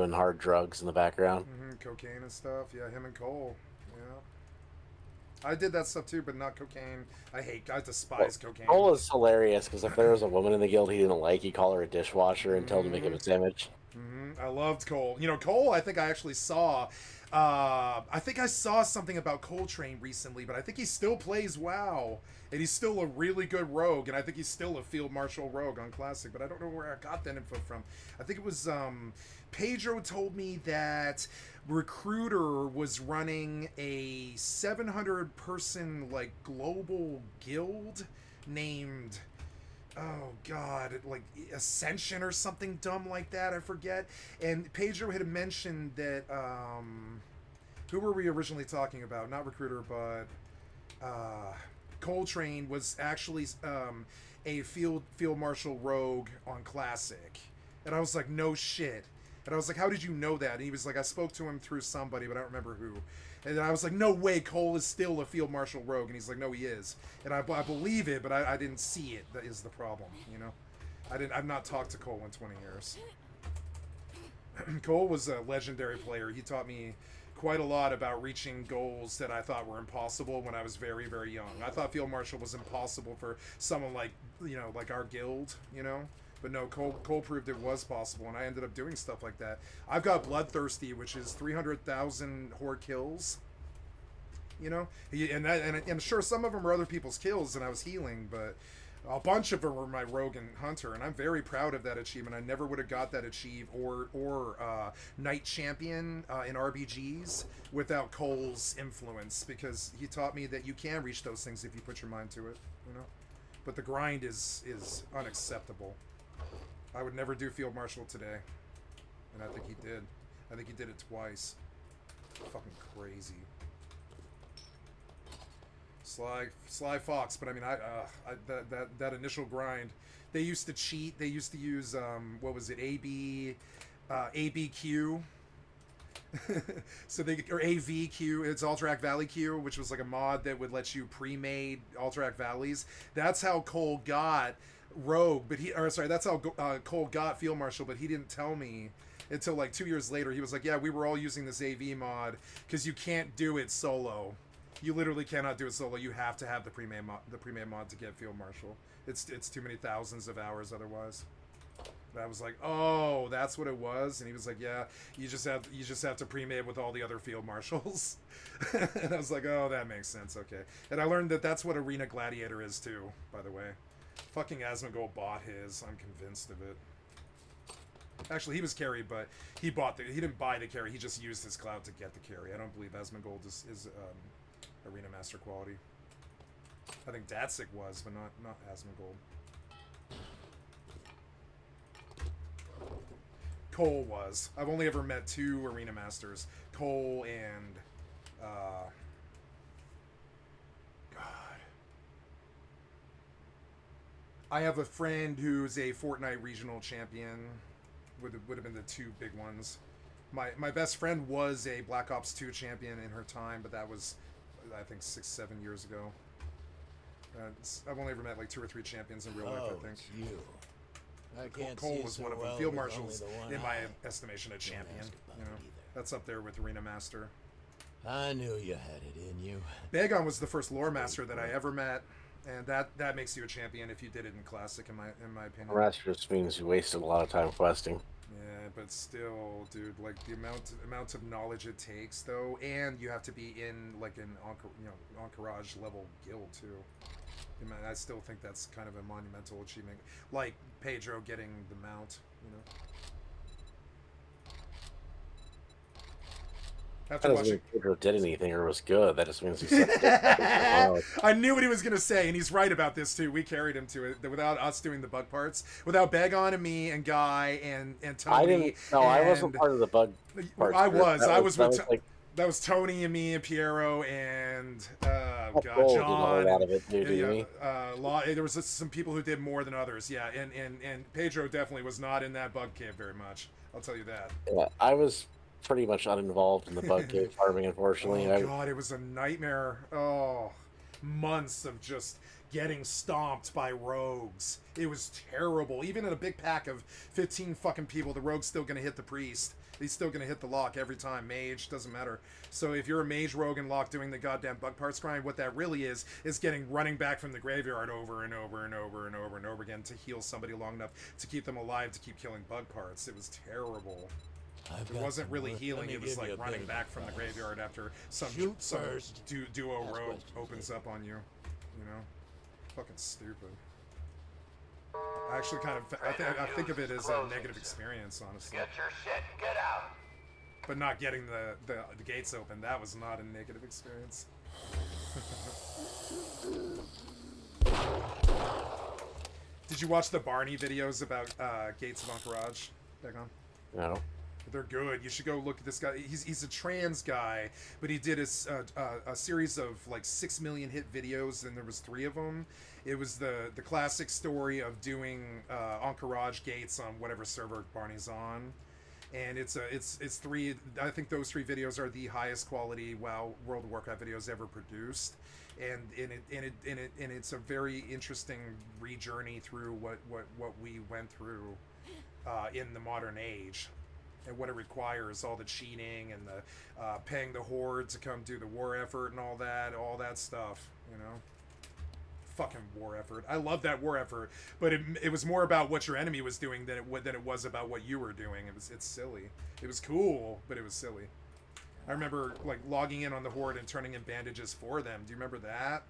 doing hard drugs in the background. Cocaine and stuff. Yeah, him and Cole. Yeah. I did that stuff too, but not cocaine. I Well, despise cocaine. Cole is hilarious because if there was a woman in the guild he didn't like, he'd call her a dishwasher and tell her to make him hmm a sandwich. I loved Cole. You know, Cole, I think I actually saw. I think I saw something about Coltrane recently, but I think he still plays WoW, and he's still a really good rogue, and I think he's still a field marshal rogue on Classic. But I don't know where I got that info from. I think it was Pedro told me that Recruiter was running a 700 person like global guild named, oh god, like Ascension or something dumb like that, I forget. And Pedro had mentioned that who were we originally talking about? Not Recruiter, but Coltrane was actually a field marshal rogue on Classic. And I was like, no shit. And I was like, how did you know that? And he was like, I spoke to him through somebody, but I don't remember who. And I was like, no way, Cole is still a field marshal rogue. And he's like, no, he is. And I believe it, but I didn't see it. That is the problem, you know? I've not talked to Cole in 20 years. Cole was a legendary player. He taught me quite a lot about reaching goals that I thought were impossible when I was very, very young. I thought Field Marshal was impossible for someone like, you know, like our guild, you know? But no, Cole proved it was possible, and I ended up doing stuff like that. I've got Bloodthirsty, which is 300,000 horde kills. You know, and sure, some of them are other people's kills, and I was healing, but a bunch of them were my rogue and hunter, and I'm very proud of that achievement. I never would have got that or Knight Champion in RBGs without Cole's influence, because he taught me that you can reach those things if you put your mind to it. You know, but the grind is unacceptable. I would never do Field Marshal today, and I think he did. I think he did it twice. Fucking crazy. Sly Fox, but I mean, that initial grind, they used to cheat. They used to use what was it, ABQ, so they or AVQ. It's Alterac Valley Q, which was like a mod that would let you pre-made Alterac Valleys. That's how Cole got Rogue, but that's how Cole got Field Marshal, but he didn't tell me until like 2 years later. He was like, yeah, we were all using this AV mod because you can't do it solo. You literally cannot do it solo. You have to have the pre-made mod to get Field Marshal. It's too many thousands of hours otherwise. And I was like, oh, that's what it was. And he was like, yeah, you just have to pre-made with all the other Field Marshals. And I was like, oh, that makes sense. Okay. And I learned that that's what Arena Gladiator is too, by the way. Fucking Asmongold bought his. I'm convinced of it. Actually, he was carried, but he didn't buy the carry. He just used his cloud to get the carry. I don't believe Asmongold is Arena Master quality. I think Datsik was, but not Asmongold. Cole was. I've only ever met 2 Arena Masters. Cole and God. I have a friend who's a Fortnite regional champion. Would have been the 2 big ones. My best friend was a Black Ops 2 champion in her time, but that was, I think, 6-7 years ago. I've only ever met like 2 or 3 champions in real life, I think. It's you. I can't Cole see was so one of them. well Field with Marshal's, only the one in my eye. estimation, a champion. ask about You know, it either. that's up there with Arena Master. I knew you had it in you. Bagon was the first lore master that I ever met, and that makes you a champion if you did it in Classic, in my opinion. Master just means you wasted a lot of time questing. Yeah, but still, dude, like the amount of knowledge it takes, though, and you have to be in like an Encourage level guild too. I still think that's kind of a monumental achievement, like Pedro getting the mount, you know. That doesn't mean Pedro did anything or was good. That just means he said it. I knew what he was going to say, and he's right about this, too. We carried him to it without us doing the bug parts. Without Bagon and me and Guy and Tony. I didn't. No, I wasn't part of the bug parts. I was. I was with... like, that was Tony and me and Piero and God, John. Did a whole lot of it, dude, there was some people who did more than others. Yeah, and Pedro definitely was not in that bug cave very much. I'll tell you that. Yeah, I was pretty much uninvolved in the bug cave farming, unfortunately. Oh God, it was a nightmare. Oh, months of just getting stomped by rogues. It was terrible. Even in a big pack of 15 fucking people, the rogue's still gonna hit the priest. He's still gonna hit the lock every time. Mage, doesn't matter. So if you're a mage rogue and lock doing the goddamn bug parts grind, what that really is running back from the graveyard over and over and over and over and over again to heal somebody long enough to keep them alive to keep killing bug parts. It was terrible. It wasn't really healing. It was like running back from the graveyard after some duo rogue opens up on you. You know, fucking stupid. I actually kind of I think of it as a negative experience, honestly. Get your shit and get out. But not getting the gates open, that was not a negative experience. Did you watch the Barney videos about Gates of Entourage, Dagon? No. They're good. You should go look at this guy. He's a trans guy, but he did a series of like 6 million hit videos, and there was 3 of them. It was the classic story of doing Entourage Gates on whatever server Barney's on. And it's 3. I think those 3 videos are the highest quality WoW World of Warcraft videos ever produced, and it's a very interesting re-journey through what we went through in the modern age, and what it requires, all the cheating and the paying the Horde to come do the war effort and all that stuff. You know, fucking war effort. I love that war effort, but it was more about what your enemy was doing than it was about what you were doing. It's silly. It was cool, but it was silly. I remember like logging in on the Horde and turning in bandages for them. Do you remember that?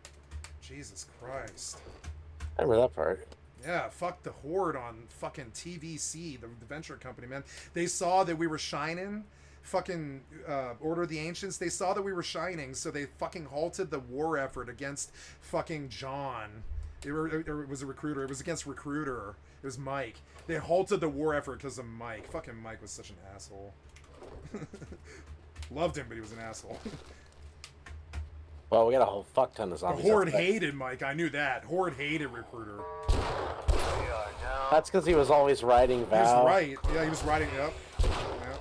Jesus Christ. I remember that part. Yeah, fuck the Horde on fucking TVC, the venture company, man. They saw that we were shining. Fucking Order of the Ancients, they saw that we were shining, so they fucking halted the war effort against fucking John. It was a Recruiter. It was against Recruiter. It was Mike. They halted the war effort because of Mike. Fucking Mike was such an asshole. Loved him, but he was an asshole. Well, we got a whole fuck ton of The zombies. Horde hated Mike. I knew that. Horde hated Recruiter. That's because he was always riding Val. He was right. Yeah, he was riding up. Yeah.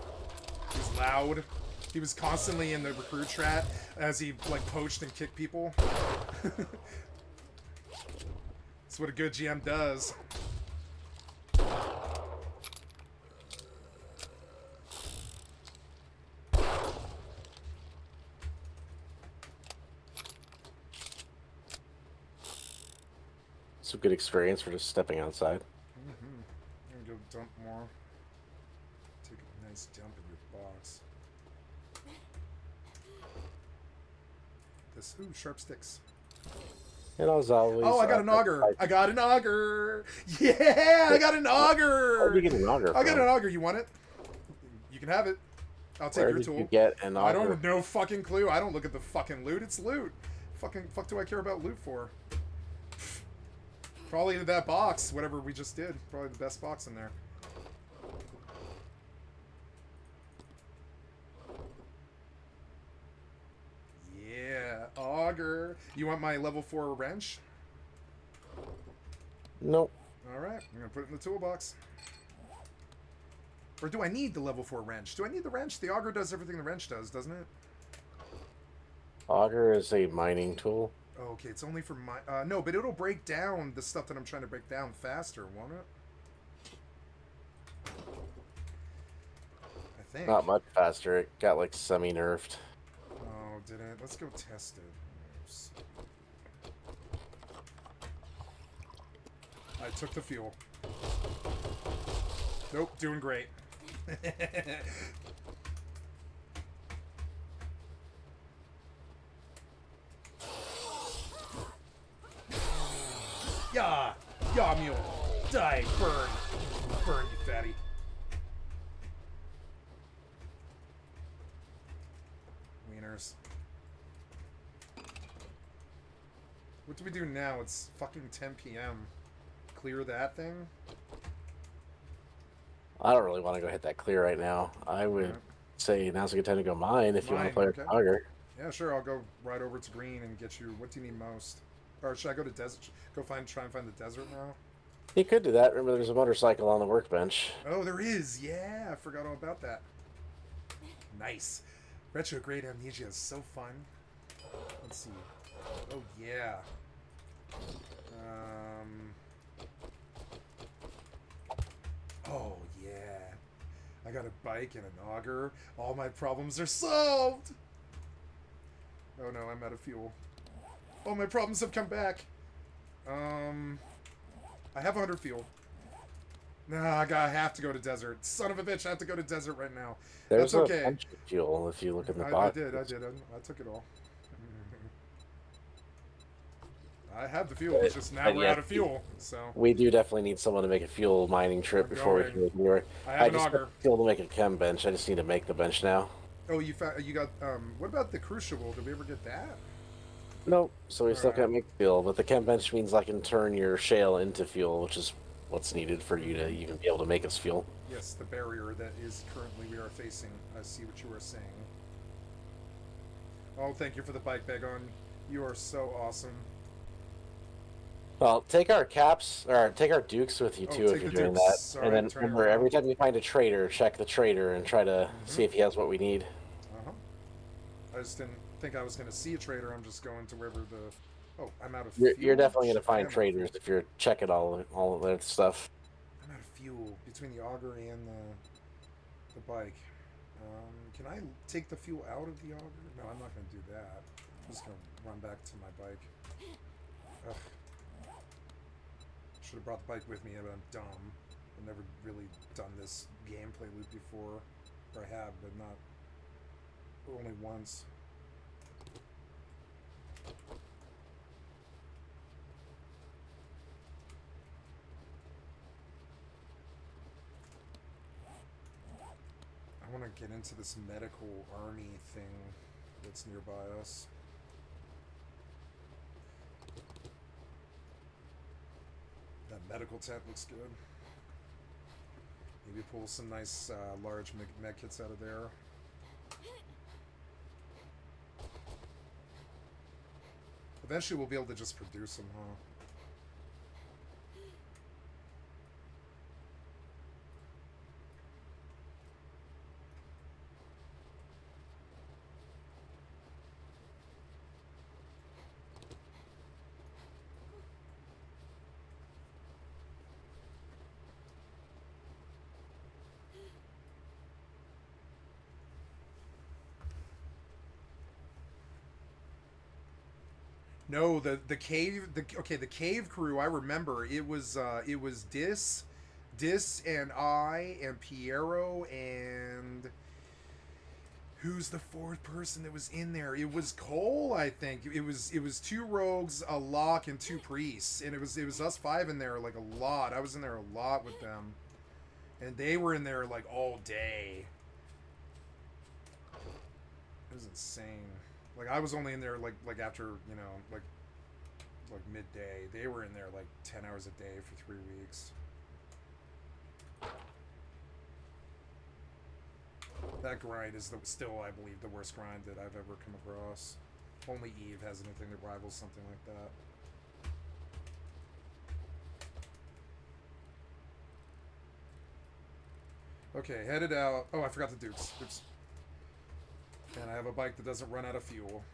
He was loud. He was constantly in the recruit strat as he like poached and kicked people. That's what a good GM does. It's a good experience for just stepping outside. I'm gonna go dump more. Take a nice dump in your box. This, ooh, sharp sticks. And as always. Oh, I got an auger. I got an auger. Yeah, I got an auger. Where'd you get an auger I got from? an auger. You want it? You can have it. I'll take Where your did tool. you get an auger? I don't know fucking clue. I don't look at the fucking loot. It's loot. Fuck do I care about loot for? Probably that box, whatever we just did. Probably the best box in there. Yeah, auger. You want my level 4 wrench? Nope. Alright, I'm gonna put it in the toolbox. Or do I need the level 4 wrench? Do I need the wrench? The auger does everything the wrench does, doesn't it? Auger is a mining tool. Okay, it's only for my... no, but it'll break down the stuff that I'm trying to break down faster, won't it? I think. Not much faster. It got like semi-nerfed. Oh, did it? Let's go test it. Oops. I took the fuel. Nope, doing great. Yeah! Yeah, mule! Die! Burn! Burn, you fatty. Wieners. What do we do now? It's fucking 10 p.m. Clear that thing? I don't really want to go hit that clear right now. I would say now's a good time to go mine if you want to play okay. auger. Yeah, sure. I'll go right over to green and get you. What do you need most? Or should I go to desert? Try and find the desert now. You could do that. Remember, there's a motorcycle on the workbench. Oh, there is. Yeah, I forgot all about that. Nice. Retrograde Amnesia is so fun. Let's see. Oh yeah. Oh yeah. I got a bike and an auger. All my problems are solved. Oh no, I'm out of fuel. All my problems have come back. I have 100 fuel. Nah, I have to go to desert. Son of a bitch, I have to go to desert right now. There's That's okay. a bunch of fuel if you look in the I box. did. I took it all. I have the fuel. It's just now we're out of fuel. So We do definitely need someone to make a fuel mining trip I'm before we going. can go anywhere. I have an just auger. got fuel to make a chem bench. I just need to make the bench now. Oh, you got what about the crucible? Did we ever get that? Nope. So we still Alright. can't make fuel, but the chem bench means I can turn your shale into fuel, which is what's needed for you to even be able to make us fuel. Yes, the barrier that is currently we are facing. I see what you are saying. Oh, thank you for the bike, Begon. You are so awesome. Well, take our caps, or take our dukes with you Oh, too if take you're the doing dukes. that. Sorry, And then turn it remember, around. every time you find a trader, check the trader and try to see if he has what we need. Uh-huh. I just didn't think I was going to see a trader. I'm just going to wherever the... Oh, I'm out of fuel. You're definitely going to Shit, I am find out of traders fuel. if you're checking all of that stuff. I'm out of fuel between the auger and the bike. Can I take the fuel out of the auger? No, I'm not going to do that. I'm just going to run back to my bike. Ugh. Should have brought the bike with me, but I'm dumb. I've never really done this gameplay loop before. Or I have, but not... only once. I want to get into this medical army thing that's nearby us. That medical tent looks good. Maybe pull some nice large med kits out of there. Eventually we'll be able to just produce them, huh? No, the cave the cave crew. I remember it was Dis and I and Piero and who's the fourth person that was in there? It was Cole, I think. It was two rogues, a lock, and two priests, and it was us five in there like a lot. I was in there a lot with them, and they were in there like all day. It was insane. Like I was only in there like after, you know, like midday. They were in there like 10 hours a day for 3 weeks. That grind is still, I believe, the worst grind that I've ever come across. Only EvE has anything that rivals something like that. Okay, headed out. Oh, I forgot the dukes. Oops. And I have a bike that doesn't run out of fuel.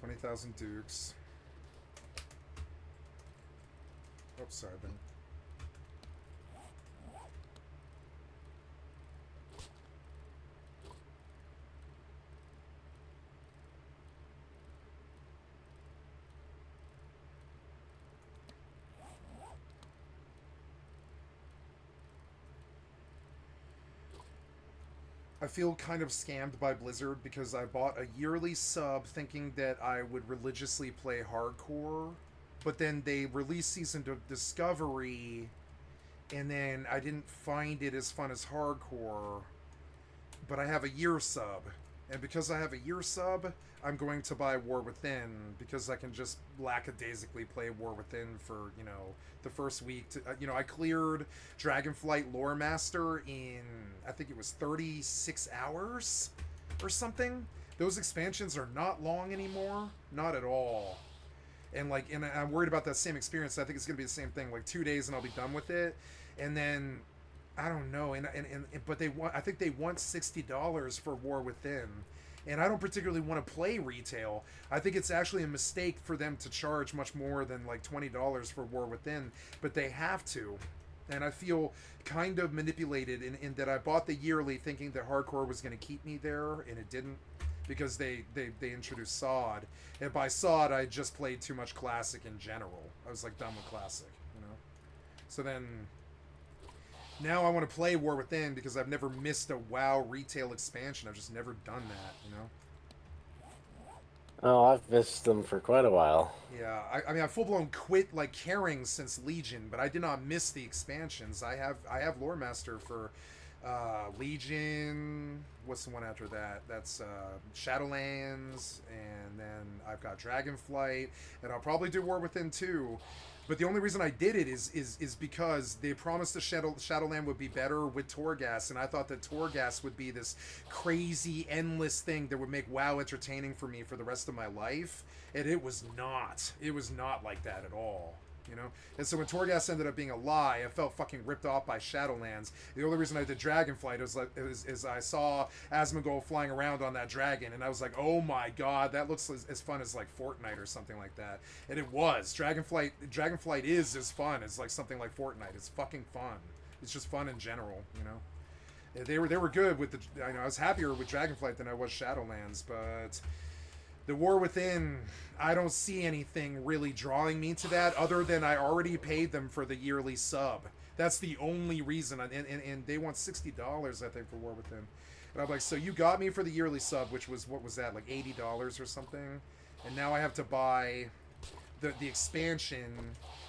20,000 dukes. Oh, sorry, Ben. I feel kind of scammed by Blizzard because I bought a yearly sub thinking that I would religiously play hardcore, but then they released Season of Discovery, and then I didn't find it as fun as hardcore, but I have a year sub, and because I have a year sub, I'm going to buy War Within because I can just lackadaisically play War Within for, you know, the first week. You know, I cleared Dragonflight Lore Master in, I think it was 36 hours or something. Those expansions are not long anymore. Not at all. And like, and I'm worried about that same experience. I think it's going to be the same thing. Like 2 days and I'll be done with it. And then, I don't know. But they want, I think they want $60 for War Within. And I don't particularly want to play retail. I think it's actually a mistake for them to charge much more than like $20 for War Within, but they have to. And I feel kind of manipulated in that I bought the yearly thinking that hardcore was going to keep me there, and it didn't, because they introduced SOD. And by SOD, I just played too much Classic in general. I was like done with Classic, you know? So then now I want to play War Within because I've never missed a WoW retail expansion. I've just never done that, you know? Oh, I've missed them for quite a while. Yeah, I mean, I full blown quit like caring since Legion, but I did not miss the expansions. I have Lore Master for Legion. What's the one after that? That's Shadowlands, and then I've got Dragonflight, and I'll probably do War Within 2. But the only reason I did it is because they promised the Shadowland would be better with Torghast, and I thought that Torghast would be this crazy, endless thing that would make WoW entertaining for me for the rest of my life, and it was not. It was not like that at all. You know? And so when Torghast ended up being a lie, I felt fucking ripped off by Shadowlands. The only reason I did Dragonflight is I saw Asmongold flying around on that dragon, and I was like, oh my god, that looks as fun as like Fortnite or something like that. And it was. Dragonflight is as fun as like something like Fortnite. It's fucking fun. It's just fun in general, you know? They were good with the... I was happier with Dragonflight than I was Shadowlands, but... The War Within, I don't see anything really drawing me to that other than I already paid them for the yearly sub. That's the only reason. And they want $60, I think, for War Within. And I'm like, so you got me for the yearly sub, which was, what was that, like $80 or something? And now I have to buy the expansion,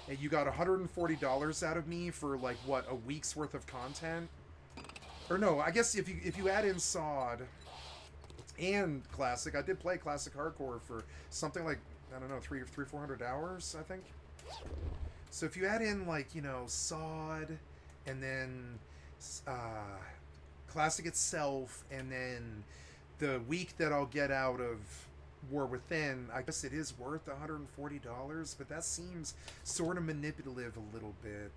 and you got $140 out of me for, like, what, a week's worth of content? Or no, I guess if you add in SOD... and Classic. I did play Classic Hardcore for something like, I don't know, 400 hours, I think. So if you add in, like, you know, SOD, and then Classic itself, and then the week that I'll get out of War Within, I guess it is worth $140, but that seems sort of manipulative a little bit.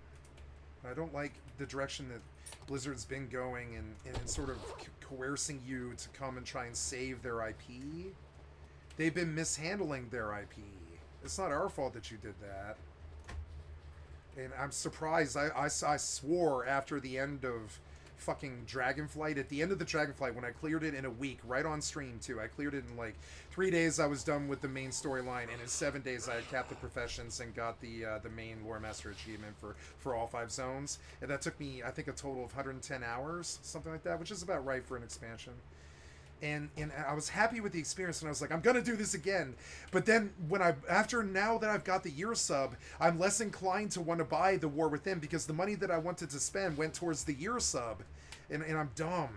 I don't like the direction that Blizzard's been going and sort of coercing you to come and try and save their IP. They've been mishandling their IP. It's not our fault that you did that. And I'm surprised. I swore after the end of fucking Dragonflight, at the end of the Dragonflight, when I cleared it in a week, right on stream too. I cleared it in like 3 days. I was done with the main storyline, and in 7 days I had capped the professions and got the main Lore Master achievement for all 5 zones. And that took me, I think, a total of 110 hours, something like that, which is about right for an expansion. And I was happy with the experience, and I was like, I'm gonna do this again. But then now that I've got the year sub, I'm less inclined to want to buy the War Within, because the money that I wanted to spend went towards the year sub, and I'm dumb,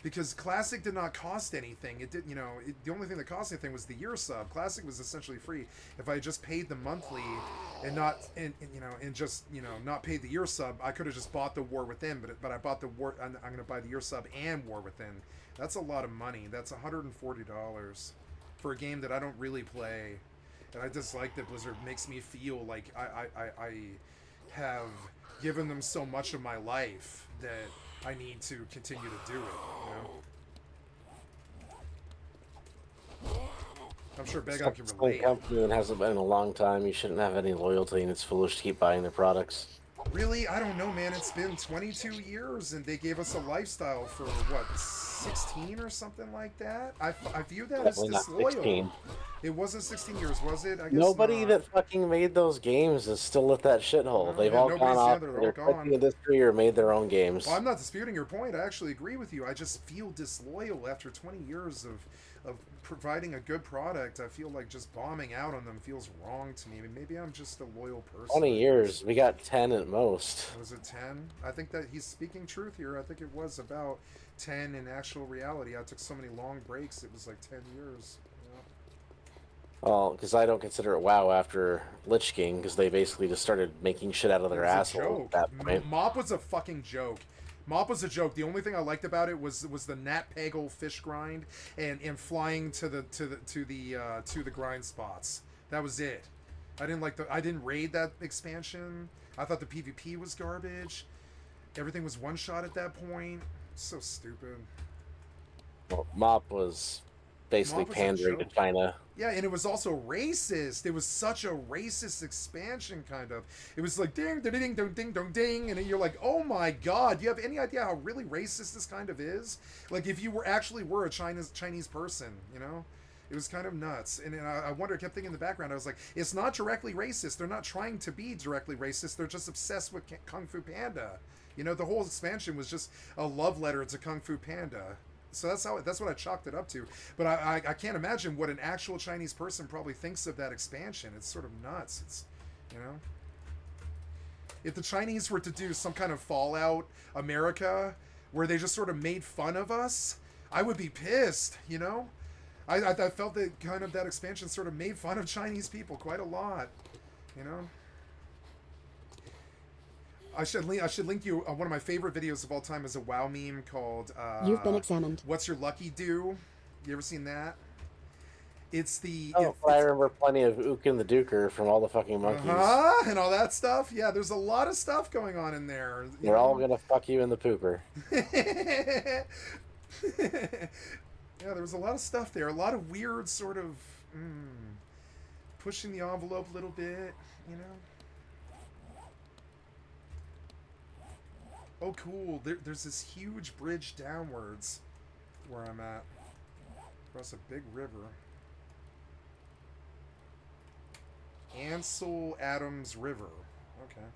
because Classic did not cost anything. It did, you know, the only thing that cost anything was the year sub. Classic was essentially free. If I just paid the monthly and just not paid the year sub, I could have just bought the War Within. But I bought the War. I'm gonna buy the year sub and War Within. That's a lot of money. That's $140 for a game that I don't really play. And I dislike that Blizzard makes me feel like I have given them so much of my life that I need to continue to do it, you know? I'm sure Begon can relate. Company that hasn't been in a long time, you shouldn't have any loyalty, and it's foolish to keep buying their products. Really? I don't know, man. It's been 22 years, and they gave us a lifestyle for, what, 16 or something like that? I view that as disloyal. It wasn't 16 years, was it? I guess nobody not. that fucking made those games is still at that shithole. They've all gone off. They're quit the industry or made their own games. Well, I'm not disputing your point. I actually agree with you. I just feel disloyal after 20 years of providing a good product. I feel like just bombing out on them feels wrong to me. I mean, maybe I'm just a loyal person. 20 years. We got 10 at most. Was it 10? I think that he's speaking truth here. I think it was about 10 in actual reality. I took so many long breaks. It was like 10 years. Well, because I don't consider it WoW after Lich King, because they basically just started making shit out of their asshole at that point. Mop was a fucking joke. Mop was a joke. The only thing I liked about it was the Nat Pagel fish grind and flying to the grind spots. That was it. I didn't raid that expansion. I thought the PvP was garbage. Everything was one shot at that point. So stupid. Well, Mop was basically MOB was a pandering to joke. China. Yeah, and it was also racist. It was such a racist expansion, kind of. It was like ding, ding, ding, ding, ding, ding, ding, and then you're like, oh my god, do you have any idea how really racist this kind of is? Like, if you were a Chinese person, you know, it was kind of nuts. And I wonder, I kept thinking in the background, I was like, it's not directly racist. They're not trying to be directly racist. They're just obsessed with Kung Fu Panda. You know, the whole expansion was just a love letter to Kung Fu Panda. So that's what I chalked it up to. But I can't imagine what an actual Chinese person probably thinks of that expansion. It's sort of nuts. It's, you know, if the Chinese were to do some kind of Fallout America where they just sort of made fun of us, I would be pissed. You know, I felt that kind of that expansion sort of made fun of Chinese people quite a lot. You know. I should link you. One of my favorite videos of all time is a WoW meme called You've been examined. "What's Your Lucky Do?" You ever seen that? It's the Oh, but I remember plenty of Ook and the Duker from all the fucking monkeys. and all that stuff. Yeah, there's a lot of stuff going on in there. They're all gonna fuck you in the pooper. Yeah, there was a lot of stuff there. A lot of weird sort of pushing the envelope a little bit. You know. Oh, cool. There's this huge bridge downwards where I'm at. Across a big river. Ansel Adams River. Okay.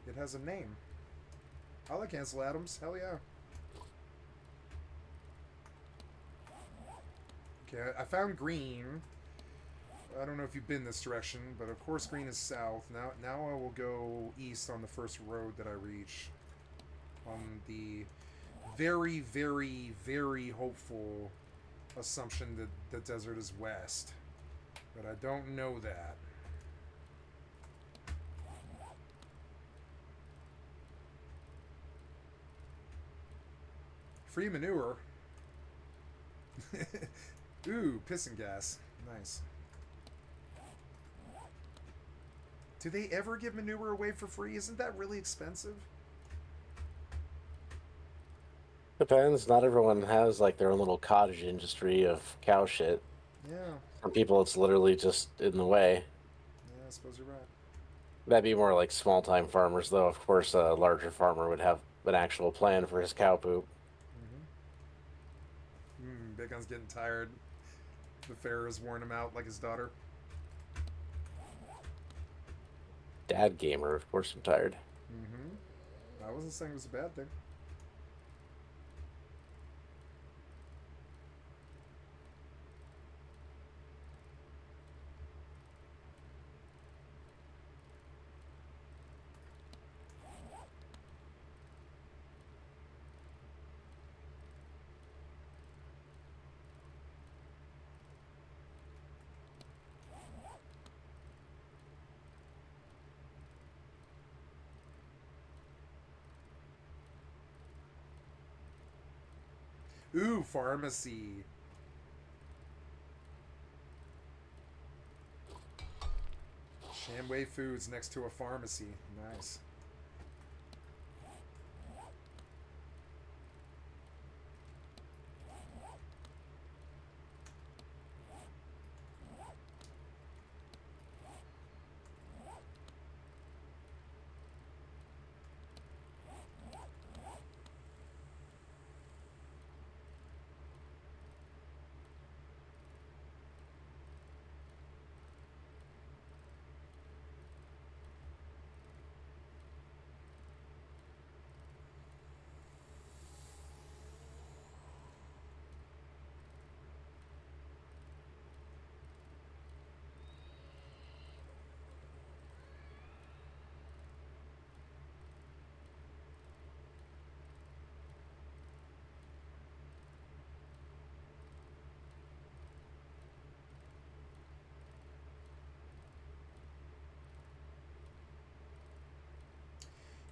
It has a name. I like Ansel Adams. Hell yeah. Okay, I found green. I don't know if you've been this direction, but of course green is south. Now I will go east on the first road that I reach. On the very, very, very hopeful assumption that the desert is west. But I don't know that. Free manure. Ooh, pissing gas. Nice. Do they ever give manure away for free? Isn't that really expensive? Depends. Not everyone has like their own little cottage industry of cow shit. Yeah. Some people, it's literally just in the way. Yeah, I suppose you're right. That'd be more like small-time farmers, though. Of course, a larger farmer would have an actual plan for his cow poop. Big Gun's getting tired. The Pharaoh's worn him out like his daughter. Dad gamer, of course, I'm tired. I wasn't saying it was a bad thing. Ooh, pharmacy. Shamway Foods next to a pharmacy. Nice.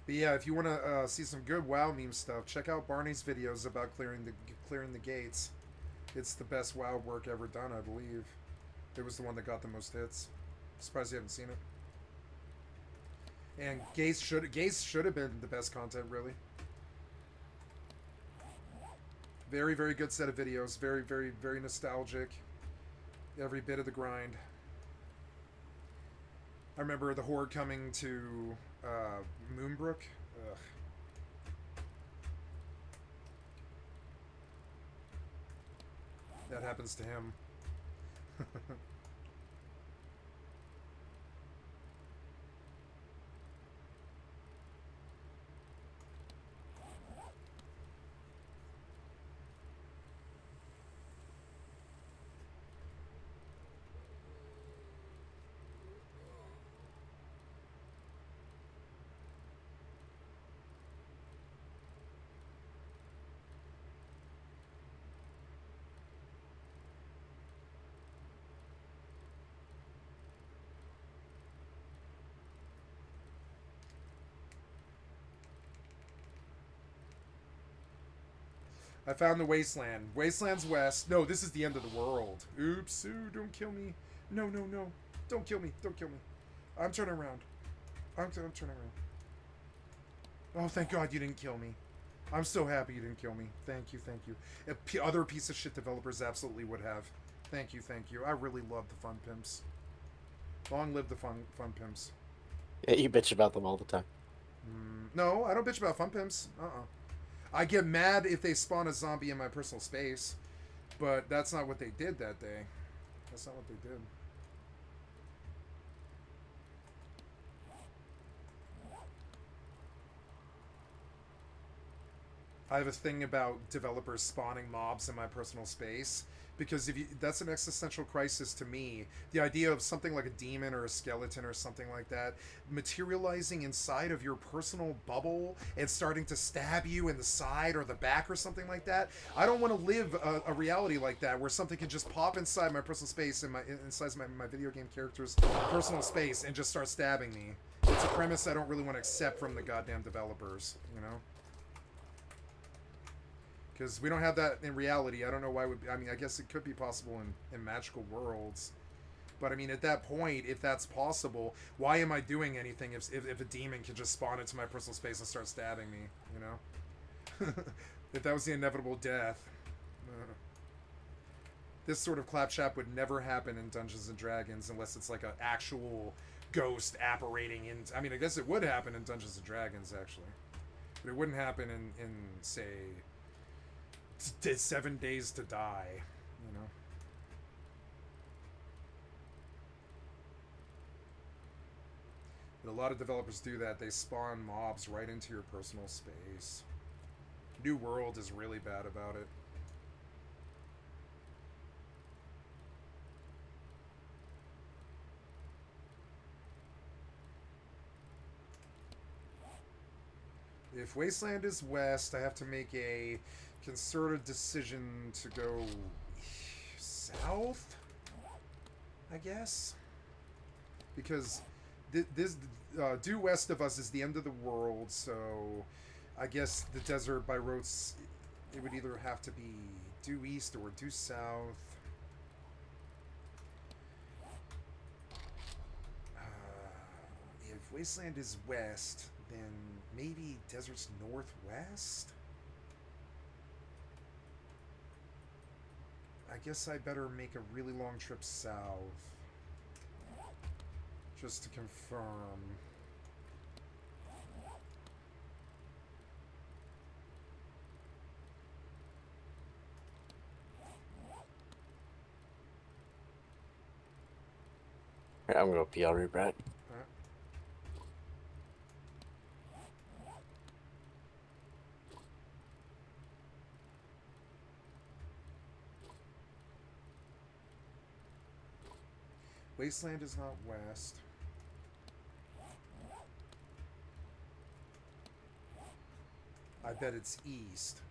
But yeah, if you want to see some good WoW meme stuff, check out Barney's videos about clearing the gates. It's the best WoW work ever done, I believe. It was the one that got the most hits. Surprised you haven't seen it. And gates should have been the best content, really. Very, very good set of videos. Very, very, very nostalgic. Every bit of the grind. I remember the Horde coming to Moonbrook. Ugh. That happens to him. I found the Wasteland. Wasteland's west. No, this is the end of the world. Oops. Ooh, don't kill me. No, no, no. Don't kill me. Don't kill me. I'm turning around. I'm turning around. Oh, thank God you didn't kill me. I'm so happy you didn't kill me. Thank you, thank you. Other piece of shit developers absolutely would have. Thank you, thank you. I really love the Fun Pimps. Long live the Fun Pimps. Yeah, you bitch about them all the time. No, I don't bitch about Fun Pimps. I get mad if they spawn a zombie in my personal space, but that's not what they did that day. That's not what they did. I have a thing about developers spawning mobs in my personal space because that's an existential crisis to me. The idea of something like a demon or a skeleton or something like that materializing inside of your personal bubble and starting to stab you in the side or the back or something like that. I don't want to live a reality like that where something can just pop inside my personal space and inside my video game character's personal space and just start stabbing me. It's a premise I don't really want to accept from the goddamn developers, you know? Because we don't have that in reality. I don't know why I mean, I guess it could be possible in magical worlds. But I mean, at that point, if that's possible, why am I doing anything if a demon can just spawn into my personal space and start stabbing me, you know? If that was the inevitable death. This sort of claptrap would never happen in Dungeons & Dragons unless it's like an actual ghost apparating in... I mean, I guess it would happen in Dungeons & Dragons, actually. But it wouldn't happen in say... 7 Days to Die, you know. But a lot of developers do that. They spawn mobs right into your personal space. New World is really bad about it. If Wasteland is west, I have to make a concerted decision to go south, I guess, because this due west of us is the end of the world, so I guess the desert by roads, it would either have to be due east or due south. If Wasteland is west, then maybe desert's northwest? I guess I better make a really long trip south. Just to confirm. I'm gonna go pee. I'll be right back. Wasteland is not west. I bet it's east.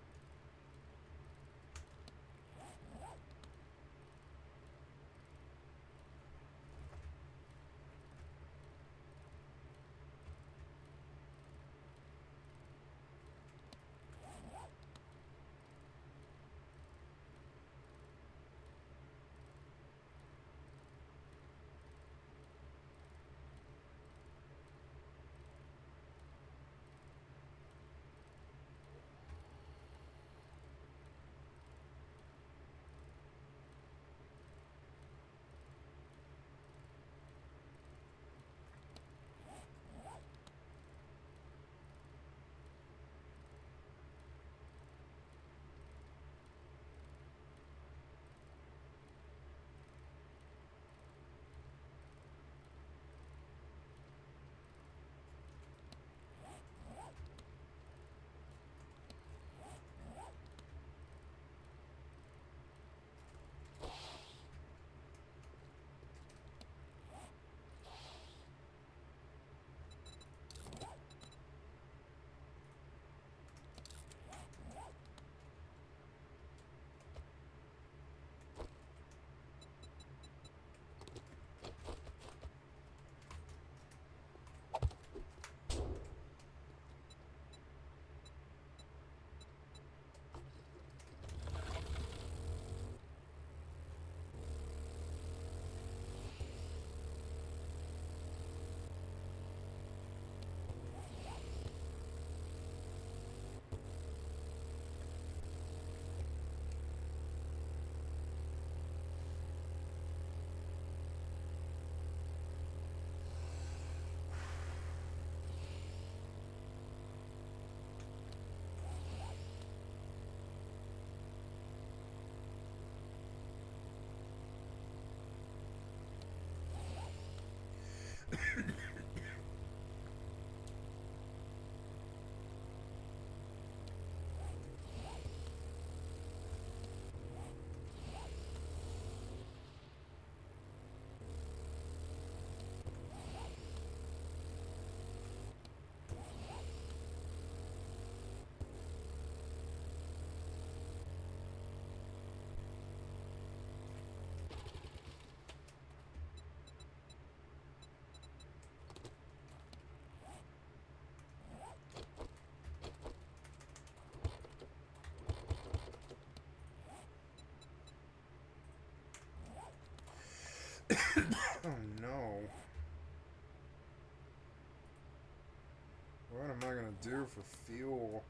do for fuel?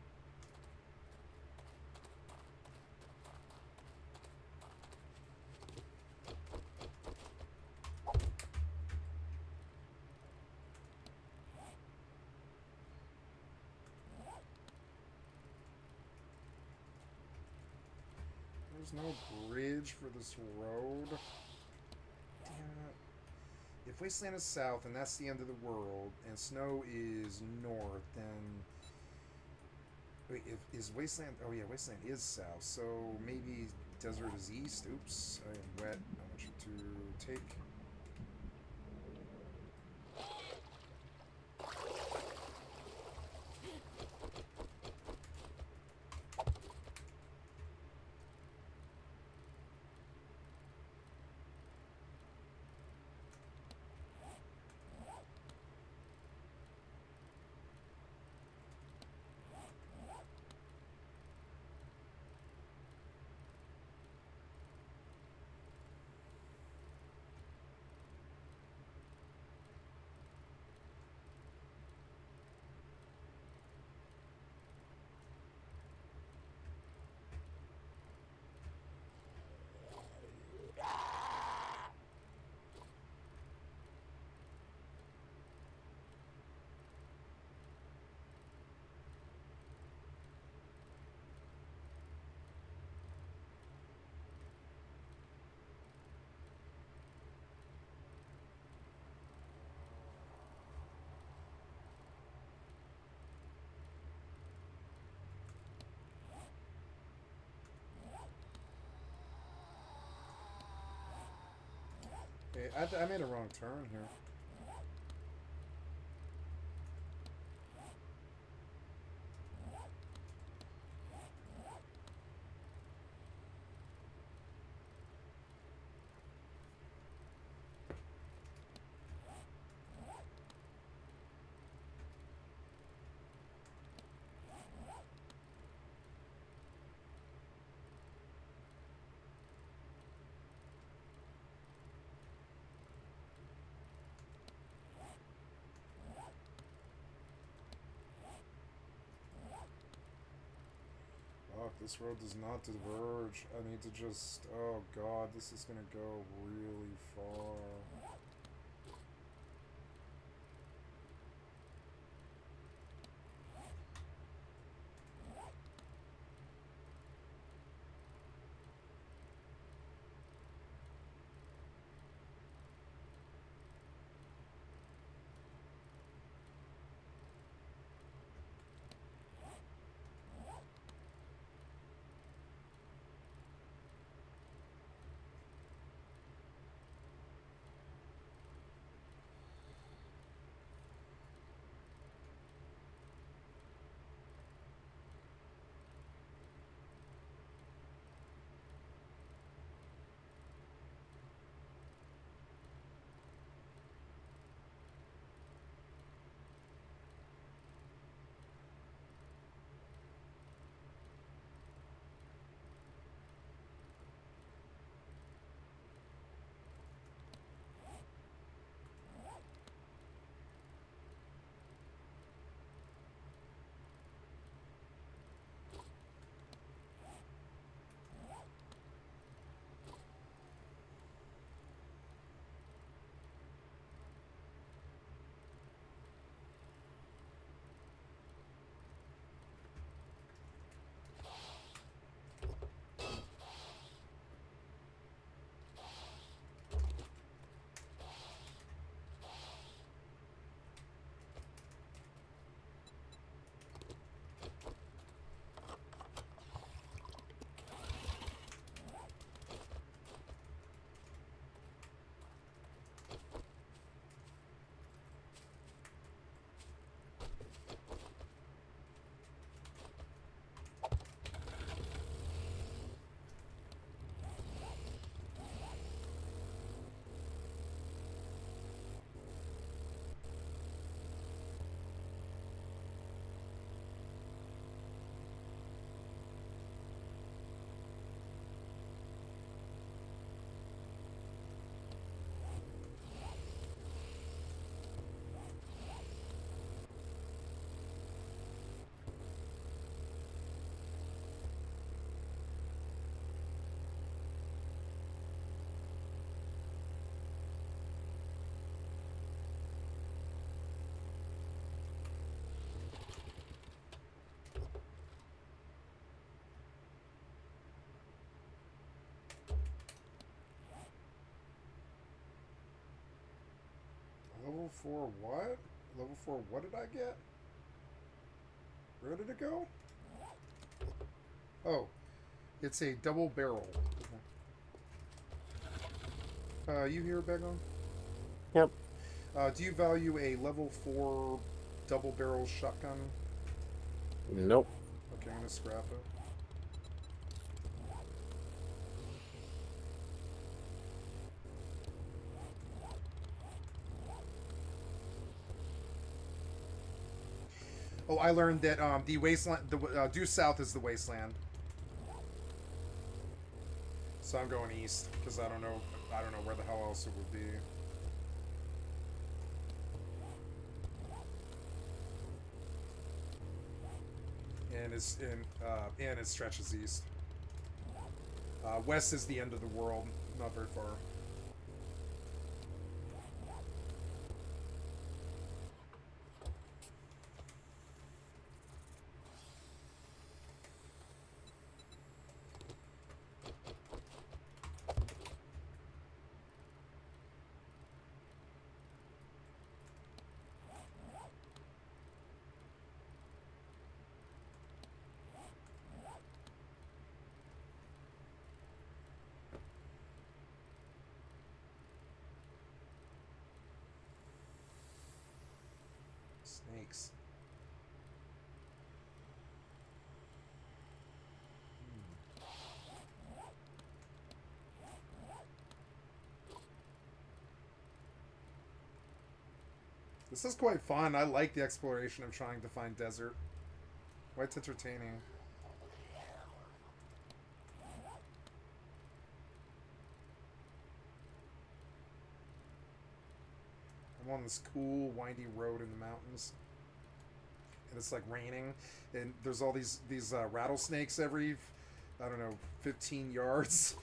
There's no bridge for this road. Damn it. If Wasteland is south and that's the end of the world, and snow is north, then... Wait, is Wasteland... Oh yeah, Wasteland is south, so maybe desert is east? Oops, I am wet. I want you to take... Okay, I made a wrong turn here. Fuck, this road does not diverge. I need to just... Oh god, this is gonna go really far. 4 what? Level 4 what did I get? Where did it go? Oh. It's a double barrel. You here, Begon? Yep. Do you value a level 4 double barrel shotgun? Nope. Okay, I'm gonna scrap it. Oh, I learned that the wasteland, due south is the wasteland. So I'm going east because I don't know where the hell else it would be. And it stretches east. West is the end of the world, not very far. Snakes. This is quite fun. I like the exploration of trying to find desert. Quite entertaining. I'm on this cool, windy road in the mountains. And it's like raining. And there's all these rattlesnakes every, I don't know, 15 yards.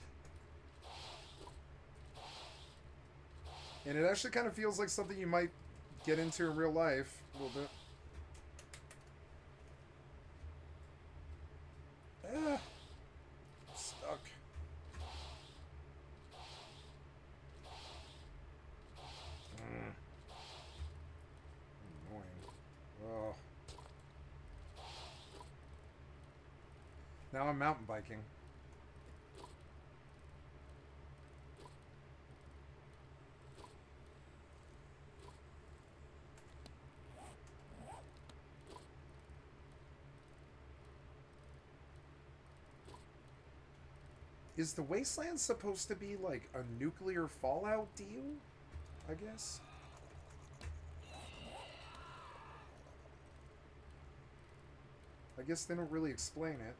And it actually kind of feels like something you might get into in real life a little bit. Ah, stuck. Annoying. Oh. Now I'm mountain biking. Is the wasteland supposed to be like a nuclear fallout deal? I guess. I guess they don't really explain it.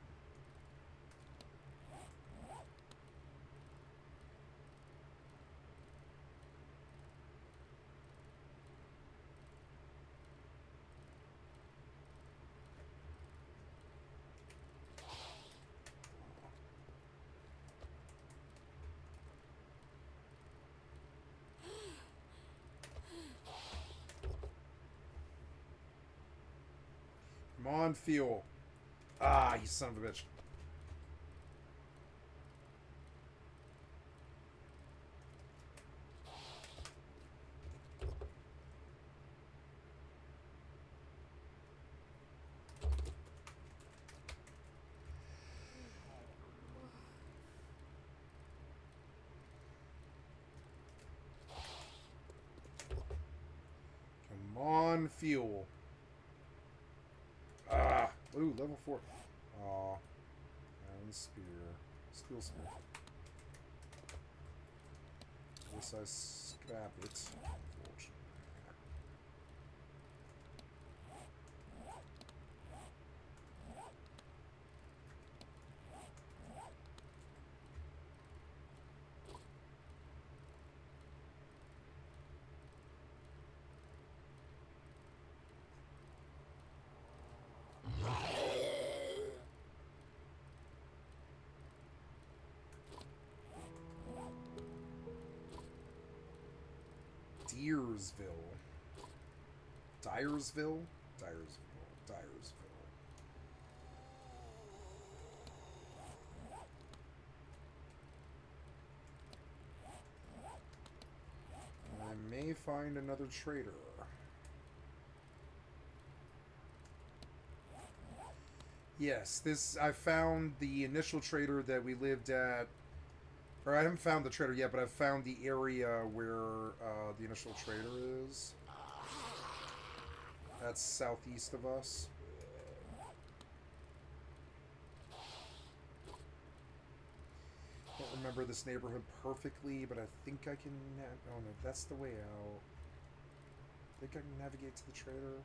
Come on, fuel. Ah, you son of a bitch. Come on, fuel. Ah, ooh, level 4. Aw. And spear. Steel spear. Guess I scrap it, unfortunately. Dyersville. Dyersville? Dyersville. Dyersville. I may find another trader. Yes, I found the initial trader that we lived at. Or I haven't found the trader yet, but I've found the area where the initial trader is. That's southeast of us. Can't remember this neighborhood perfectly, but I think I can... Oh no, that's the way out. I think I can navigate to the trader.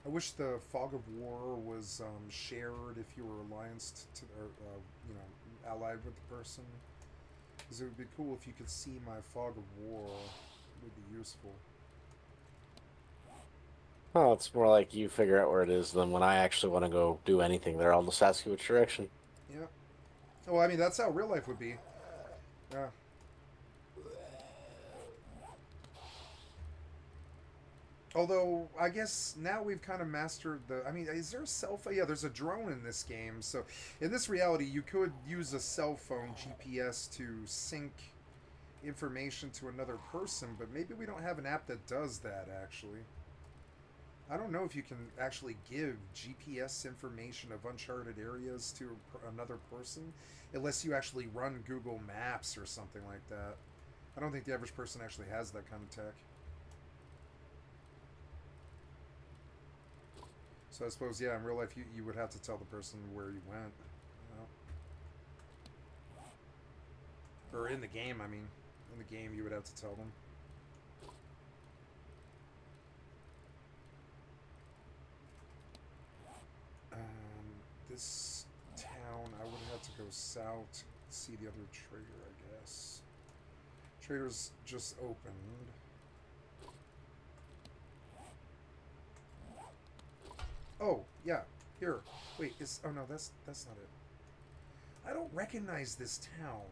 I wish the fog of war was shared if you were allianced to, or you know, allied with the person. Because it would be cool if you could see my fog of war. It would be useful. Well, it's more like you figure out where it is than when I actually want to go do anything there. I'll just ask you which direction. Yeah. Well, I mean, that's how real life would be. Yeah. Although, I guess now we've kind of mastered the... I mean, is there a cell phone? Yeah, there's a drone in this game. So, in this reality, you could use a cell phone GPS to sync information to another person, but maybe we don't have an app that does that, actually. I don't know if you can actually give GPS information of uncharted areas to another person, unless you actually run Google Maps or something like that. I don't think the average person actually has that kind of tech. So I suppose, yeah, in real life, you would have to tell the person where you went. You know? Or in the game, I mean. In the game, you would have to tell them. This town, I would have to go south to see the other trader, I guess. Trader's just opened. Oh, yeah. Here. Wait, oh no, that's not it. I don't recognize this town.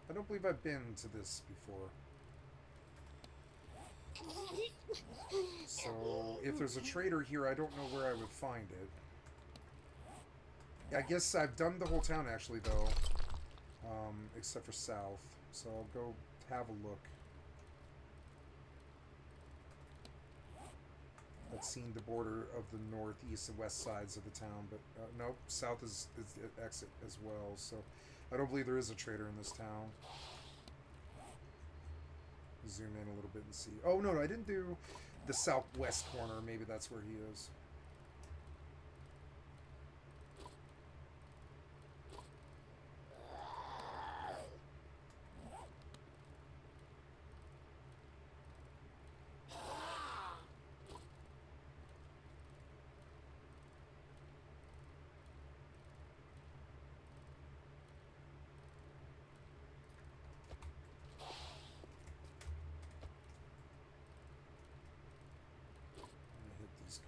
I don't believe I've been to this before. So, if there's a trader here, I don't know where I would find it. I guess I've done the whole town, actually, though. Except for south. So I'll go have a look. I've seen the border of the north, east, and west sides of the town, but nope, south is the exit as well, so I don't believe there is a trader in this town. Zoom in a little bit and see. Oh, no, I didn't do the southwest corner. Maybe that's where he is.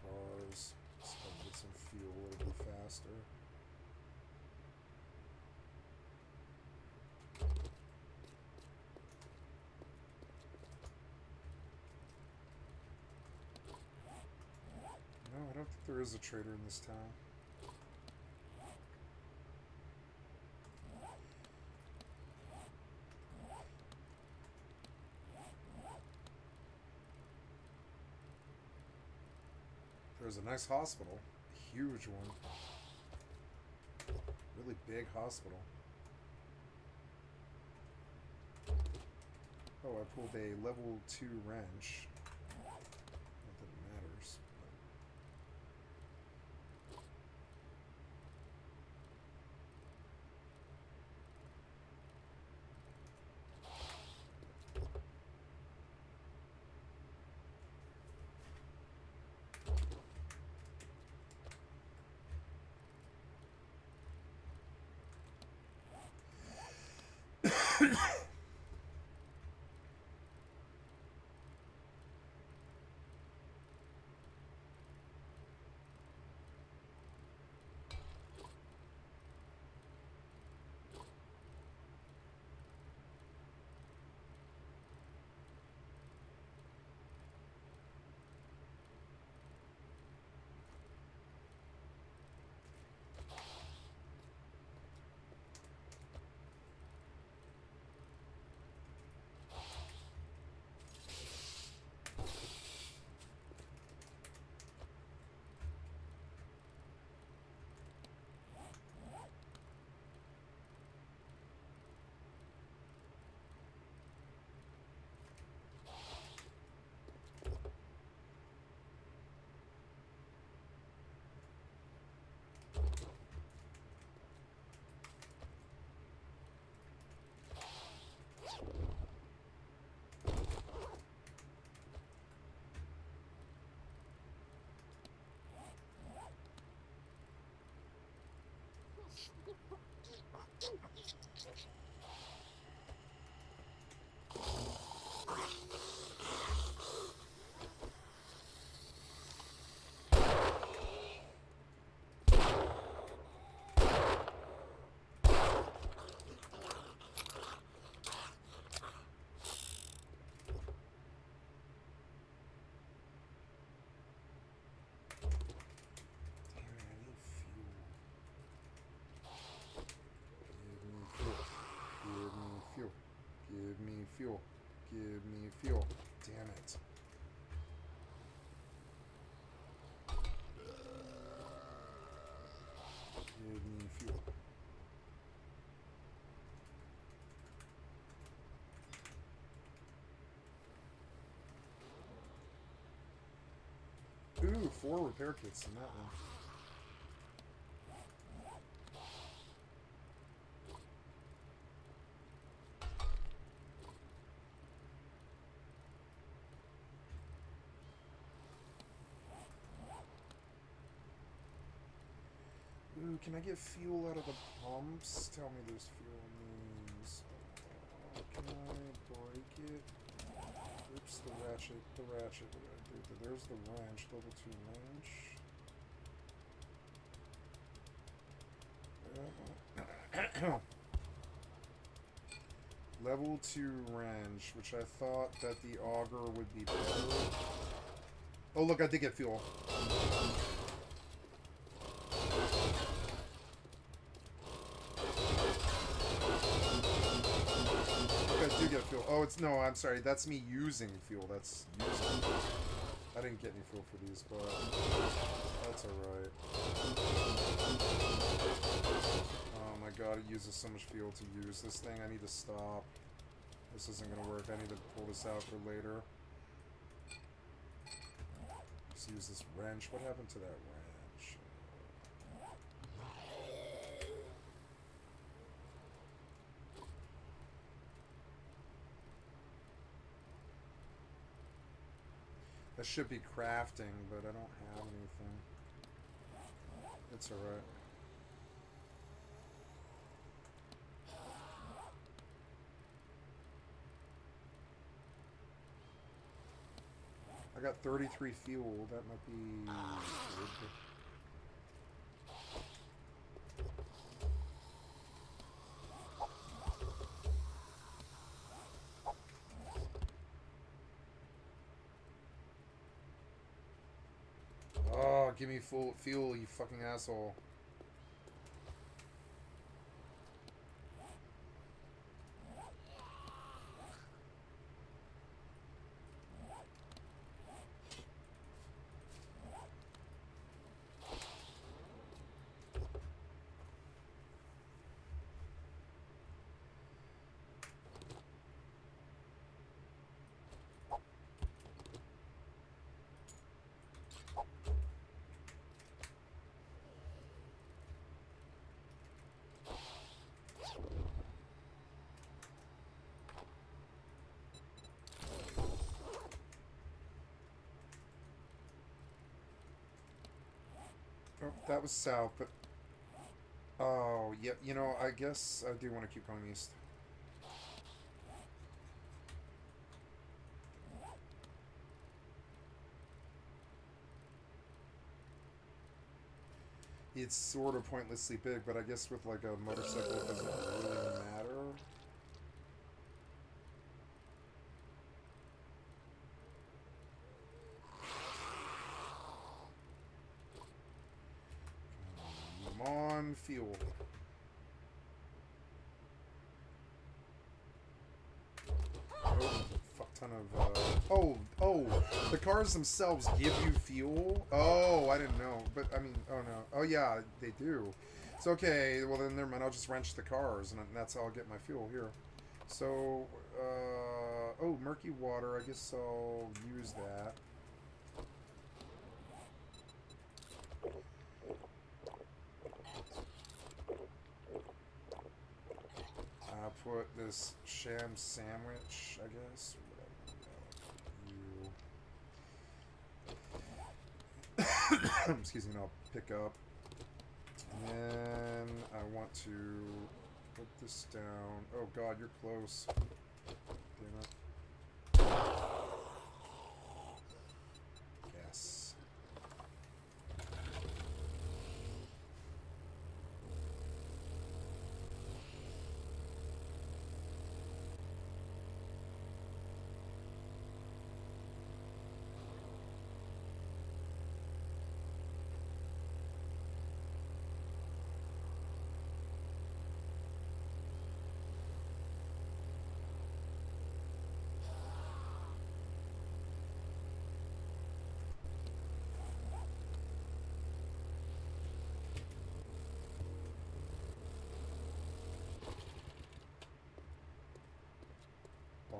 Cars, so I can get some fuel a little bit faster. No, I don't think there is a trader in this town. There's a nice hospital. A huge one. Really big hospital. Oh, I pulled a level 2 wrench. Not that it matters. Give me fuel. Damn it. Give me fuel. Ooh, 4 repair kits in that one. Ooh, can I get fuel out of the pumps? Tell me there's fuel names. Can I break it? Oops, the ratchet. What did I do? There's the wrench, level 2 wrench. Level 2 wrench, which I thought that the auger would be better. Oh, look, I did get fuel. I do get fuel. Oh, it's no, I'm sorry. That's me using fuel. That's using. I didn't get any fuel for these, but that's alright. Oh my god, it uses so much fuel to use this thing. I need to stop. This isn't gonna work. I need to pull this out for later. Let's use this wrench. What happened to that wrench? That should be crafting, but I don't have anything. It's alright. I got 33 fuel. That might be good. Oh, give me full fuel, you fucking asshole. Oh, that was south, but... Oh, yeah, you know, I guess I do want to keep going east. It's sort of pointlessly big, but I guess with, like, a motorcycle, it doesn't really matter. Come on, fuel. Oh, fuck ton of, oh, the cars themselves give you fuel? Oh, I didn't know, but, I mean, oh no. Oh yeah, they do. It's okay, well then never mind, I'll just wrench the cars, and that's how I'll get my fuel here. So, oh, murky water, I guess I'll use that. I'll put this sham sandwich, I guess, or whatever. You. Excuse me, I'll pick up. And then I want to put this down. Oh god, you're close. Damn it. Yes.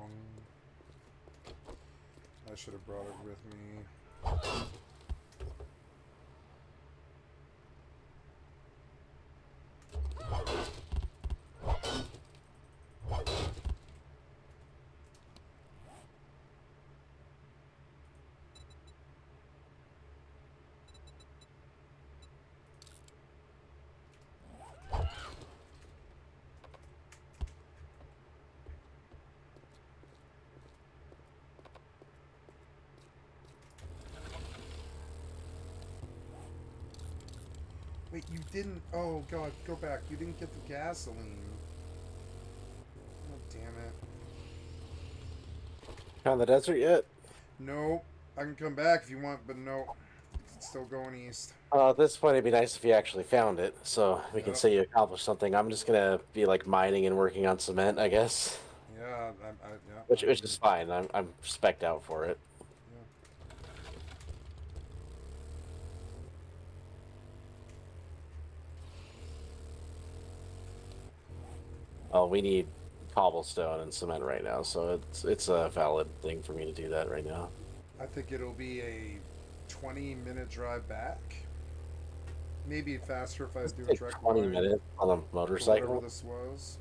wrong. I should have brought it with me. Wait, you didn't... Oh, God, go back. You didn't get the gasoline. Oh, damn it. Found the desert yet? Nope. I can come back if you want, but no. It's still going east. At this point, it'd be nice if you actually found it, so we can Yep. say you accomplished something. I'm just gonna be like mining and working on cement, I guess, Yeah, yeah. which is fine. I'm spec'd out for it. Yeah. Oh, we need cobblestone and cement right now, so it's a valid thing for me to do that right now. I think it'll be a 20-minute drive back. Maybe faster if I do a Take direct 20 line minutes on a for motorcycle. whatever this was.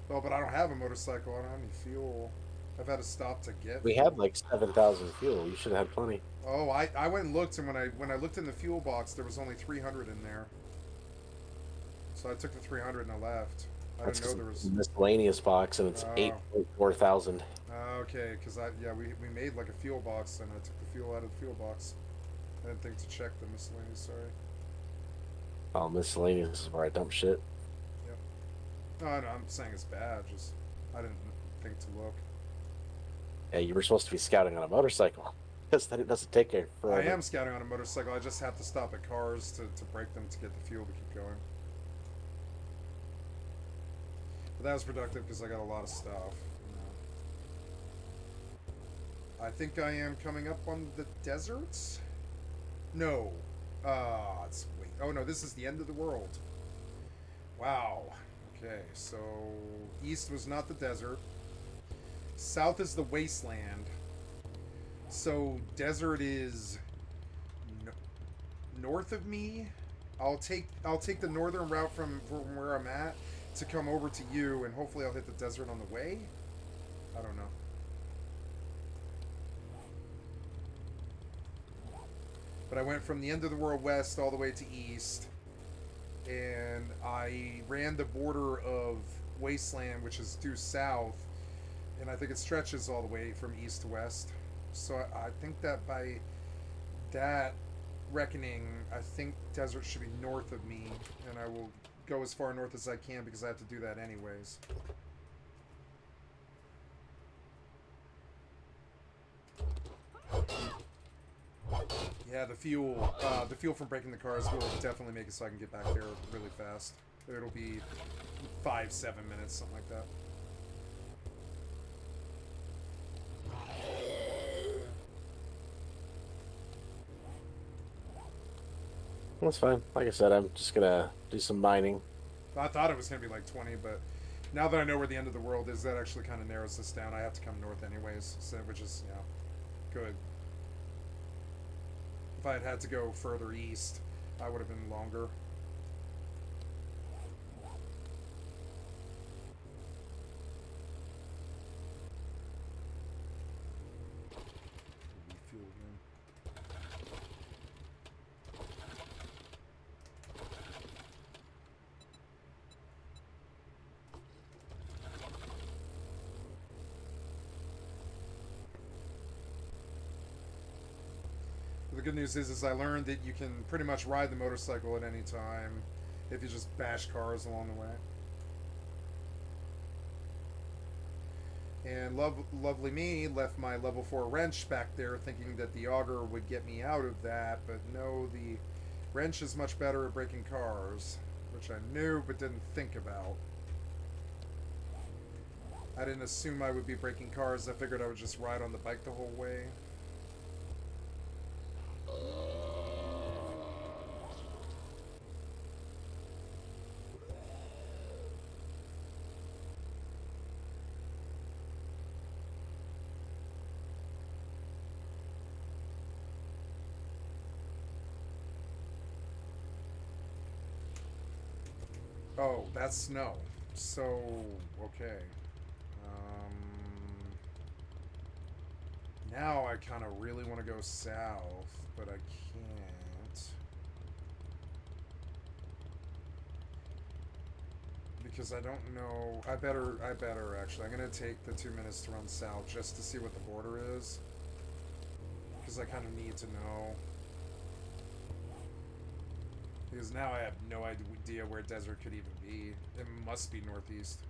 Oh, but I don't have a motorcycle. I don't have any fuel. I've had to stop to get We fuel. had like 7,000 fuel. You should have had plenty. Oh, I went and looked, and when I looked in the fuel box, there was only 300 in there. So I took the 300 and I left. I That's didn't know 'cause there was... it's a miscellaneous box and it's Oh. 8,400. Okay, because we made like a fuel box, and I took the fuel out of the fuel box. I didn't think to check the miscellaneous, sorry. Oh, miscellaneous is where I dump shit. Yep. No, I'm saying it's bad, just I didn't think to look. Yeah, you were supposed to be scouting on a motorcycle. Because then it doesn't take care forever. I am scouting on a motorcycle, I just have to stop at cars to break them to get the fuel to keep going. But that was productive because I got a lot of stuff. You know. I think I am coming up on the deserts? No. It's wait. Oh no, this is the end of the world. Wow. Okay, so east was not the desert. South is the wasteland. So desert is north of me. I'll take the northern route from where I'm at to come over to you, and hopefully I'll hit the desert on the way. I don't know. But I went from the end of the world west all the way to east, and I ran the border of wasteland, which is due south, and I think it stretches all the way from east to west. So I think that by that reckoning, I think desert should be north of me, and I will go as far north as I can because I have to do that anyways. Yeah, the fuel from breaking the cars will definitely make it so I can get back there really fast. It'll be 5-7 minutes, something like that. That's fine. Like I said, I'm just gonna do some mining. I thought it was going to be like 20, but now that I know where the end of the world is, that actually kind of narrows this down. I have to come north anyways, so, which is, you know, good. If I had had to go further east, I would have been longer. Refuel again. The good news is I learned that you can pretty much ride the motorcycle at any time if you just bash cars along the way. And lovely me left my level 4 wrench back there thinking that the auger would get me out of that, but no, the wrench is much better at breaking cars, which I knew but didn't think about. I didn't assume I would be breaking cars, I figured I would just ride on the bike the whole way. Oh, that's snow. So, okay. Now I kind of really want to go south, but I can't. Because I don't know. I better actually. I'm going to take the 2 minutes to run south just to see what the border is. Because I kind of need to know. Because now I have no idea where desert could even be. It must be northeast.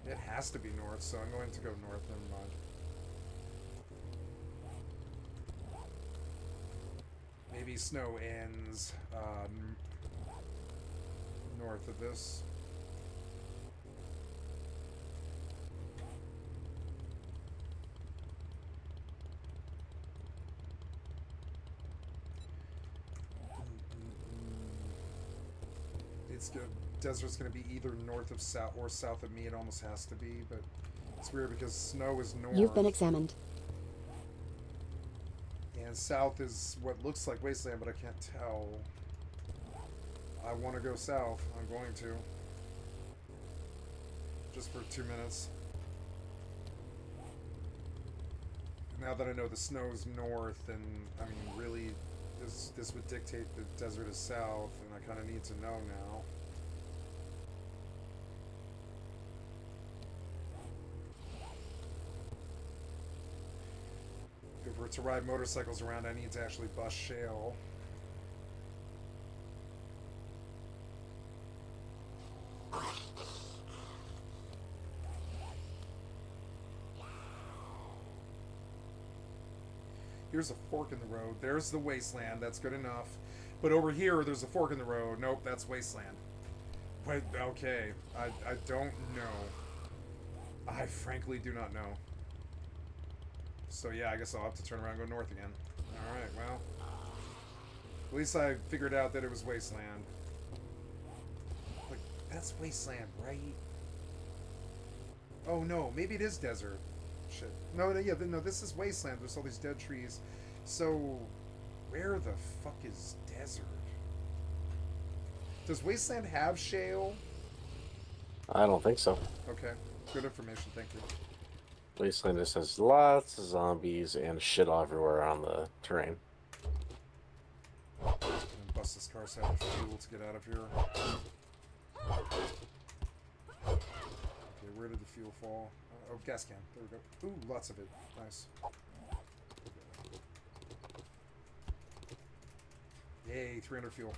It has to be north, so I'm going to go north. Never mind. Maybe snow ends north of this. It's good. Desert's going to be either north of south or south of me. It almost has to be, but it's weird because snow is north. You've been examined. And south is what looks like wasteland, but I can't tell. I want to go south. I'm going to. Just for 2 minutes. Now that I know the snow's north, and I mean, really, this would dictate the desert is south, and I kind of need to know now. If we're to ride motorcycles around, I need to actually bust shale. Here's a fork in the road. There's the wasteland. That's good enough. But over here, there's a fork in the road. Nope, that's wasteland. Wait, okay. I don't know. I frankly do not know. So yeah, I guess I'll have to turn around and go north again. Alright, well. At least I figured out that it was wasteland. Like, that's wasteland, right? Oh no, maybe it is desert. Shit. No, yeah, no, this is wasteland. There's all these dead trees. So, where the fuck is desert? Does wasteland have shale? I don't think so. Okay, good information, thank you. Wasteland just has lots of zombies and shit everywhere on the terrain. And bust this car so I have fuel to get out of here. Okay, where did the fuel fall? Oh, gas can. There we go. Ooh, lots of it. Nice. Yay, 300 fuel.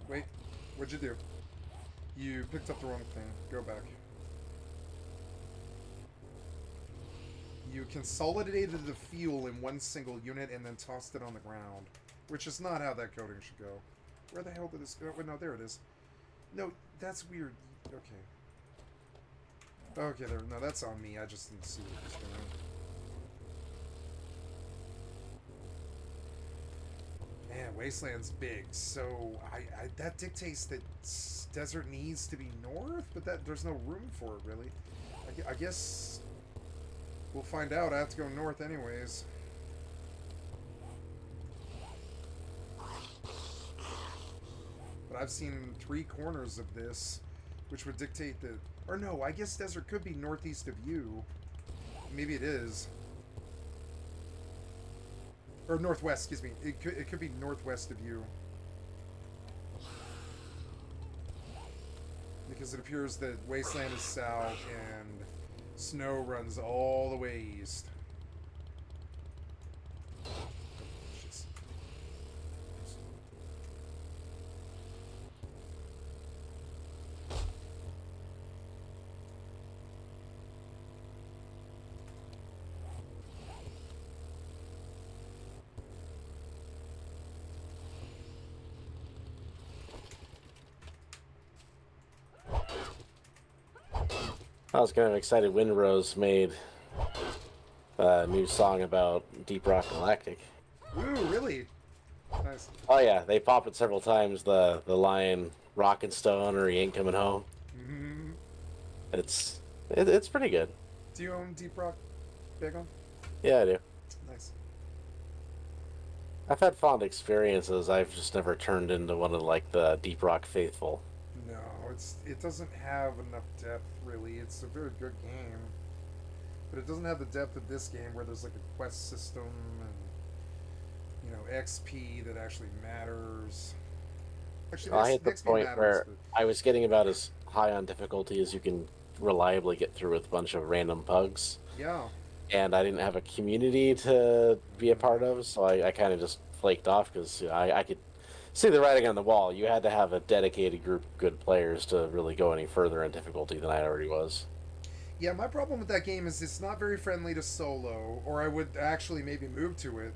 Wait, what'd you do? You picked up the wrong thing. Go back. You consolidated the fuel in one single unit and then tossed it on the ground. Which is not how that coding should go. Where the hell did this go? Oh, no, there it is. No, that's weird. Okay. Okay, there. No, that's on me. I just didn't see what was going on. Man, Wasteland's big, so that dictates that desert needs to be north, but there's no room for it, really. I guess we'll find out. I have to go north anyways. But I've seen 3 corners of this, which would dictate that... Or no, I guess desert could be northeast of you. Maybe it is. Or northwest, excuse me. It could be northwest of you. Because it appears that Wasteland is south and snow runs all the way east. I was kind of excited. Windrose made a new song about Deep Rock Galactic. Ooh, really? Nice. Oh yeah, they pop it several times. The line "Rockin' Stone" or "He Ain't Coming Home." Mm-hmm. It's pretty good. Do you own Deep Rock Bagon? Yeah, I do. Nice. I've had fond experiences. I've just never turned into one of like the Deep Rock faithful. No, it doesn't have enough depth really. It's a very good game, but it doesn't have the depth of this game where there's like a quest system and XP that actually matters. Actually, I hit the the XP point matters, where but I was getting about as high on difficulty as you can reliably get through with a bunch of random pugs, yeah. and I didn't have a community to be a part Mm, of, so I kind of just flaked off because I could see the writing on the wall. You had to have a dedicated group of good players to really go any further in difficulty than I already was. yeah, my problem with that game is it's not very friendly to solo, or I would actually maybe move to it,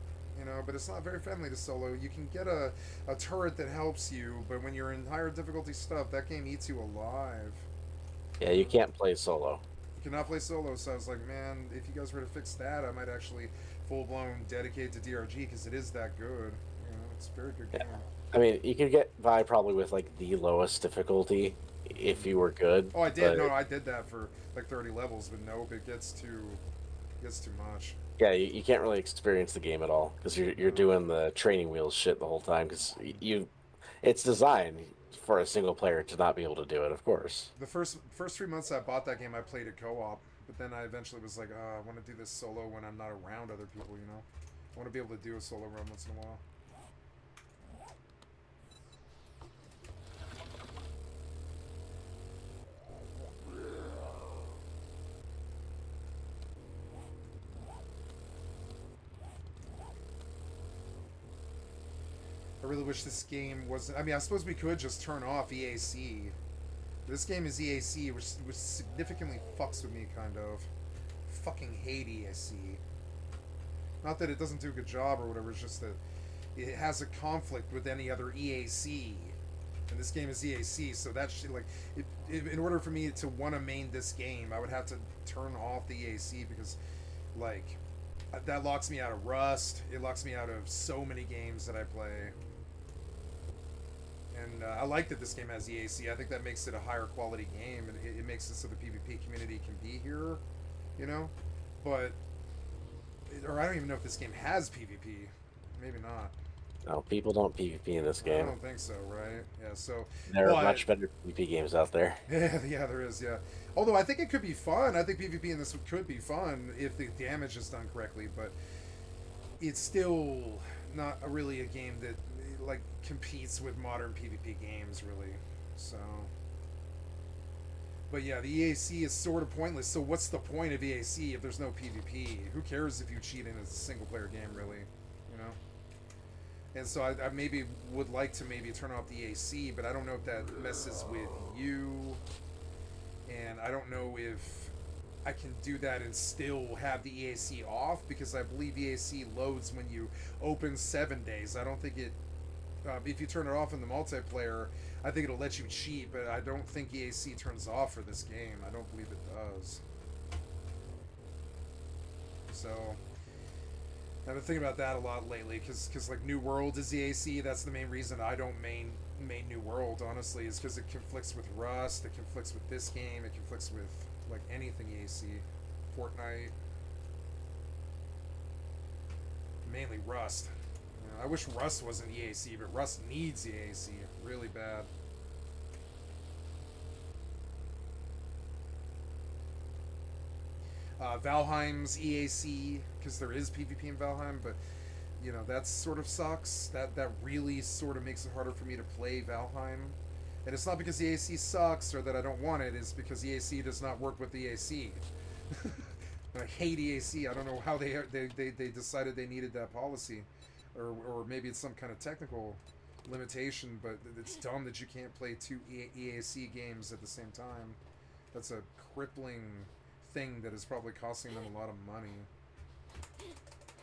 but it's not very friendly to solo. You can get a turret that helps you, but when you're in higher difficulty stuff, that game eats you alive. Yeah, you can't play solo. You cannot play solo, so I was like, man, if you guys were to fix that, I might actually full blown dedicate to DRG because it is that good. It's a very good Yeah. game. I mean, you could get by probably with like the lowest difficulty if you were good, Oh, I did. but No, I did that for like 30 levels, but nope, gets too much. yeah, you can't really experience the game at all because you're No. doing the training wheels shit the whole time because it's designed for a single player to not be able to do it, of course. The first 3 months I bought that game, I played it co-op, but then I eventually was like, I want to do this solo when I'm not around other people. I want to be able to do a solo run once in a while. I really wish this game wasn't. I mean, I suppose we could just turn off EAC. This game is EAC, which significantly fucks with me, kind of. Fucking hate EAC. Not that it doesn't do a good job or whatever, it's just that it has a conflict with any other EAC. And this game is EAC, so that shit, like, in order for me to want to main this game, I would have to turn off the EAC because, like, that locks me out of Rust. It locks me out of so many games that I play. And I like that this game has EAC. I think that makes it a higher quality game, and it makes it so the PvP community can be here, you know? But, or I don't even know if this game has PvP. Maybe not. No, people don't PvP in this I game. don't think so, right? Yeah, so. There are But, much better PvP games out there. yeah, there is, yeah. Although I think it could be fun. I think PvP in this could be fun if the damage is done correctly, but it's still not really a game that like competes with modern PvP games really. So but yeah, the EAC is sort of pointless. So what's the point of EAC if there's no PvP? Who cares if you cheat in a single player game really, you know? And so I maybe would like to maybe turn off the EAC, but I don't know if that messes with you. And I don't know if I can do that and still have the EAC off because I believe EAC loads when you open 7 days. I don't think it. If you turn it off in the multiplayer, I think it'll let you cheat, but I don't think EAC turns off for this game. I don't believe it does. So I've been thinking about that a lot lately because like New World is EAC. That's the main reason I don't main New World, honestly, is because it conflicts with Rust, it conflicts with this game, it conflicts with like anything EAC. Fortnite. Mainly Rust. I wish Rust wasn't EAC, but Rust needs EAC really bad. Valheim's EAC, because there is PvP in Valheim, but that sort of sucks. That really sort of makes it harder for me to play Valheim. And it's not because EAC sucks or that I don't want it, it's because EAC does not work with EAC. I hate EAC. I don't know how they decided they needed that policy. Or maybe it's some kind of technical limitation, but it's dumb that you can't play two EAC games at the same time. That's a crippling thing that is probably costing them a lot of money.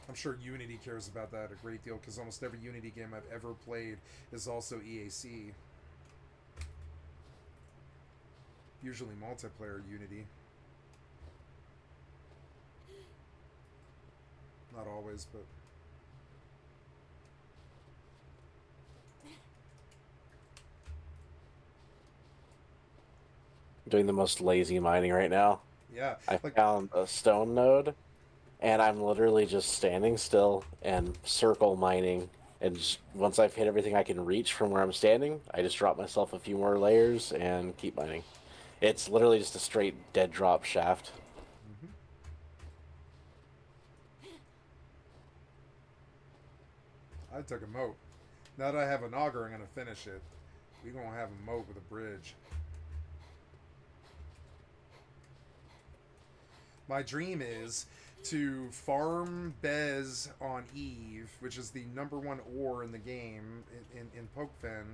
I'm sure Unity cares about that a great deal because almost every Unity game I've ever played is also EAC. Usually multiplayer Unity. Not always, but... Doing the most lazy mining right now. Yeah. I found a stone node, and I'm literally just standing still and circle mining And just, once I've hit everything I can reach from where I'm standing, I just drop myself a few more layers and keep mining. It's literally just a straight dead drop shaft. Mm-hmm. I took a moat. Now that I have an auger, I'm gonna finish it. We gonna have a moat with a bridge. My dream is to farm Bez on EvE, which is the #1 ore in the game in Pokefen,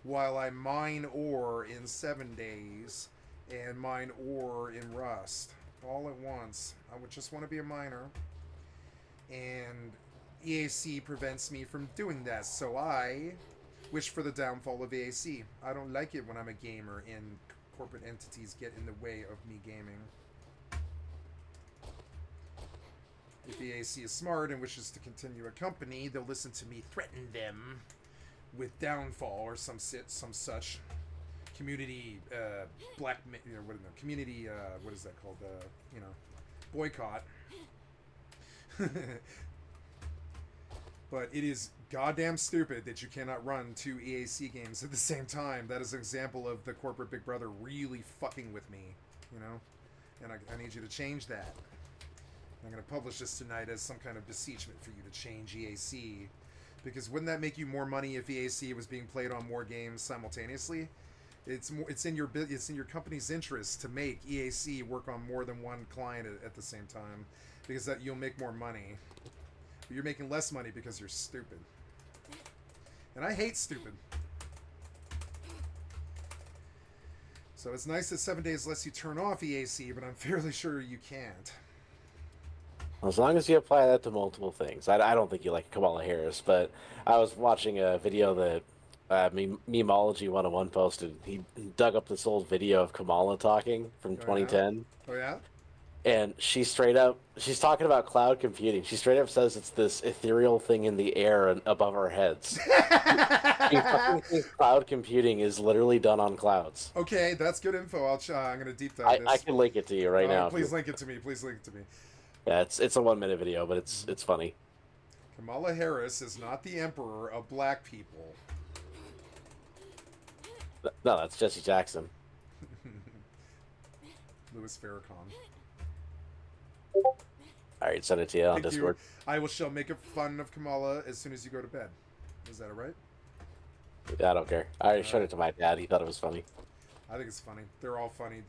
while I mine ore in 7 days and mine ore in Rust all at once. I would just want to be a miner, and EAC prevents me from doing that, so I wish for the downfall of EAC. I don't like it when I'm a gamer and corporate entities get in the way of me gaming. If EAC is smart and wishes to continue a company, they'll listen to me threaten them with downfall or some such community what is that called? Boycott. But it is goddamn stupid that you cannot run 2 EAC games at the same time. That is an example of the corporate Big Brother really fucking with me, And I need you to change that. I'm going to publish this tonight as some kind of beseechment for you to change EAC, because wouldn't that make you more money if EAC was being played on more games simultaneously? It's in your company's interest to make EAC work on more than one client at the same time, because that you'll make more money. But you're making less money because you're stupid. And I hate stupid. So it's nice that 7 days lets you turn off EAC, but I'm fairly sure you can't. As long as you apply that to multiple things. I don't think you like Kamala Harris, but I was watching a video that Memology 101 posted. He dug up this old video of Kamala talking from 2010. Oh, yeah? And she's talking about cloud computing. She straight up says it's this ethereal thing in the air and above our heads. Cloud computing is literally done on clouds. Okay, that's good info. I'm going to deep dive this. I can link it to you right now. Please link it to me. Please link it to me. Yeah, it's a 1 minute video, but it's funny. Kamala Harris is not the emperor of black people. No, that's Jesse Jackson. Louis Farrakhan. All right, send it to you on Discord. I shall make fun of Kamala as soon as you go to bed. Is that all right? Yeah, I don't care. I already showed it to my dad. He thought it was funny. I think it's funny. They're all funny.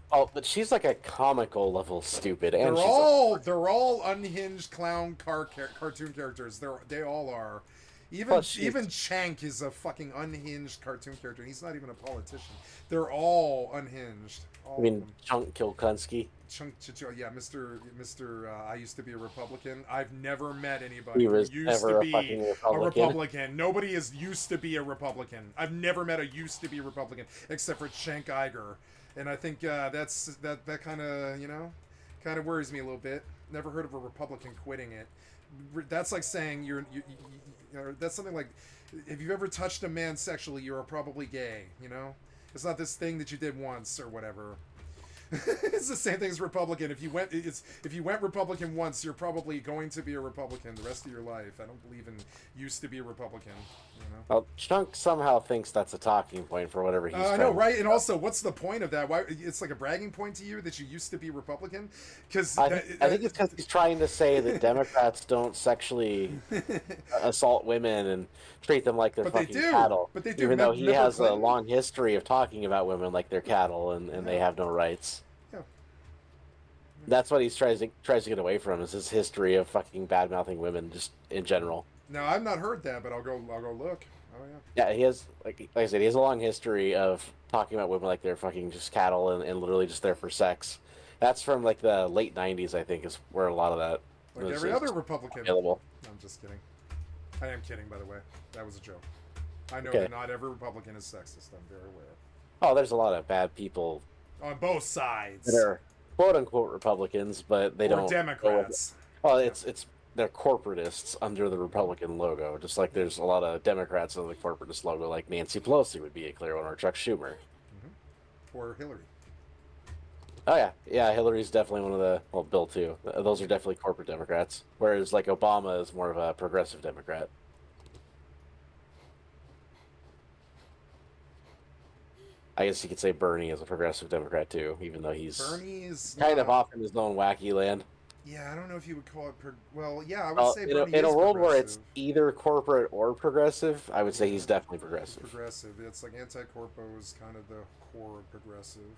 Oh, but she's like a comical level stupid, and they're all unhinged clown cartoon characters. They all are. Even Chank is a fucking unhinged cartoon character. He's not even a politician. They're all unhinged. I mean, Chunk Kilkunsky. Yeah, Mr. I used to be a Republican. I've never met anybody who used to be a Republican. Nobody is used to be a Republican. I've never met a used to be Republican except for Cenk Uygur. And I think that kind of worries me a little bit. Never heard of a Republican quitting it. That's like saying that's something like, if you've ever touched a man sexually, you're probably gay. It's not this thing that you did once or whatever. It's the same thing as Republican. If you went Republican once, you're probably going to be a Republican the rest of your life. I don't believe in used to be a Republican. Well, Chunk somehow thinks that's a talking point for whatever he's I know, right? And also, what's the point of that? Why it's like a bragging point to you that you used to be Republican? Because I think it's because he's trying to say that Democrats don't sexually assault women and treat them like they're fucking cattle. But they do. Even though he has a long history of talking about women like they're cattle and they have no rights. Yeah. That's what he tries to get away from, is his history of fucking bad mouthing women just in general. No, I've not heard that, but I'll go look. Oh yeah. Yeah, he has like I said, he has a long history of talking about women like they're fucking just cattle and literally just there for sex. That's from like the late '90s, I think, is where a lot of that. Like every other Republican. Available. No, I'm just kidding. I am kidding, by the way. That was a joke. I know that not every Republican is sexist. I'm very aware. Oh, there's a lot of bad people on both sides that are quote unquote Republicans, but they don't. Democrats. Well, they're corporatists under the Republican logo, just like there's a lot of Democrats under the corporatist logo, like Nancy Pelosi would be a clear one, or Chuck Schumer. Or Hillary. Oh yeah. Hillary's definitely one of the Bill too. Those are definitely corporate Democrats, whereas like Obama is more of a progressive Democrat. I guess you could say Bernie is a progressive Democrat too, even though he's Bernie's kind of not. off in his own wacky land. Yeah, I don't know if you would call it. Well, yeah, I would Well, say Bernie in a is world where progressive. it's either corporate or progressive, I would say Yeah, he's definitely he's progressive. progressive. It's like anti-corpo is kind of the core of progressive,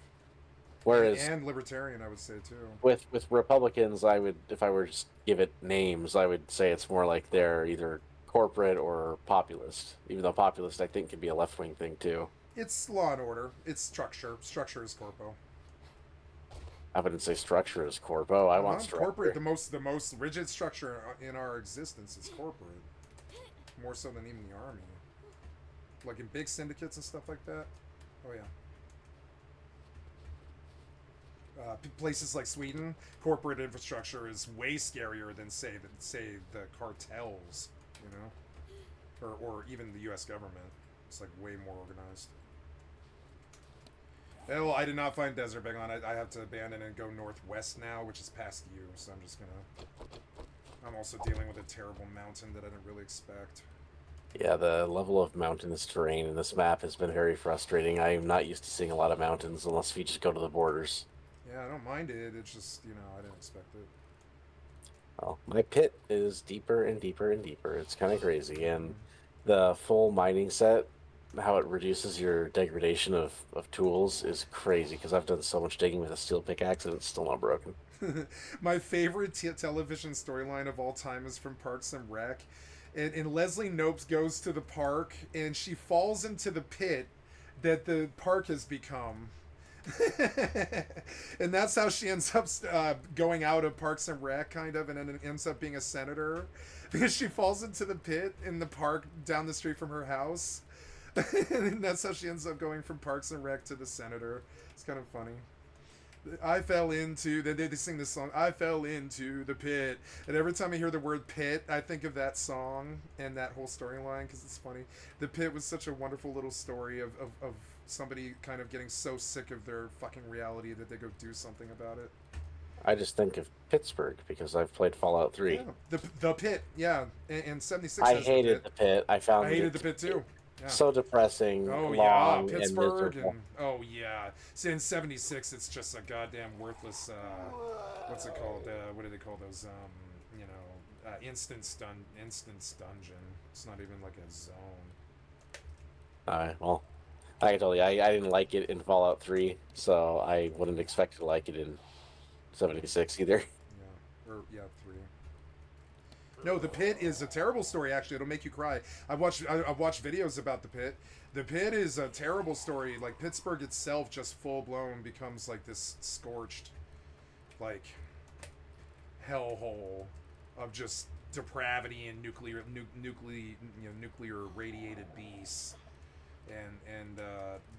Whereas and libertarian, I would say too. with Republicans, I would, if I were to just give it names, I would say it's more like they're either corporate or populist. Even though populist, I think, can be a left wing thing too. It's law and order. It's structure. Structure is corpo. I wouldn't say structure is corpo. I want Corporate. structure. The most rigid structure in our existence is corporate. More so than even the army. Like in big syndicates and stuff like that. Oh yeah. Places like Sweden, corporate infrastructure is way scarier than say the cartels, you know, or even the U.S. government. It's like way more organized. Well, I did not find Desert Big on. I have to abandon and go northwest now, which is past you. So I'm just gonna. I'm also dealing with a terrible mountain that I didn't really expect. Yeah, the level of mountainous terrain in this map has been very frustrating. I am not used to seeing a lot of mountains unless we just go to the borders. Yeah, I don't mind it. It's just I didn't expect it. Well, my pit is deeper and deeper and deeper. It's kind of crazy. And Mm. the full mining set, how it reduces your degradation of tools is crazy because I've done so much digging with a steel pickaxe and it's still not broken. My favorite television storyline of all time is from Parks and Rec. And Leslie Nopes goes to the park and she falls into the pit that the park has become. And that's how she ends up going out of Parks and Rec, kind of, and then ends up being a senator because she falls into the pit in the park down the street from her house. And that's how she ends up going from Parks and Rec to the senator. It's kind of funny. I fell into they sing this song. I fell into the pit, and every time I hear the word pit, I think of that song and that whole storyline because it's funny. The pit was such a wonderful little story of somebody kind of getting so sick of their fucking reality that they go do something about it. I just think of Pittsburgh because I've played Fallout 3. Yeah, the pit. Yeah, and 76 I has hated the the pit. I pit. I found hated it the pit too. Yeah. so depressing, Oh yeah, long, and Pittsburgh miserable. and oh yeah. See, in '76, it's just a goddamn worthless. What's it called? What do they call those? Instance dungeon. It's not even like a zone. Well, I can tell you, I didn't like it in Fallout 3, so I wouldn't expect to like it in 76 either. Yeah, or yeah, 3. No, the pit is a terrible story. Actually, it'll make you cry. I've watched videos about the pit. The pit is a terrible story. Like Pittsburgh itself, just full blown becomes like this scorched, like hellhole of just depravity and nuclear radiated beasts. And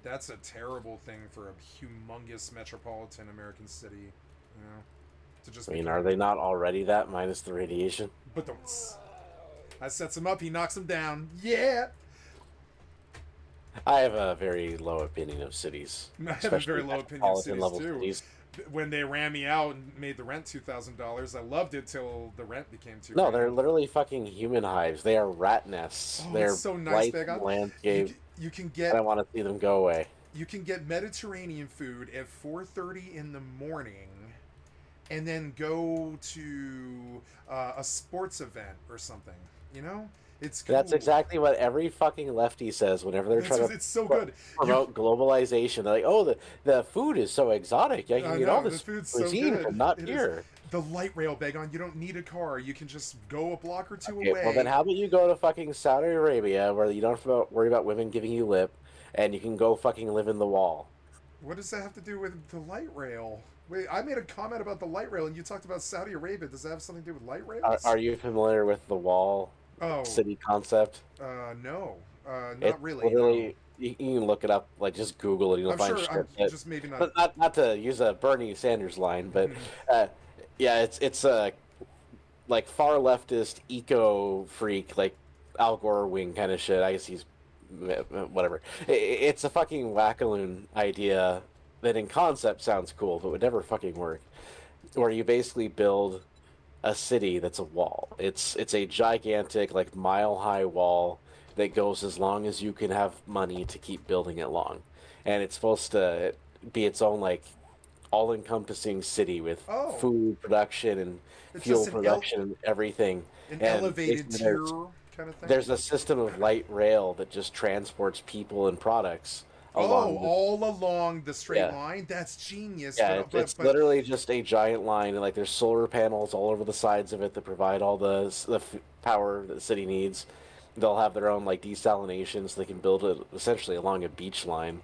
that's a terrible thing for a humongous metropolitan American city, you know, to just. I mean, are they not already that minus the radiation? But don't. That sets him up. He knocks him down. Yeah. I have a very low opinion of cities. I have a very low opinion of cities level too. cities. When they ran me out and made the rent $2,000, I loved it till the rent became too. No, grand. they're literally fucking human hives. They are rat nests. Oh, they're it's so nice, blight Begon. landscape. You can And get I want to see them go away. you can get Mediterranean food at 4:30 in the morning, and then go to a sports event or something. You know, it's cool. That's exactly what every fucking lefty says whenever they're trying to It's so good. promote globalization. They're like, "Oh, the food is so exotic. I can I get know, all the this food's so cuisine good. from not It is. here." The light rail, Begon. You don't need a car. You can just go a block or two Okay, away. well, then how about you go to fucking Saudi Arabia where you don't have to worry about women giving you lip, and you can go fucking live in the wall. What does that have to do with the light rail? Wait, I made a comment about the light rail, and you talked about Saudi Arabia. Does that have something to do with light rails? Are you familiar with the wall Oh, city concept? no, not It's really. literally, you can look it up, like just Google it, and No. you'll I'm find sure. shit. I'm just maybe not. Not to use a Bernie Sanders line, but yeah, it's a like far leftist eco freak, like Al Gore wing kind of shit. I guess he's whatever. It's a fucking wackaloon idea that in concept sounds cool, but would never fucking work. Where you basically build a city that's a wall. It's a gigantic, like mile high wall that goes as long as you can have money to keep building it long, and it's supposed to be its own like all encompassing city with Oh, food production and it's fuel just production and everything. an And elevated basically tier kind of thing. there's a system of light rail that just transports people and products Oh, along the all along the straight yeah. line. That's genius. Yeah, But it's literally just a giant line, and like there's solar panels all over the sides of it that provide all the power that the city needs. They'll have their own like desalination, so they can build it essentially along a beach line.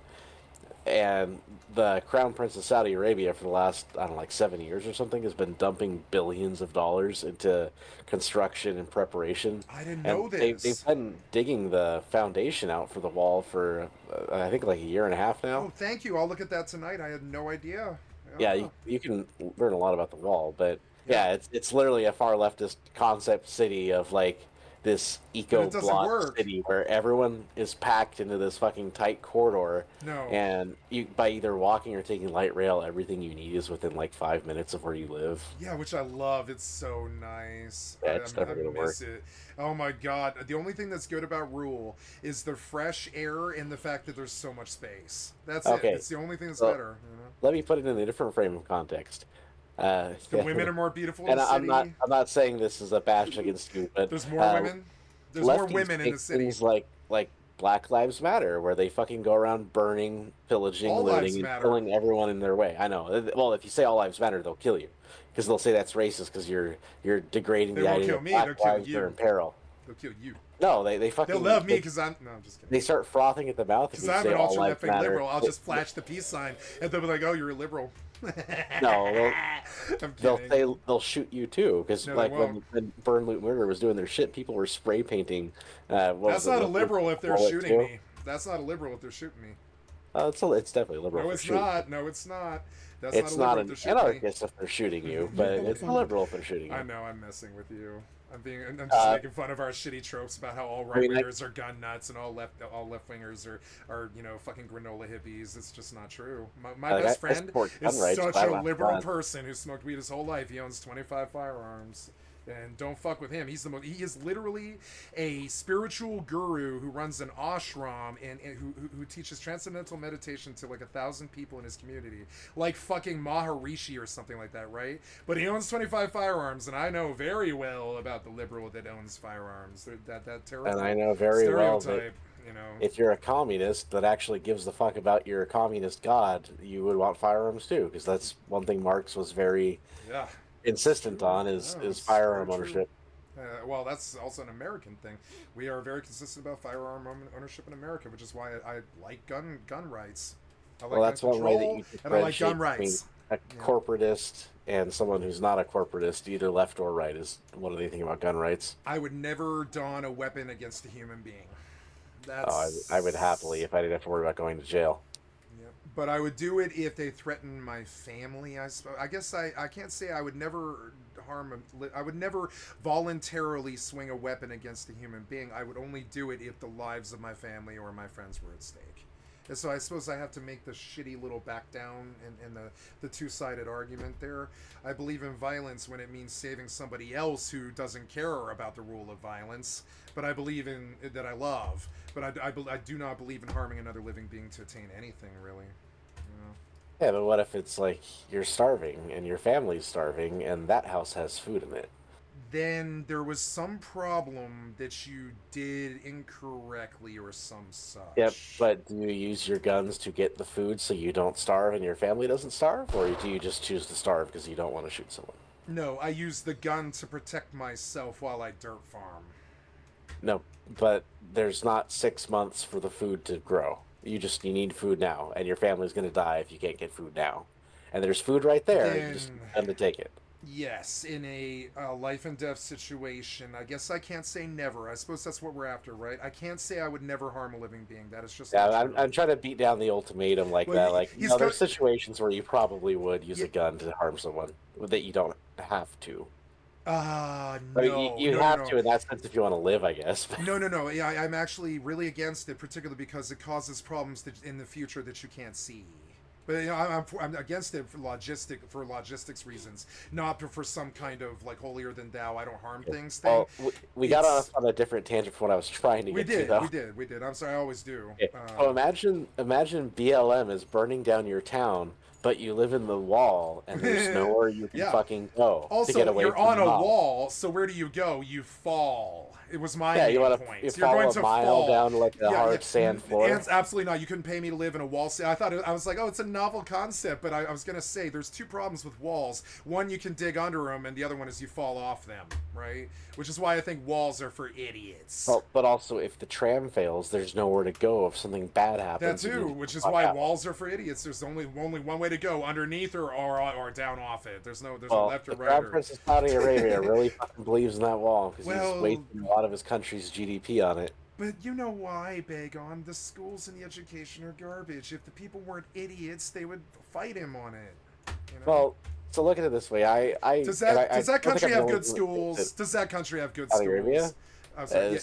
And the Crown Prince of Saudi Arabia for the last, I don't know, like 7 years or something, has been dumping billions of dollars into construction and preparation. I didn't And know they've this. been digging the foundation out for the wall for, I think, like a year and a half now. Oh, thank you. I'll look at that tonight. I had no idea. Yeah, Yeah. you can learn a lot about the wall, but Yeah. yeah, it's literally a far leftist concept city of like this But eco it doesn't block work. city where everyone is packed into this fucking tight corridor, No. and you by either walking or taking light rail, everything you need is within like 5 minutes of where you live. Yeah, which I love. It's so nice. Yeah, it's never I gonna work. miss it. Oh my god. The only thing that's good about Rule is the fresh air and the fact that there's so much space. That's it. Okay, It's the only thing that's so better. You know? let me put it in a different frame of context. The women are more beautiful in and the city. I'm not saying this is a bash against you, but There's more women. There's more lefties women in make the city. things like Black Lives Matter, where they fucking go around burning, pillaging, All lives looting, and matter. killing everyone in their way. I know. Well, if you say all lives matter, they'll kill you because they'll say that's racist because you're degrading They the won't idea kill that me. Black They'll kill lives are you. in peril. They'll kill you. No, they fucking They'll love me because I'm. No, I'm just kidding. they start frothing at the mouth if Because you I'm say an all ultra lives left wing matter. liberal. I'll just flash the peace sign, and they'll be like, "Oh, you're a liberal." No, I'm they'll kidding. say they'll shoot you too because No, they like won't. when Burn Loot Murder was doing their shit, people were spray painting. What That's was it, not a the liberal if they're bullet shooting too? me. That's not a liberal if they're shooting me. It's definitely liberal. No, for it's shooting. not. No, it's not. That's It's not not a liberal an if they're shooting me. anarchist if they're shooting you, but it's a liberal if they're shooting you. I know. I'm messing with you. I'm just making fun of our shitty tropes about how all right wingers are gun nuts and all left wingers are fucking granola hippies. It's just not true. My Like, best I friend support gun is rights, such but I a laugh liberal at person who smoked weed his whole life. He owns 25 firearms. And don't fuck with him. He is literally a spiritual guru who runs an ashram and who teaches transcendental meditation to like 1,000 people in his community, like fucking Maharishi or something like that, right? But he owns 25 firearms, and I know very well about the liberal that owns firearms. That terrible And I know very well stereotype. that You know, if you're a communist that actually gives the fuck about your communist god, you would want firearms too, because that's one thing Marx was very yeah. insistent on is No, is it's firearm very true. ownership. Well, that's also an American thing. We are very consistent about firearm ownership in America, which is why I like gun rights. I like Well, that's gun one way that control, you and I like differentiate gun between rights. a Yeah. corporatist and someone who's not a corporatist, either left or right. Is what do they think about gun rights? I would never don a weapon against a human being. Oh, That's. I would happily if I didn't have to worry about going to jail. Yep. But I would do it if they threaten my family. I guess I can't say I would never I would never voluntarily swing a weapon against a human being. I would only do it if the lives of my family or my friends were at stake. And so I suppose I have to make the shitty little back down and the two-sided argument there. I believe in violence when it means saving somebody else who doesn't care about the rule of violence. But I believe in that I love. But I do not believe in harming another living being to attain anything, really. You know? Yeah, but what if it's like you're starving and your family's starving and that house has food in it? Then there was some problem that you did incorrectly or some such. Yep, but do you use your guns to get the food so you don't starve and your family doesn't starve? Or do you just choose to starve because you don't want to shoot someone? No, I used the gun to protect myself while I dirt farm. No, but there's not 6 months for the food to grow. You need food now, and your family's going to die if you can't get food now. And there's food right there, you just have to take it. Yes, in a life and death situation, I guess I can't say never. I suppose that's what we're after, right? I can't say I would never harm a living being. That is just Yeah, not true. I'm trying to beat down the ultimatum like Well, that. Like, he's no, there's got- situations where you probably would use Yeah. a gun to harm someone that you don't have to. No. I mean, you no, have no. to in that sense if you want to live, I guess. No. Yeah, I'm actually really against it, particularly because it causes problems in the future that you can't see. But you know, I'm against it for logistics reasons, not for some kind of like holier than thou, I don't harm things thing. Well, we got off on a different tangent from what I was trying to We get to, did, though. we did. I'm sorry, I always do. Yeah. So imagine BLM is burning down your town, but you live in the wall, and there's nowhere you can Yeah. fucking go to get Also, away you're from on the a mob. wall, so where do you go? You fall. It was my Yeah, you main want to point. you You're fall going a to mile fall. down like a Yeah, hard sand floor. It's absolutely not. You couldn't pay me to live in a wall. I thought I was like, oh, it's a novel concept, but I was gonna say there's two problems with walls. One, you can dig under them, and the other one is you fall off them, right? Which is why I think walls are for idiots. Well, but also, if the tram fails, there's nowhere to go if something bad That happens. too, which is why walls are for idiots. There's only one way to go: underneath or down off it. There's no left or the right. Crown Prince of Saudi Arabia really fucking believes in that wall because Well, he's wasting a lot of his country's GDP on it. But you know why, Bagon? The schools and the education are garbage. If the people weren't idiots, they would fight him on it. You know? Well, so look at it this way. does that don't think country I'm have the good only one that thinks schools? that Does that country have good Saudi schools? Arabia? I'm sorry,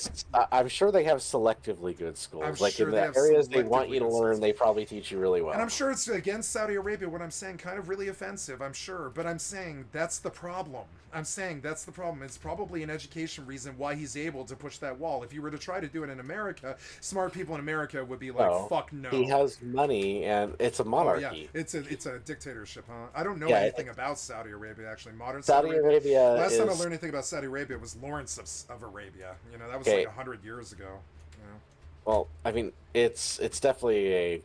I'm sure they have selectively good schools. I'm Like sure in they the have areas they want selectively you to good learn, schools. they probably teach you really well. And I'm sure it's against Saudi Arabia, what I'm saying, kind of really offensive, I'm sure. But I'm saying that's the problem. It's probably an education reason why he's able to push that wall. If you were to try to do it in America, smart people in America would be like, No, fuck no. he has money, and it's a Oh monarchy. yeah, it's a dictatorship, huh? I don't know Yeah, anything about Saudi Arabia actually. Modern Saudi Arabia Last time I is- learned anything about Saudi Arabia was Lawrence of Arabia. You know, that was Okay. like 100 years ago. You know, Well, I mean, it's definitely a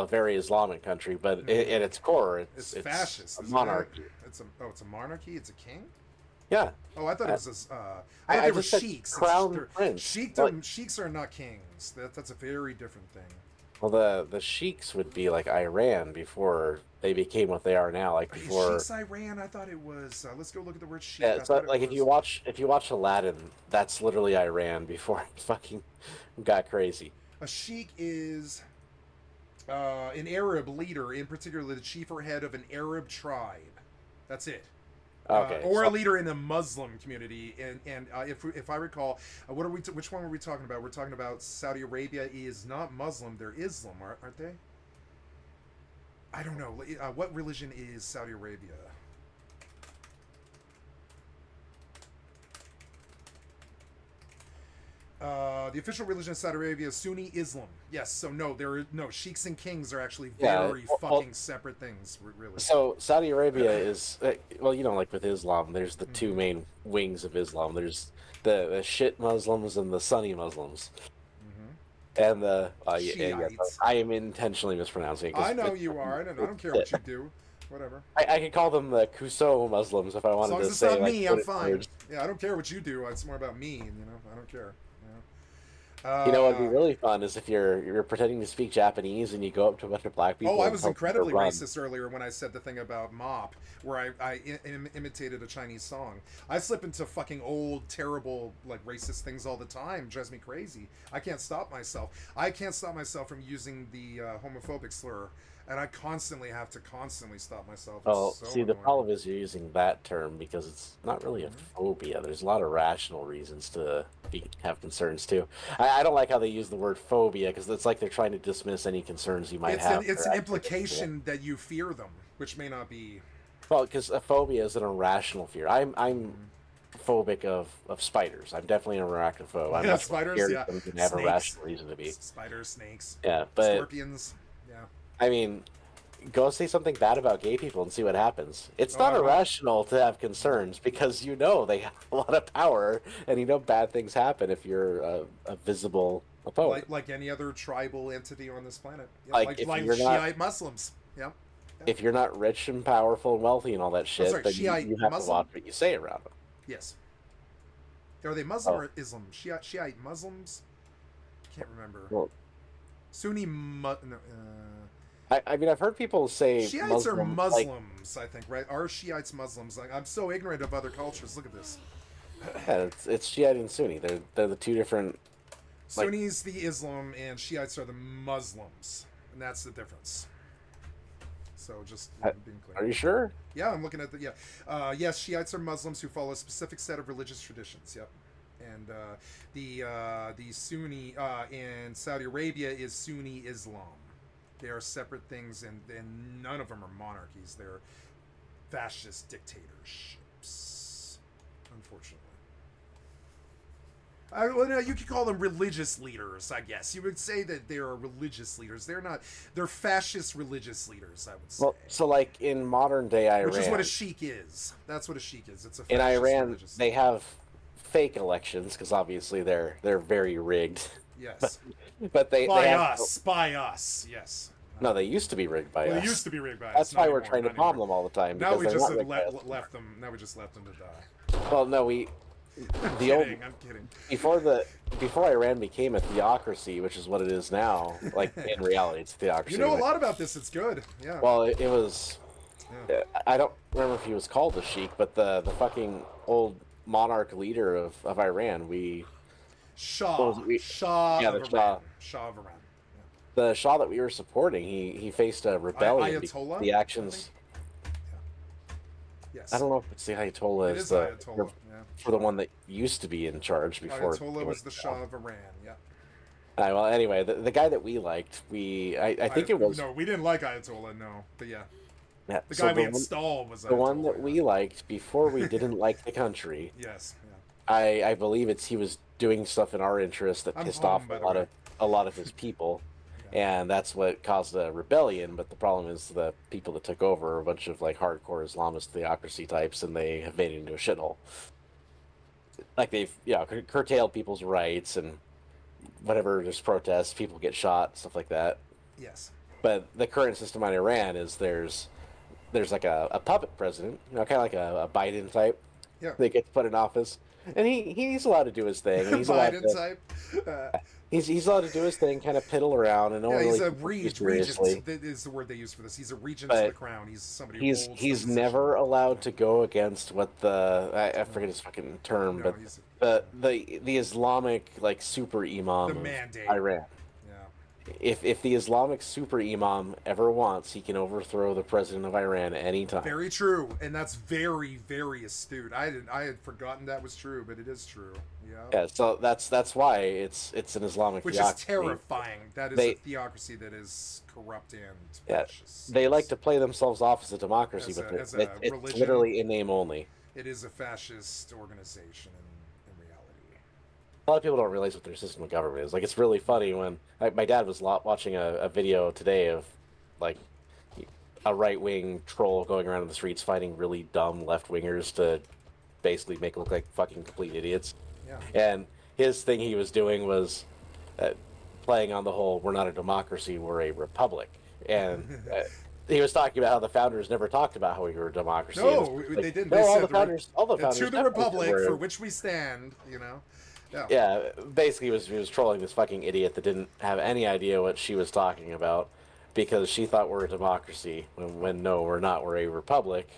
very Islamic country, but at its core, it's it's fascist. a isn't monarchy. it? It's a monarchy. It's a king. Yeah, Oh, I thought it was a. I they were just said sheiks. crown prince. Sheiks are not kings. That's a very different thing. Well, the sheiks would be like Iran before they became what they are now. Like Is before, sheiks Iran? I thought it was. Let's go look at the word sheik. yeah. I It's thought like it if you watch Aladdin, that's literally Iran before it fucking got crazy. A sheik is an Arab leader, in particular the chief or head of an Arab tribe. That's it. Okay, Or so- a leader in the Muslim community. And if I recall, which one were we talking about? We're talking about Saudi Arabia is not Muslim; they're Islam, aren't they? I don't know. What religion is Saudi Arabia? The official religion of Saudi Arabia is Sunni Islam. Yes, so no, sheiks and kings are actually very fucking separate things, really. So Saudi Arabia is well, you know, like with Islam, there's the two main wings of Islam. There's the shit Muslims and the Sunni Muslims. And the Shiites. I am intentionally mispronouncing it. 'Cause I know you are. I don't care what you do. Whatever. I could call them the Kuso Muslims if I As wanted long as to it's say not like me, put I'm it fine. words. Yeah, I don't care what you do. It's more about me. I don't care. You know what'd be really fun is if you're pretending to speak Japanese and you go up to a bunch of black people. Oh, I and was tell them to incredibly run. racist earlier when I said the thing about mop, where I imitated a Chinese song. I slip into fucking old, terrible, like racist things all the time. It drives me crazy. I can't stop myself. I can't stop myself from using the homophobic slur, and I constantly have to stop myself. It's Well, so see, the annoying. problem is you're using that term because it's not really a phobia. There's a lot of rational reasons to have concerns too. I don't like how they use the word phobia because it's like they're trying to dismiss any concerns you might have. It's an implication that you fear them, which may not be. Well, because a phobia is an irrational fear. I'm phobic of spiders. I'm definitely an arachnophobe. I'm Yeah, much more spiders, scared yeah. of them than I have a Snakes. rational reason to be. Spiders, snakes, Yeah, but scorpions. Yeah. I mean, go say something bad about gay people and see what happens. It's not Uh-huh. irrational to have concerns because you know they have a lot of power and you know bad things happen if you're a visible opponent. Like any other tribal entity on this planet. Yeah, Like, if you're not- Shiite Muslims. Yeah. If you're not rich and powerful and wealthy and all that shit, sorry, then Shiite you have Muslim? to watch what you say around them. Yes. Are they Muslim Oh. or Islam? Shiite Muslims? Can't remember. Well, Sunni no, I mean, I've heard people say Shiites are Muslim, like, Muslims, I think, right? Are Shiites Muslims? Like, I'm so ignorant of other cultures. Look at this. yeah, it's Shiite and Sunni. They're the two different. Like- Sunnis the Islam and Shiites are the Muslims, and that's the difference. So just being clear. Are you sure? Yeah, I'm looking at the yes, Shiites are Muslims who follow a specific set of religious traditions. Yep, and the Sunni in Saudi Arabia is Sunni Islam. They are separate things, and none of them are monarchies. They're fascist dictatorships, unfortunately. Well, no, you could call them religious leaders, I guess. You would say that they are religious leaders. They're not. They're fascist religious leaders, I would say. Well, so like in modern day Iran, Which is what a sheik is. That's what a sheik is. It's a in fascist Iran religious they leader. have fake elections because obviously they're very rigged. Yes. But they have By us, yes. no, they used to be rigged by Well, us. they used to be rigged by us. That's why not we're anymore, trying to not bomb anymore. them all the time. Now because we they're just not rigged by us. left them. Now we just left them to die. Well, no, I'm the old kidding. before Iran became a theocracy, which is what it is now. Like in reality, it's a theocracy. You know a lot about this. It's good. Yeah. Well, it was. Yeah. I don't remember if he was called a sheik, but the fucking old monarch leader of Iran, Shah. Well, Shah yeah, of the Iran. Shah. Shah of Iran. the Shah that we were supporting, he faced a rebellion. Ayatollah, The actions. Yes. I don't know if it's the Ayatollah. It It's is the Ayatollah. Yeah. for the one that used to be in charge before. Ayatollah was the Shah of Iran. Yeah. Well, anyway, the guy that we liked, I think it was No, we didn't like Ayatollah. No, but yeah, yeah, the so guy we one- installed was Ayatollah. the one that we liked before we didn't like the country. Yes. Yeah. I believe he was doing stuff in our interest that I'm pissed home, off by a the lot way. of a lot of his people, and that's what caused a rebellion. But the problem is the people that took over are a bunch of like hardcore Islamist theocracy types, and they have made it into a shithole. Like they've curtailed people's rights and whatever. There's protests, people get shot, stuff like that. Yes. But the current system in Iran is there's like a puppet president, kind of like a Biden type. Yeah. They get put in office, and he's allowed to do his thing. And he's allowed Biden to, type. he's allowed to do his thing, kind of piddle around, and no one Yeah, he's really a takes him too seriously. regent. That is the word they use for this. He's a regent to But the crown. He's somebody who holds the He's position. never allowed to go against what I forget his fucking term, No, but he's- the Islamic like super imam The of mandate. Iran. Yeah. If the Islamic super imam ever wants, he can overthrow the president of Iran at any time. Very true, and that's very, very astute. I had forgotten that was true, but it is true. Yeah. Yeah, so that's why it's an Islamic Which is theocracy. terrifying. That is a theocracy that is corrupt and fascist. They like to play themselves off as a democracy, As a- but as a it's religion. literally in name only. It is a fascist organization in reality. A lot of people don't realize what their system of government is. Like, it's really funny when my dad was watching a video today of like a right-wing troll going around in the streets fighting really dumb left-wingers to basically make it look like fucking complete idiots. Yeah. And his thing he was doing was playing on the whole, we're not a democracy, we're a republic. And he was talking about how the founders never talked about how we were a democracy. No, Like, they didn't. No, They all said the founders to the definitely republic were. for which we stand. Yeah. Yeah, basically he was trolling this fucking idiot that didn't have any idea what she was talking about because she thought we're a democracy when no, we're not. We're a republic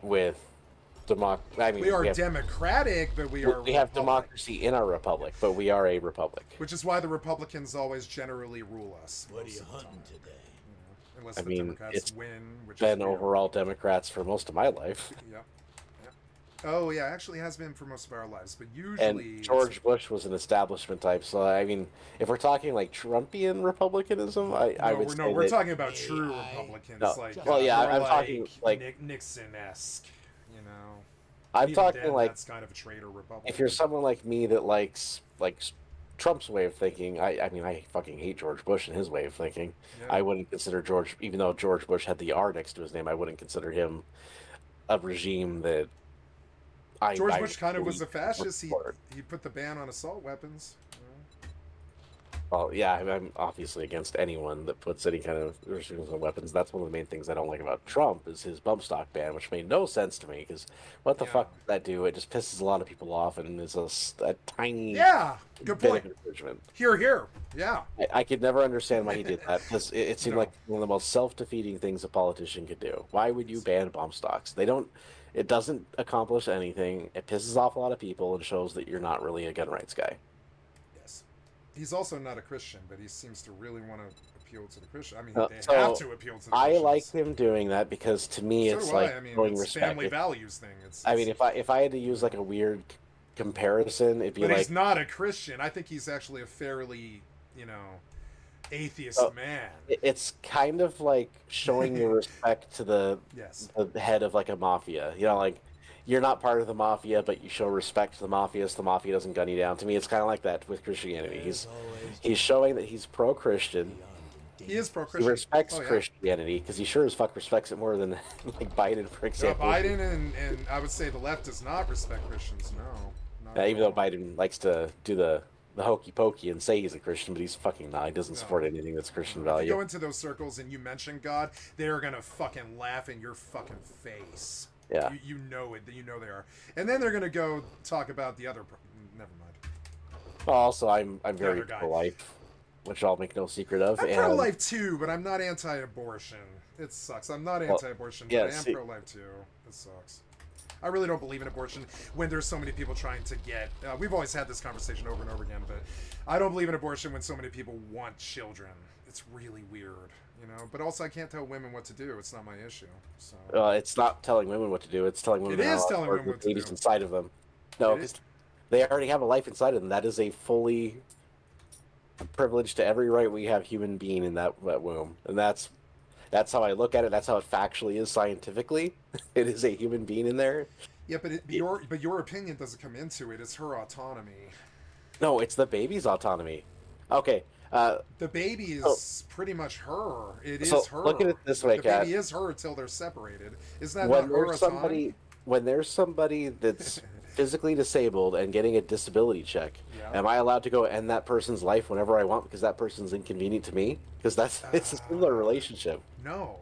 with We are democratic, but we are. We have republic. democracy in our republic, but we are a republic. Which is why the Republicans always generally rule us. What are most you of the hunting time, today? Unless I the mean, Democrats it's win, which Been is weird. overall Democrats for most of my life. Yeah. Oh yeah, actually has been for most of our lives, but usually. And George Bush was an establishment type, so I mean, if we're talking like Trumpian republicanism, I would say we're that- talking about true Republicans, No. like Well, yeah, more I'm talking, like- Nixon-esque, I'm Even talking then, like that's kind of a traitor Republican. if you're someone like me that likes like Trump's way of thinking, I mean, I fucking hate George Bush and his way of thinking. Yeah. I wouldn't consider George, even though George Bush had the R next to his name, I wouldn't consider him a regime that George I Bush kind of was a would fascist. support. He put the ban on assault weapons. Well, yeah, I'm obviously against anyone that puts any kind of restrictions on weapons. That's one of the main things I don't like about Trump is his bump stock ban, which made no sense to me. Because what the Yeah. fuck does that do? It just pisses a lot of people off, and is a tiny Yeah, good bit point. of encouragement. Here. Yeah. I could never understand why he did that because it seemed No. like one of the most self-defeating things a politician could do. Why would you ban bump stocks? They don't. It doesn't accomplish anything. It pisses off a lot of people and shows that you're not really a gun rights guy. Yes. He's also not a Christian, but he seems to really want to appeal to the Christian. I mean, Uh, they so have to appeal to the I Christians. like him doing that because to me So it's do like I. I mean, showing it's respect. family values thing. I mean, if I had to use like a weird comparison, it'd be But like he's not a Christian. I think he's actually a fairly, Atheist So man. it's kind of like showing your respect to Yes. the head of like a mafia. You know, like you're not part of the mafia, but you show respect to the mafia, so the mafia doesn't gun you down. To me, it's kind of like that with Christianity. There's always He's danger showing that he's pro-Christian. beyond the He is dangerous. He pro-Christian. respects Oh yeah. Christianity because he sure as fuck respects it more than like Biden, for example. Biden and I would say the left does not respect Christians. No, not at Even though all. Biden likes to do the hokey pokey and say he's a Christian, but he's fucking not. He doesn't No. support anything that's Christian If you value. go into those circles and you mention God, they're gonna fucking laugh in your fucking face. Yeah. You know it. You know they are. And then they're gonna go talk about the other. Never mind. Well, also, I'm very other guy. pro-life, which I'll make no secret of. I'm and pro-life too, but I'm not anti-abortion. It sucks. I'm not anti-abortion, but yeah, I am see- pro-life too. It sucks. I really don't believe in abortion when there's so many people trying to get. We've always had this conversation over and over again, but I don't believe in abortion when so many people want children. It's really weird, you know. But also, I can't tell women what to do. It's not my issue. So It's not telling women what to do. It's telling women It is how to telling work women with what to babies do. inside of them. No, It because is. they already have a life inside of them. That is a fully privilege to every right we have human being in that womb, and that's how I look at it. That's how it factually is scientifically. It is a human being in there. Yeah, but your opinion doesn't come into it. It's her autonomy. No, it's the baby's autonomy. Okay. The baby is pretty much her. It is So, her. look at it this way, The Kat. baby is her until they're separated. Isn't that when not her there's autonomy? somebody that's physically disabled and getting a disability check, Yeah. am I allowed to go end that person's life whenever I want because that person's inconvenient to me? Because it's a similar relationship. No.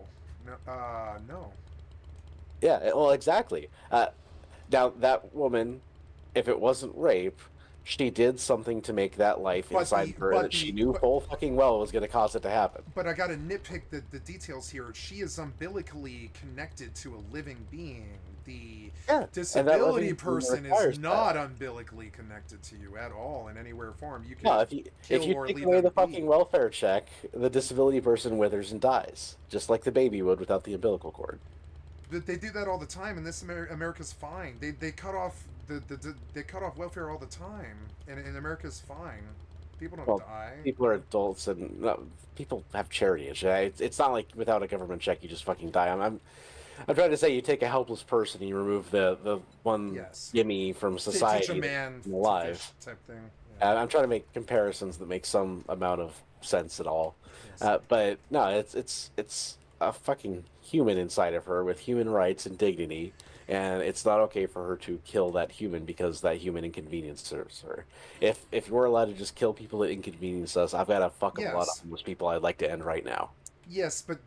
No. Yeah, well, exactly. Now that woman, if it wasn't rape, she did something to make that life But inside the- her but that the- she knew but- full fucking well was going to cause it to happen. But I gotta nitpick the details here. She is umbilically connected to a living being. The Yeah, and that disability living being person is requires not umbilically connected to you at all in any way or form. You can No, if kill you or take leave away them the be. fucking welfare check, the disability person withers and dies, just like the baby would without the umbilical cord. But they do that all the time, and this America's fine. They cut off they cut off welfare all the time, and America's fine. People don't Well, die. people are adults and no, people have charity. It's not like without a government check you just fucking die. I'm trying to say you take a helpless person and you remove the one Yes. gimme from Teach society a man to alive. fish type thing. And I'm trying to make comparisons that make some amount of sense at all. Yes. But no, it's a fucking human inside of her with human rights and dignity, and it's not okay for her to kill that human because that human inconveniences her. If we're allowed to just kill people that inconvenience us, I've got a fuck of a lot of Yes. homeless people I'd like to end right now. Yes, but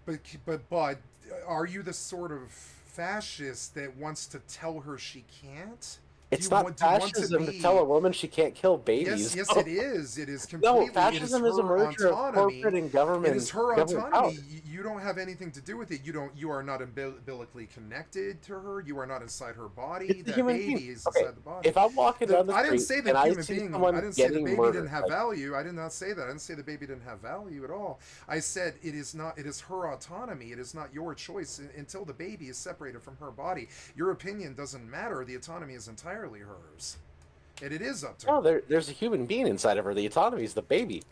are you the sort of fascist that wants to tell her she can't? It's Do you not want- do you want fascism to be- tell a woman she can't kill babies. Yes, it is. It is No, completely. fascism it is a her merger of autonomy. corporate and government. It is her government autonomy. power. You don't have anything to do with it. You are not umbilically connected to her. You are not inside her body. It's the That human baby being. is Okay, inside the body. if I'm walking down the I street didn't say and the I human see being. someone I didn't say the getting baby murdered, didn't have like, value. I did not say that. I didn't say the baby didn't have value at all. I said it is not. It is her autonomy. It is not your choice until the baby is separated from her body. Your opinion doesn't matter. The autonomy is entirely hers. And it is up to No, her. there's a human being inside of her. The autonomy is the baby.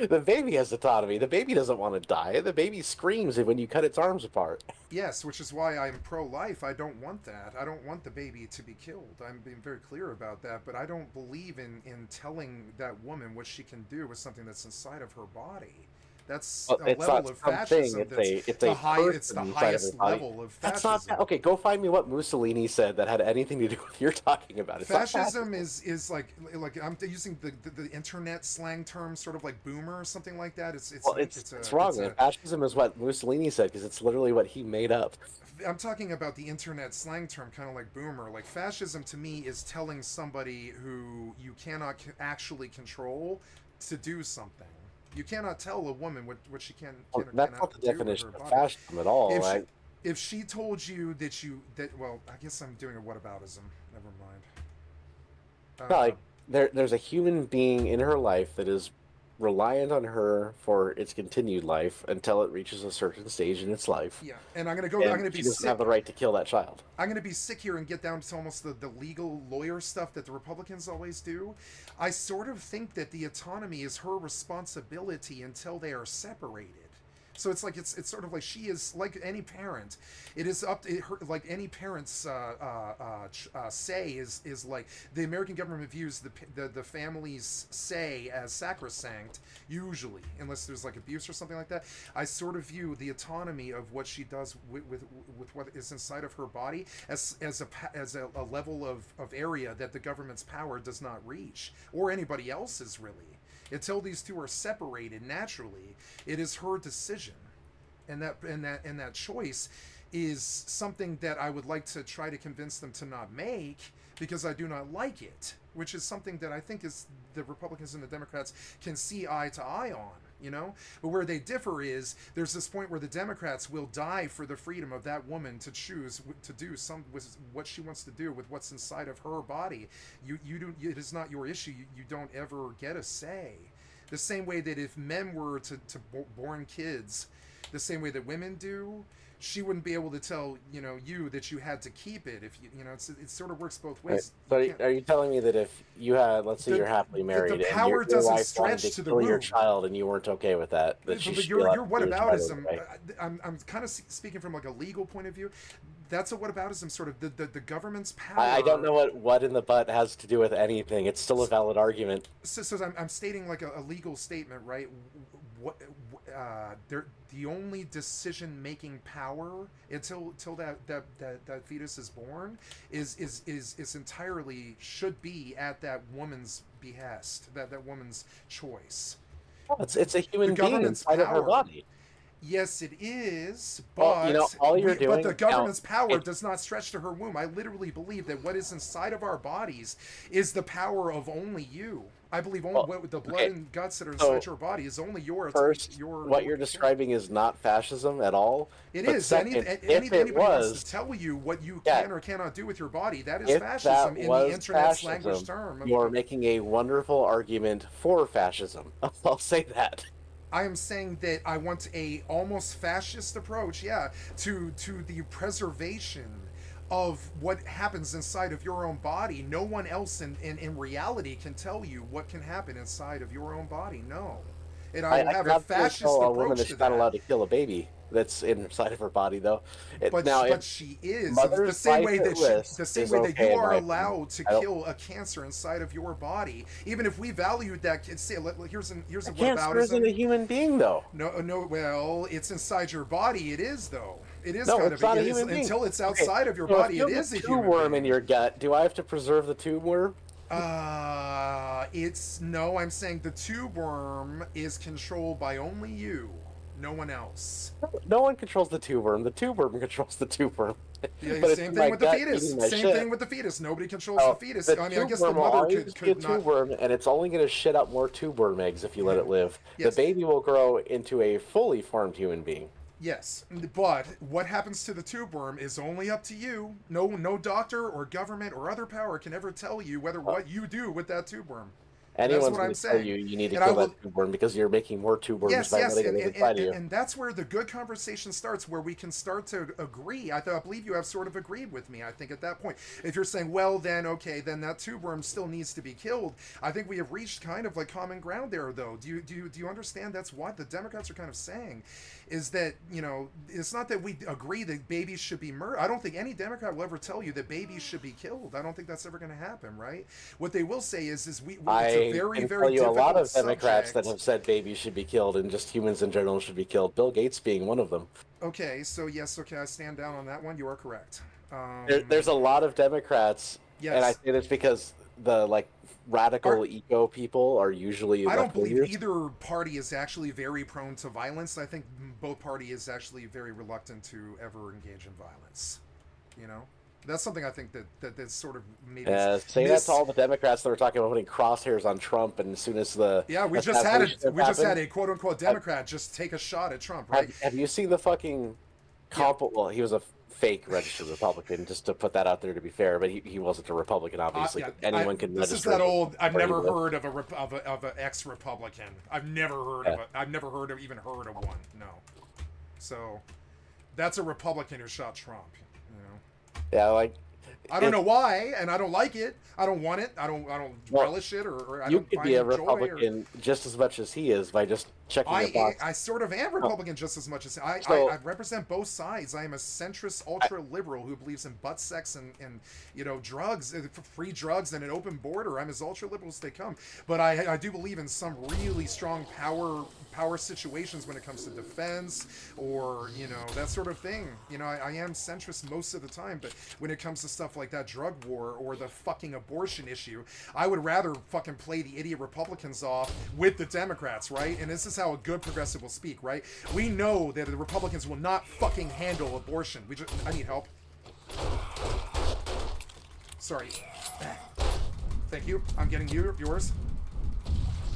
The baby has autonomy. The baby doesn't want to die. The baby screams when you cut its arms apart. Yes, which is why I'm pro-life. I don't want that. I don't want the baby to be killed. I'm being very clear about that. But I don't believe in telling that woman what she can do with something that's inside of her body. That's Well, a it's level not of something, fascism. it's That's a the person it's the inside of highest her body. level of That's fascism. not okay. Go find me what Mussolini said that had anything to do with what you're talking about. It's not Fascism is like I'm using the internet slang term, sort of like boomer or something like that. It's well, it's wrong. Man. Fascism is what Mussolini said because it's literally what he made up. I'm talking about the internet slang term, kind of like boomer. Like fascism to me is telling somebody who you cannot actually control to do something. You cannot tell a woman what she can Well, or that's cannot not the do with definition her of body. fascism at all. If she, Right? if she told you that well, I guess I'm doing a whataboutism. Never mind. No, like there's a human being in her life that is reliant on her for its continued life until it reaches a certain stage in its life. Yeah, and I'm going And to she be doesn't sick. have the right to kill that child. I'm going to be sick here and get down to almost the legal lawyer stuff that the Republicans always do. I sort of think that the autonomy is her responsibility until they are separated. So it's like it's sort of like she is like any parent. It is up to her, like any parent's say is like the American government views the family's say as sacrosanct usually, unless there's like abuse or something like that. I sort of view the autonomy of what she does with what is inside of her body as a level of area that the government's power does not reach, or anybody else's really. Until these two are separated naturally, it is her decision, and that choice is something that I would like to try to convince them to not make, because I do not like it, which is something that I think is the Republicans and the Democrats can see eye to eye on. But where they differ is there's this point where the Democrats will die for the freedom of that woman to choose to do with what she wants to do with what's inside of her body. You do, it is not your issue. You don't ever get a say. The same way that if men were to born kids the same way that women do, she wouldn't be able to tell you that you had to keep it. If it sort of works both ways. Right. So are you telling me that if you had, let's say, you're happily married, the power and your doesn't wife wanted stretch to to the kill your room. child and you weren't okay with that she But should your be allowed to kill your child whataboutism, anyway? I'm kind of speaking from like a legal point of view. That's a whataboutism, sort of the government's power. I don't know what in the butt has to do with anything. It's still a valid argument. So I'm stating like a legal statement, right? The only decision-making power until that fetus is born is entirely should be at that woman's behest, that woman's choice. It's a human being inside of her body. Yes, it is, but but the government's power does not stretch to her womb. I literally believe that what is inside of our bodies is the power of only you. I believe only the blood and guts that are inside your body is only yours. First, what you're describing is not fascism at all. It is. Second, Anybody wants to tell you what you can or cannot do with your body, that is fascism in the internet's language term. You're making a wonderful argument for fascism. I'll say that. I am saying that I want a almost fascist approach, to the preservation of what happens inside of your own body. No one else in reality can tell you what can happen inside of your own body. No. And I have a fascist approach a woman that's not allowed to kill a baby that's inside of her body, though. But she is the same way that you are allowed to kill a cancer inside of your body. Even if we valued that, here's a whataboutism. Cancer isn't a human being, though. No. Well, it's inside your body. It is, though. It is it's not a human being. Until it's outside of your body. It is a human being. Tube worm in your gut. Do I have to preserve the tube worm? I'm saying the tube worm is controlled by only you, no one else. No one controls the tube worm. The tube worm controls the tube worm. Yeah, same thing with the fetus. Same thing with the fetus. Nobody controls the fetus. I mean, I guess the mother could not. Tube worm, and it's only going to shit out more tube worm eggs if you let it live. Yes. The baby will grow into a fully formed human being. Yes, but what happens to the tube worm is only up to you. No doctor or government or other power can ever tell you what you do with that tube worm. Anyone's going to tell you need to kill that tube worm because you're making more tube worms by letting it live inside of you. And that's where the good conversation starts, where we can start to agree. I believe you have sort of agreed with me, I think, at that point. If you're saying, well, then that tube worm still needs to be killed, I think we have reached kind of like common ground there, though. Do you understand that's what the Democrats are kind of saying? Is that, it's not that we agree that babies should be murdered. I don't think any Democrat will ever tell you that babies should be killed. I don't think that's ever going to happen, right? What they will say is it's a very, very difficult. A lot of Democrats subject. that have said babies should be killed and just humans in general should be killed. Bill Gates being one of them. Okay, so yes, I stand down on that one. You are correct. There's a lot of Democrats, and I say this because the radical eco people are usually. I don't believe either party is actually very prone to violence. I think both parties is actually very reluctant to ever engage in violence. That's something I think that sort of maybe. Say that to all the Democrats that were talking about putting crosshairs on Trump, and as soon as we just had a quote unquote Democrat just take a shot at Trump, right? Have you seen the fucking Well, he was a fake registered Republican, just to put that out there to be fair, but he wasn't a Republican, obviously. Anyone can This is register. that old. I've where he never lives. heard of a ex-Republican. I've never heard of it. I've never even heard of one. No. So, that's a Republican who shot Trump. You know. Yeah, like I don't know why, and I don't like it. I don't want it. I don't relish it, or I you don't could find be a joy. Republican just as much as he is by just checking a box. I sort of am Republican just as much as I represent both sides. I am a centrist ultra liberal who believes in butt sex and drugs, free drugs and an open border. I'm as ultra liberal as they come. But I do believe in some really strong power situations when it comes to defense or that sort of thing. I am centrist most of the time, but when it comes to stuff like that drug war or the fucking abortion issue, I would rather fucking play the idiot Republicans off with the Democrats, right? And this is how a good progressive will speak, right? We know that the Republicans will not fucking handle abortion. I need help. Sorry. Thank you. I'm getting yours.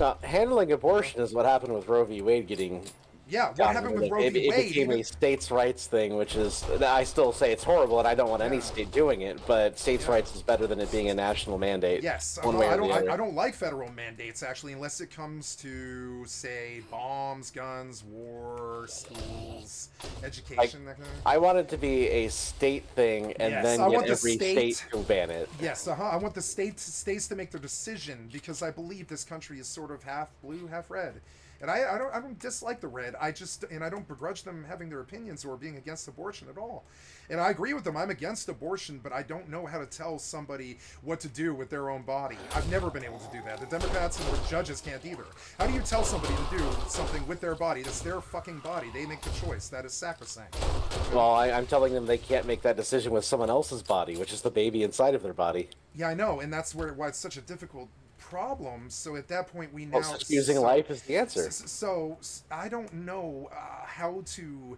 Now, handling abortion is what happened with Roe v. Wade getting. Yeah, what happened with Roe v. Wade? It became a states' rights thing, which is, I still say it's horrible, and I don't want any state doing it, but states' rights is better than it being a national mandate. Yes, one way or the other. I don't like federal mandates, actually, unless it comes to, say, bombs, guns, war, schools, education, that kind of thing. I want it to be a state thing, and then get every state to ban it. Yes, I want the states to make their decision, because I believe this country is sort of half blue, half red. And I don't dislike the red. I don't begrudge them having their opinions or being against abortion at all. And I agree with them. I'm against abortion, but I don't know how to tell somebody what to do with their own body. I've never been able to do that. The Democrats and the judges can't either. How do you tell somebody to do something with their body? That's their fucking body. They make the choice. That is sacrosanct. Well, I'm telling them they can't make that decision with someone else's body, which is the baby inside of their body. Yeah, I know, and that's why it's such a difficult problem. So at that point, we now choosing life is the answer. So I don't know how to.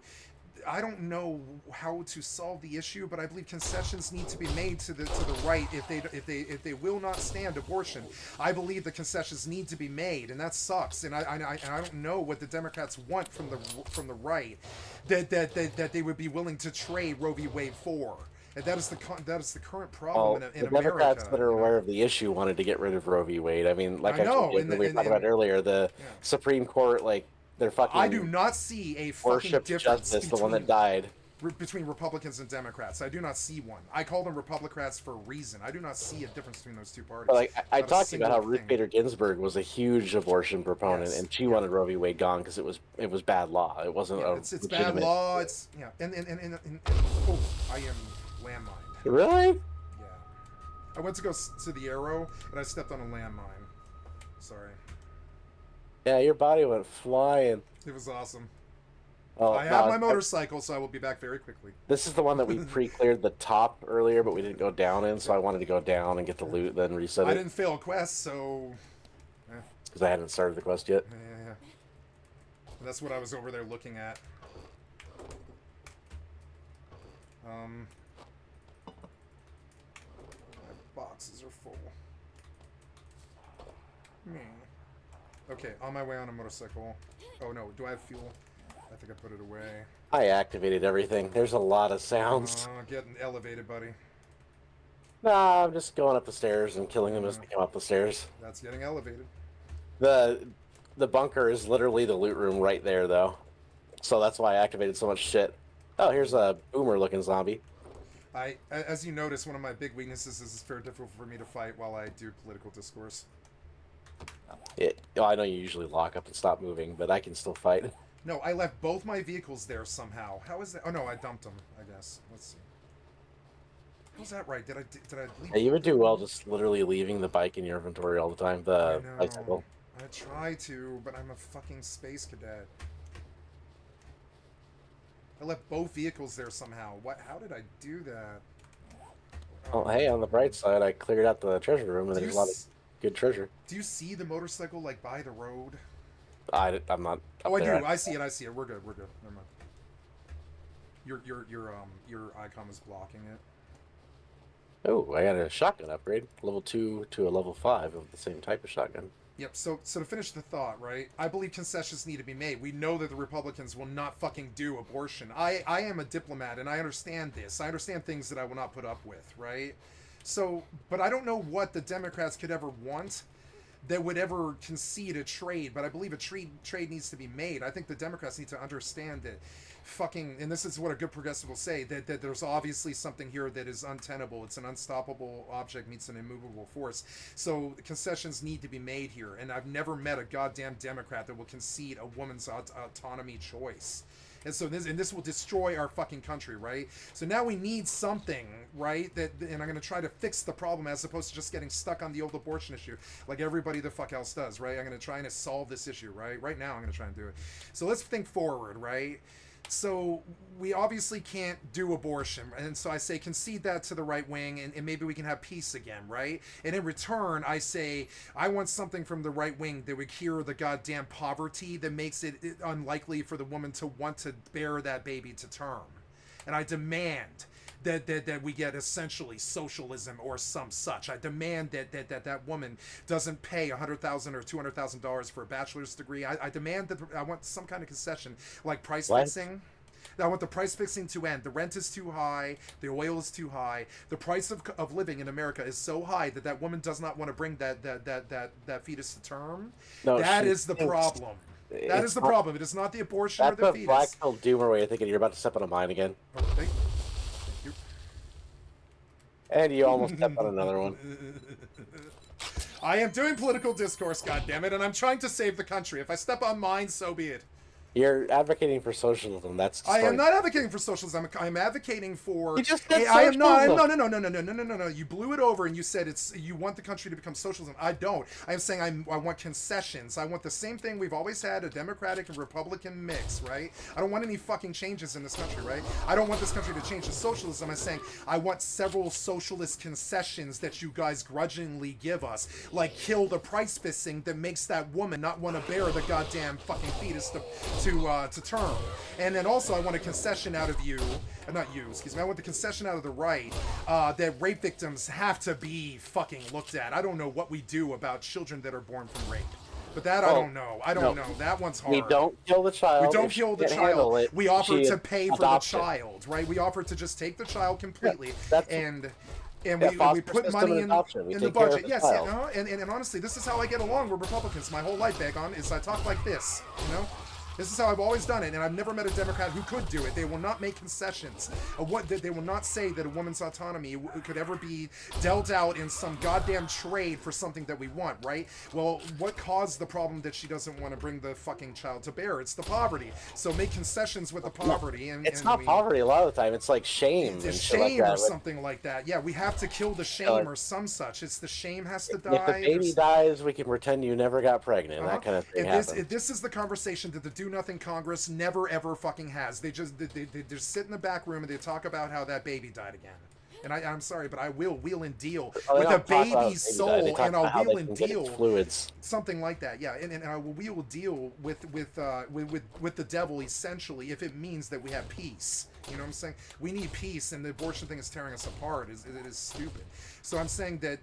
I don't know how to solve the issue, but I believe concessions need to be made to the right if they will not stand abortion. I believe the concessions need to be made, and that sucks. And I don't know what the Democrats want from the right that they would be willing to trade Roe v. Wade for. And that is the current problem in America. The Democrats that are aware of the issue wanted to get rid of Roe v. Wade. I mean, like I told you, we were talking about earlier, the Supreme Court, like, they're fucking. I do not see a fucking difference justice, the one that died. Between Republicans and Democrats. I do not see one. I call them Republicans for a reason. I do not see a difference between those two parties. But like I talked about how Ruth Bader Ginsburg was a huge abortion proponent, and she wanted Roe v. Wade gone because it was bad law. It wasn't it's bad law. It's and oh, I am landmined. Really? Yeah. I went to go to the arrow and I stepped on a landmine. Sorry. Yeah, your body went flying. It was awesome. Oh, I have my motorcycle, so I will be back very quickly. This is the one that we pre-cleared the top earlier, but we didn't go down in, so I wanted to go down and get the loot, then reset it. I didn't fail a quest, so... Because I hadn't started the quest yet. Yeah. That's what I was over there looking at. My boxes are full. Okay, on my way on a motorcycle. Oh no, do I have fuel? I think I put it away. I activated everything. There's a lot of sounds. Getting elevated, buddy. Nah, I'm just going up the stairs and killing them as they come up the stairs. That's getting elevated. The bunker is literally the loot room right there, though. So that's why I activated so much shit. Oh, here's a boomer-looking zombie. As you notice, one of my big weaknesses is it's very difficult for me to fight while I do political discourse. I know you usually lock up and stop moving, but I can still fight. No, I left both my vehicles there somehow. How is that? Oh no, I dumped them, I guess. Let's see. How's that right? Did I leave? Yeah, you would do well just literally leaving the bike in your inventory all the time, the bicycle. I try to, but I'm a fucking space cadet. I left both vehicles there somehow. How did I do that? Oh, hey, on the bright side, I cleared out the treasure room, and there's a lot of good treasure. Do you see the motorcycle, like, by the road? I'm not. Oh, I do. I see it. We're good. Never mind. Your icon is blocking it. Oh, I got a shotgun upgrade. Level 2 to a level 5 of the same type of shotgun. Yep. So to finish the thought, right? I believe concessions need to be made. We know that the Republicans will not fucking do abortion. I am a diplomat and I understand this. I understand things that I will not put up with, right? So, but I don't know what the Democrats could ever want that would ever concede a trade, but I believe a trade needs to be made. I think the Democrats need to understand that fucking, and this is what a good progressive will say, that there's obviously something here that is untenable. It's an unstoppable object meets an immovable force. So concessions need to be made here, and I've never met a goddamn Democrat that will concede a woman's autonomy choice. And so this will destroy our fucking country, right? So now we need something, right? And I'm gonna try to fix the problem as opposed to just getting stuck on the old abortion issue, like everybody the fuck else does, right? I'm gonna try and solve this issue, right? Right now, I'm gonna try and do it. So let's think forward, right? So we obviously can't do abortion, and so I say concede that to the right wing, and maybe we can have peace again, right? And in return, I say I want something from the right wing that would cure the goddamn poverty that makes it unlikely for the woman to want to bear that baby to term. And I demand that we get essentially socialism or some such. I demand that woman doesn't pay $100,000 or $200,000 for a bachelor's degree. I demand that I want some kind of concession, like price fixing. I want the price fixing to end. The rent is too high. The oil is too high. The price of living in America is so high that woman does not want to bring that fetus to term. No, that is the problem. That is the problem. It is not the abortion or the fetus. That's what Black Pill Doomer way of thinking. You're about to step on a mine again. Oh, thank you. And you almost stepped on another one. I am doing political discourse, goddammit, and I'm trying to save the country. If I step on mine, so be it. You're advocating for socialism. That's I am not advocating for socialism. I'm advocating for. You just said I am not. socialism. No. You blew it over and you said you want the country to become socialism. I don't. I'm saying I want concessions. I want the same thing we've always had, a Democratic and Republican mix, right? I don't want any fucking changes in this country, right? I don't want this country to change to socialism. I'm saying I want several socialist concessions that you guys grudgingly give us, like kill the price fixing that makes that woman not want to bear the goddamn fucking fetus to term. And then also I want a concession out of you, not you, excuse me, I want the concession out of the right that rape victims have to be fucking looked at. I don't know what we do about children that are born from rape. But that I don't know. I don't know. That one's hard. We don't kill the child. We don't kill the child. We offer to pay for the adoption. child, right? We offer to just take the child completely and we put money in the budget. Yes, and honestly, this is how I get along with Republicans. My whole life, Bagon, is I talk like this, you know? This is how I've always done it, and I've never met a Democrat who could do it. They will not make concessions. They will not say that a woman's autonomy could ever be dealt out in some goddamn trade for something that we want, right? Well, what caused the problem that she doesn't want to bring the fucking child to bear? It's the poverty. So make concessions with the poverty. It's not poverty a lot of the time. It's like shame. It's shame or something like that. Yeah, we have to kill the shame or some such. It's the shame has to die. If the baby dies, we can pretend you never got pregnant. That kind of thing happens. This is the conversation that the Do-Nothing Congress never ever fucking has. They just sit in the back room and they talk about how that baby died again. And I'm sorry, but I will wheel and deal with a baby's soul, and I'll wheel and deal fluids, something like that. Yeah, and I will wheel deal with the devil essentially if it means that we have peace. You know what I'm saying? We need peace, and the abortion thing is tearing us apart. It is stupid. So I'm saying that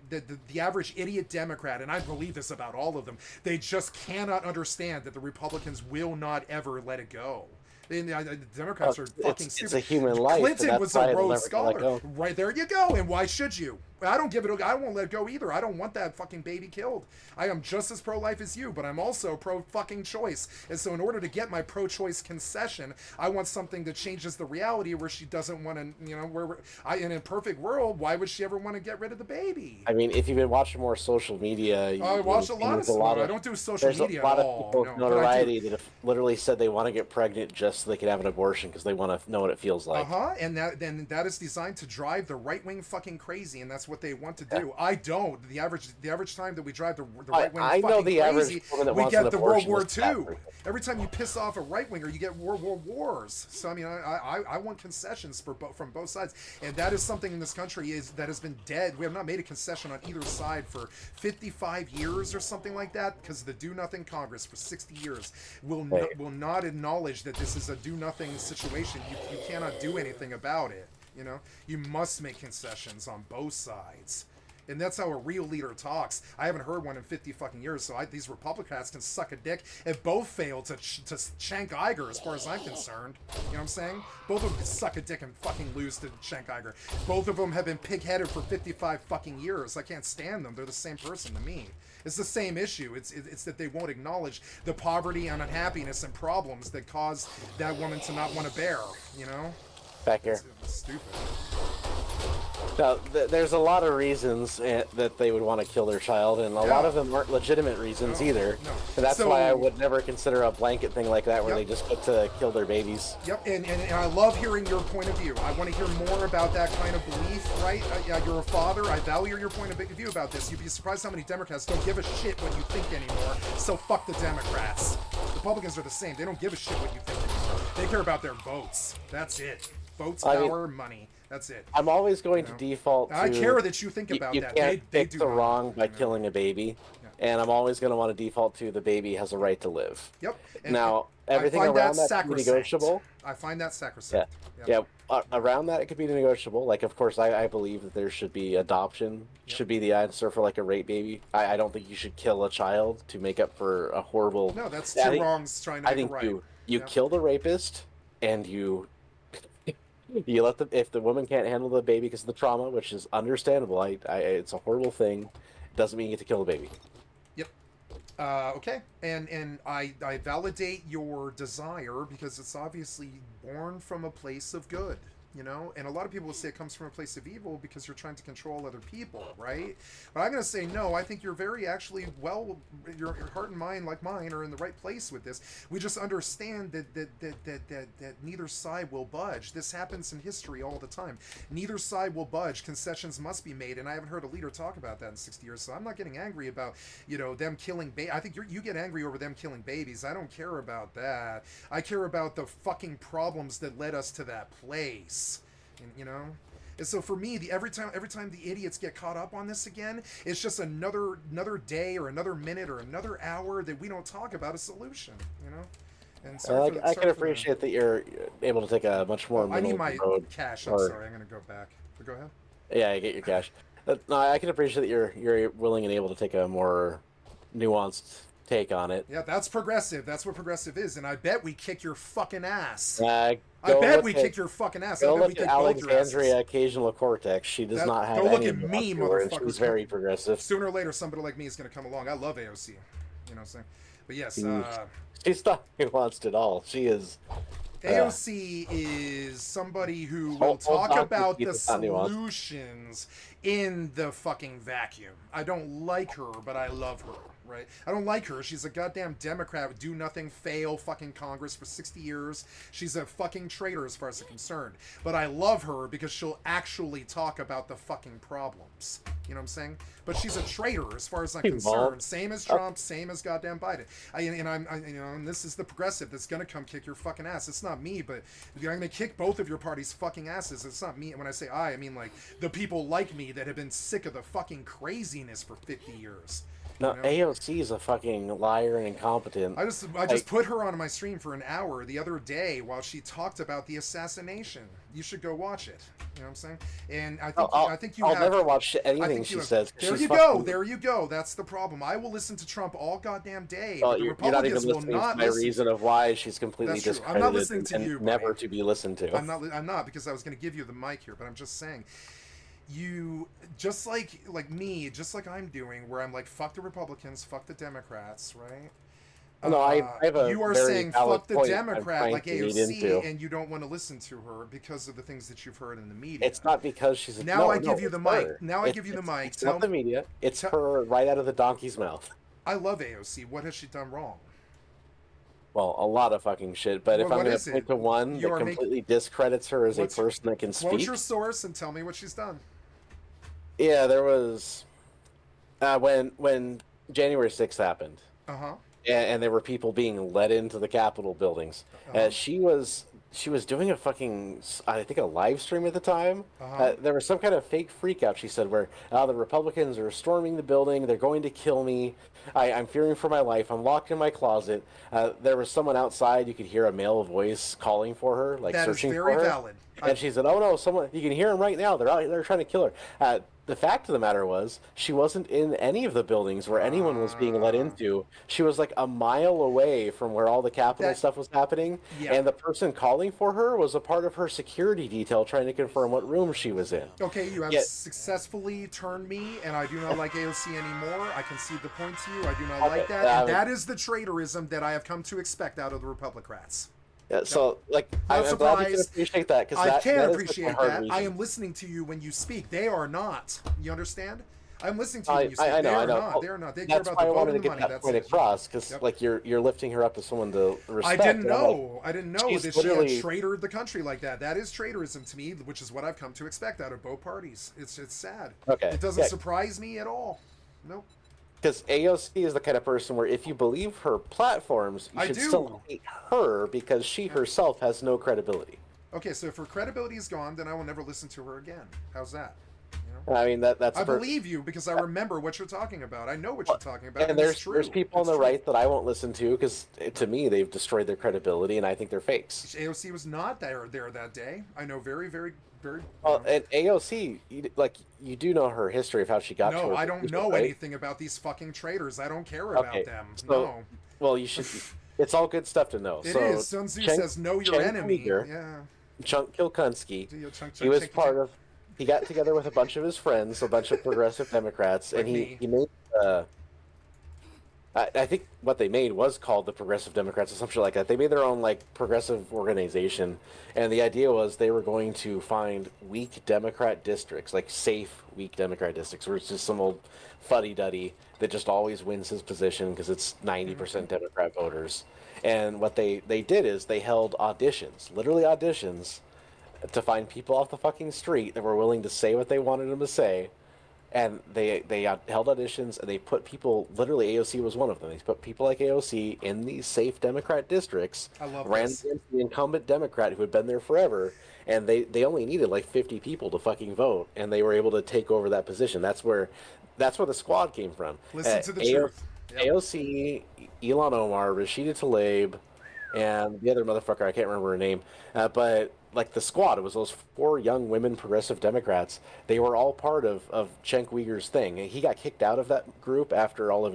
the average idiot Democrat, and I believe this about all of them, they just cannot understand that the Republicans will not ever let it go. The Democrats are fucking stupid. It's a human life. Clinton was a Rhodes Scholar. Right there you go. And why should you? I don't give it. I won't let it go either. I don't want that fucking baby killed. I am just as pro-life as you, but I'm also pro-fucking choice. And so in order to get my pro-choice concession, I want something that changes the reality where she doesn't want to, you know, in a perfect world, why would she ever want to get rid of the baby? I mean, if you've been watching more social media, I watch a lot of stuff. I don't do social media at all. There's a lot of people with notoriety that have literally said they want to get pregnant just so they can have an abortion because they want to know what it feels like. And that is designed to drive the right wing fucking crazy, and that's what they want to do. I don't. The average time that we drive the right wing fucking crazy, we get the World War II. Every time you piss off a right winger, you get World War Wars. So I mean, I want concessions from both sides, and that is something in this country that has been dead. We have not made a concession on either side for 55 years or something like that, because the Do Nothing Congress for 60 years will not acknowledge that this is a do nothing situation. You cannot do anything about it. You know, you must make concessions on both sides. And that's how a real leader talks. I haven't heard one in 50 fucking years, so these Republicans can suck a dick. If both failed to Cenk Uyghur, as far as I'm concerned. You know what I'm saying? Both of them can suck a dick and fucking lose to Cenk Uyghur. Both of them have been pig-headed for 55 fucking years. I can't stand them. They're the same person to me. It's the same issue. It's that they won't acknowledge the poverty and unhappiness and problems that cause that woman to not want to bear, you know? Back here. It's stupid. Now, there's a lot of reasons that they would want to kill their child, and a lot of them aren't legitimate reasons either. No. And that's So- why I would never consider a blanket thing like that where they just get to kill their babies. Yep, and I love hearing your point of view. I want to hear more about that kind of belief, right? You're a father. I value your point of view about this. You'd be surprised how many Democrats don't give a shit what you think anymore. So fuck the Democrats. Republicans are the same. They don't give a shit what you think anymore. They care about their votes. That's it. Votes, power, money. That's it. I'm always going to default to... I care that you think about that. You can't They fix do the not, wrong by you know? killing a baby. And I'm always going to want to default to the baby has a right to live. Yep. Now, everything I find around that that could be sacrosanct. negotiable. I find that sacrosanct. Yeah, around that it could be negotiable. Like, of course, I believe that there should be adoption. Should be the answer for like a rape baby. I don't think you should kill a child to make up for a horrible. No, that's two wrongs trying to make it right. I think you kill the rapist and you let the if the woman can't handle the baby because of the trauma, which is understandable. It's a horrible thing. It doesn't mean you get to kill the baby. Yep. Okay, and I validate your desire because it's obviously born from a place of good, you know? And a lot of people will say it comes from a place of evil because you're trying to control other people, right? But I'm going to say no. I think you're very actually your heart and mind, like mine, are in the right place with this. We just understand that neither side will budge. This happens in history all the time. Neither side will budge. Concessions must be made, and I haven't heard a leader talk about that in 60 years, so I'm not getting angry about, you know, them killing babies. I think you get angry over them killing babies. I don't care about that. I care about the fucking problems that led us to that place. And, you know, and so for me, every time the idiots get caught up on this again, it's just another day or another minute or another hour that we don't talk about a solution, you know. And I can appreciate that you're able to take a much more. I need my road cash. I'm sorry, I'm gonna go back. But go ahead. Yeah, I get your cash. No, I can appreciate that you're willing and able to take a more nuanced take on it. Yeah, that's progressive. That's what progressive is, and I bet we kick your fucking ass. I bet we kick your fucking ass. Go I bet we look kick at both your asses. Alexandria Occasional Cortex. She does not have Go look any at me, muscular, and motherfucker. she's very progressive. Sooner or later, somebody like me is going to come along. I love AOC. You know what I'm saying? But yes, she's not nuanced at all. She is. AOC is somebody who will talk about the solutions in the fucking vacuum. I don't like her, but I love her, right? I don't like her. She's a goddamn Democrat, do nothing, fail fucking Congress for 60 years. She's a fucking traitor as far as I'm concerned. But I love her because she'll actually talk about the fucking problems. You know what I'm saying? But she's a traitor as far as I'm concerned. Same as Trump, same as goddamn Biden. And this is the progressive that's gonna come kick your fucking ass. It's not me, but I'm gonna kick both of your parties' fucking asses. It's not me. When I say I mean like the people like me that have been sick of the fucking craziness for 50 years. No, you know? AOC is a fucking liar and incompetent. I just put her on my stream for an hour the other day while she talked about the assassination. You should go watch it. You know what I'm saying? And I think I'll never watch anything she says. There you go. There you go. That's the problem. I will listen to Trump all goddamn day. Well, but the you're not even Republicans will listening not to my listen. reason of why she's completely That's true. discredited I'm not listening to and you, never buddy. to be listened to. I'm not because I was going to give you the mic here, but I'm just saying. You just like me, just like I'm doing, where I'm like, fuck the Republicans, fuck the Democrats, right? No, I have a you are very saying valid fuck the point Democrat I'm like trying to lead AOC, into. and you don't want to listen to her because of the things that you've heard in the media. It's not because she's a Now I no, give you it's the mic. her. Now I give you the mic. It's not the media. It's her right out of the donkey's mouth. I love AOC. What has she done wrong? Well, a lot of fucking shit. But if I'm going to point to one that completely discredits her as a person that can speak. Quote your source and tell me what she's done. Yeah, there was when January 6th happened. And there were people being led into the Capitol buildings. She was doing a fucking, I think, a live stream at the time. There was some kind of fake freak out, she said, where the Republicans are storming the building. They're going to kill me. I'm fearing for my life. I'm locked in my closet. There was someone outside. You could hear a male voice calling for her, like searching for her. That is very valid. And she said, "Oh no, someone! You can hear them right now. They're out. They're trying to kill her." the fact of the matter was, she wasn't in any of the buildings where anyone was being let into. She was like a mile away from where all the Capitol That stuff was happening, yeah. and the person calling for her was a part of her security detail trying to confirm what room she was in. Okay, you have Yet, successfully turned me, and I do not like AOC anymore. I concede the point to you. I do not okay, like that, and that is the traitorism that I have come to expect out of the Republicrats. yeah, so like Not I'm glad you can surprised. appreciate that because I that, can that is appreciate like a hard that. I reason. am listening to you when you speak. They are not. You understand? I'm listening to you I, when you speak. I They know, I are know. not. Well, They are not. They care that's about why the I vote wanted and to the get money. that That's point it. across because Yep. like you're lifting her up as someone to respect. I didn't and I'm like, know. I didn't know she's that she had literally traitored the country like that. That is traitorism to me, which is what I've come to expect out of both parties. It's sad. okay. It doesn't Yeah, surprise me at all. Nope. because AOC is the kind of person where if you believe her platforms, you I should do. still hate her because she herself has no credibility. Okay, so if her credibility is gone, then I will never listen to her again. How's that? You know? I mean that's I believe you because I remember what you're talking about. I know what you're talking about, and and it's there's true. people on It's the true. right that I won't listen to because to me they've destroyed their credibility and I think they're fakes. AOC was not there that day. I know very, very, very. Well, and AOC, like you do know her history of how she got to No, her I don't position, know right? anything about these fucking traitors. I don't care about Okay, them. so No. well you should. It's all good stuff to know. It So is. Sun Tzu says, "Know your Chen enemy." Uyghur, Yeah. Chunk Kilkunsky, Do you chunk, he chunk, was chunky, part chunk? of. He got together with a bunch of his friends, a bunch of progressive Democrats, and Like he me. he made. I think what they made was called the Progressive Democrats or something like that. They made their own like progressive organization, and the idea was they were going to find weak Democrat districts, like safe weak Democrat districts, where it's just some old fuddy-duddy that just always wins his position because it's 90% Democrat voters. And what they did is they held auditions, literally auditions, to find people off the fucking street that were willing to say what they wanted them to say, and they held auditions and they put people, literally AOC was one of them. They put people like AOC in these safe Democrat districts, I love ran this. against the incumbent Democrat who had been there forever, and they only needed like 50 people to fucking vote, and they were able to take over that position. That's where the squad came from. Listen to the truth. Yep. AOC, Elon Omar, Rashida Tlaib, and the other motherfucker, I can't remember her name, but like the squad, it was those four young women progressive Democrats. They were all part of Cenk Uyghur's thing. And he got kicked out of that group after all of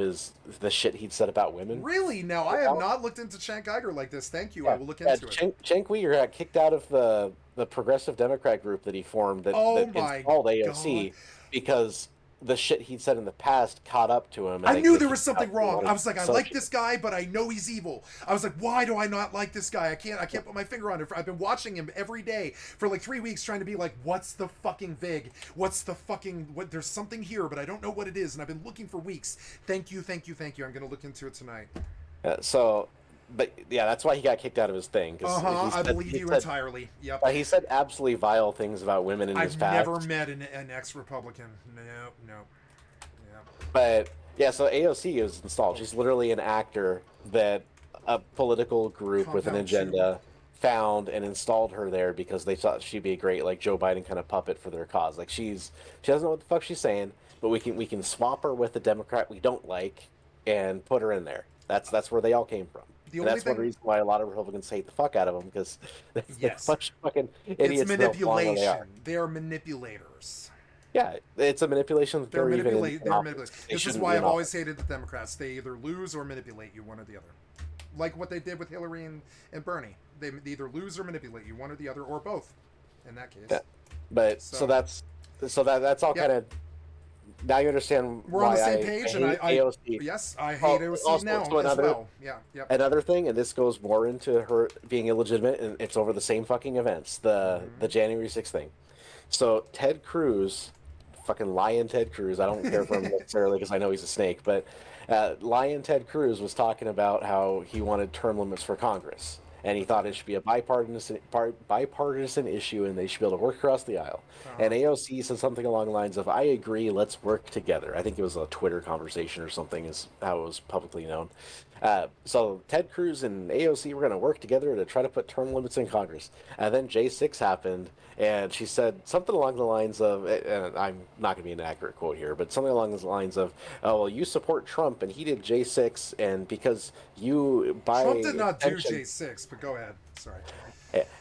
the shit he'd said about women. Really? Now, I have not looked into Cenk Uyghur like this. Thank you. I will look into it. Cenk Uyghur got kicked out of the progressive Democrat group that he formed that, Oh that my installed AOC God. because the shit he'd said in the past caught up to him. And I they knew there kicked was him out. something wrong. I was like, I So like shit. this guy, but I know he's evil. I was like, why do I not like this guy? I can't put my finger on it. I've been watching him every day for like 3 weeks, trying to be like, what's the fucking vig? What's the fucking what? There's something here, but I don't know what it is, and I've been looking for weeks. Thank you, thank you, thank you. I'm gonna look into it tonight. But yeah, that's why he got kicked out of his thing. I believe you entirely. Yep. He said absolutely vile things about women in his I've past. never met an ex-Republican. No. Yeah. But yeah, so AOC is installed. She's literally an actor that a political group with an Compound agenda found and installed her there because they thought she'd be a great like Joe Biden kind of puppet for their cause. Like she doesn't know what the fuck she's saying, but we can swap her with the Democrat we don't like and put her in there. That's where they all came from. The And only that's one thing- reason why a lot of Republicans hate the fuck out of them because they're Yes. a bunch of fucking idiots. It's that don't belong where they are. manipulation. They are manipulators. Yeah, it's a manipulation. That They're even in manipulate. They're office. manipulate. They This is shouldn't why be I've in always office. hated the Democrats. They either lose or manipulate you, one or the other. Like what they did with Hillary and Bernie. They either lose or manipulate you, one or the other, or both. In that case, Yeah. But So- so that's all Yep. kind of. Now you understand we're why on the same I page, hate and I AOC. yes, I hate Oh, AOC also, now so as another- well. Yeah, yep. Another thing, and this goes more into her being illegitimate, and it's over the same fucking events, the January 6th thing. So Ted Cruz, fucking lion Ted Cruz. I don't care for him necessarily because I know he's a snake, but lion Ted Cruz was talking about how he wanted term limits for Congress, and he thought it should be a bipartisan issue, and they should be able to work across the aisle. And AOC said something along the lines of, "I agree, let's work together." I think it was a Twitter conversation or something, is how it was publicly known. So Ted Cruz and AOC were going to work together to try to put term limits in Congress. And then J6 happened, and she said something along the lines of, and I'm not going to be an accurate quote here, but something along the lines of, "Oh, well, you support Trump, and he did J6, and because you buy Trump did not do attention- J6, but go ahead. Sorry.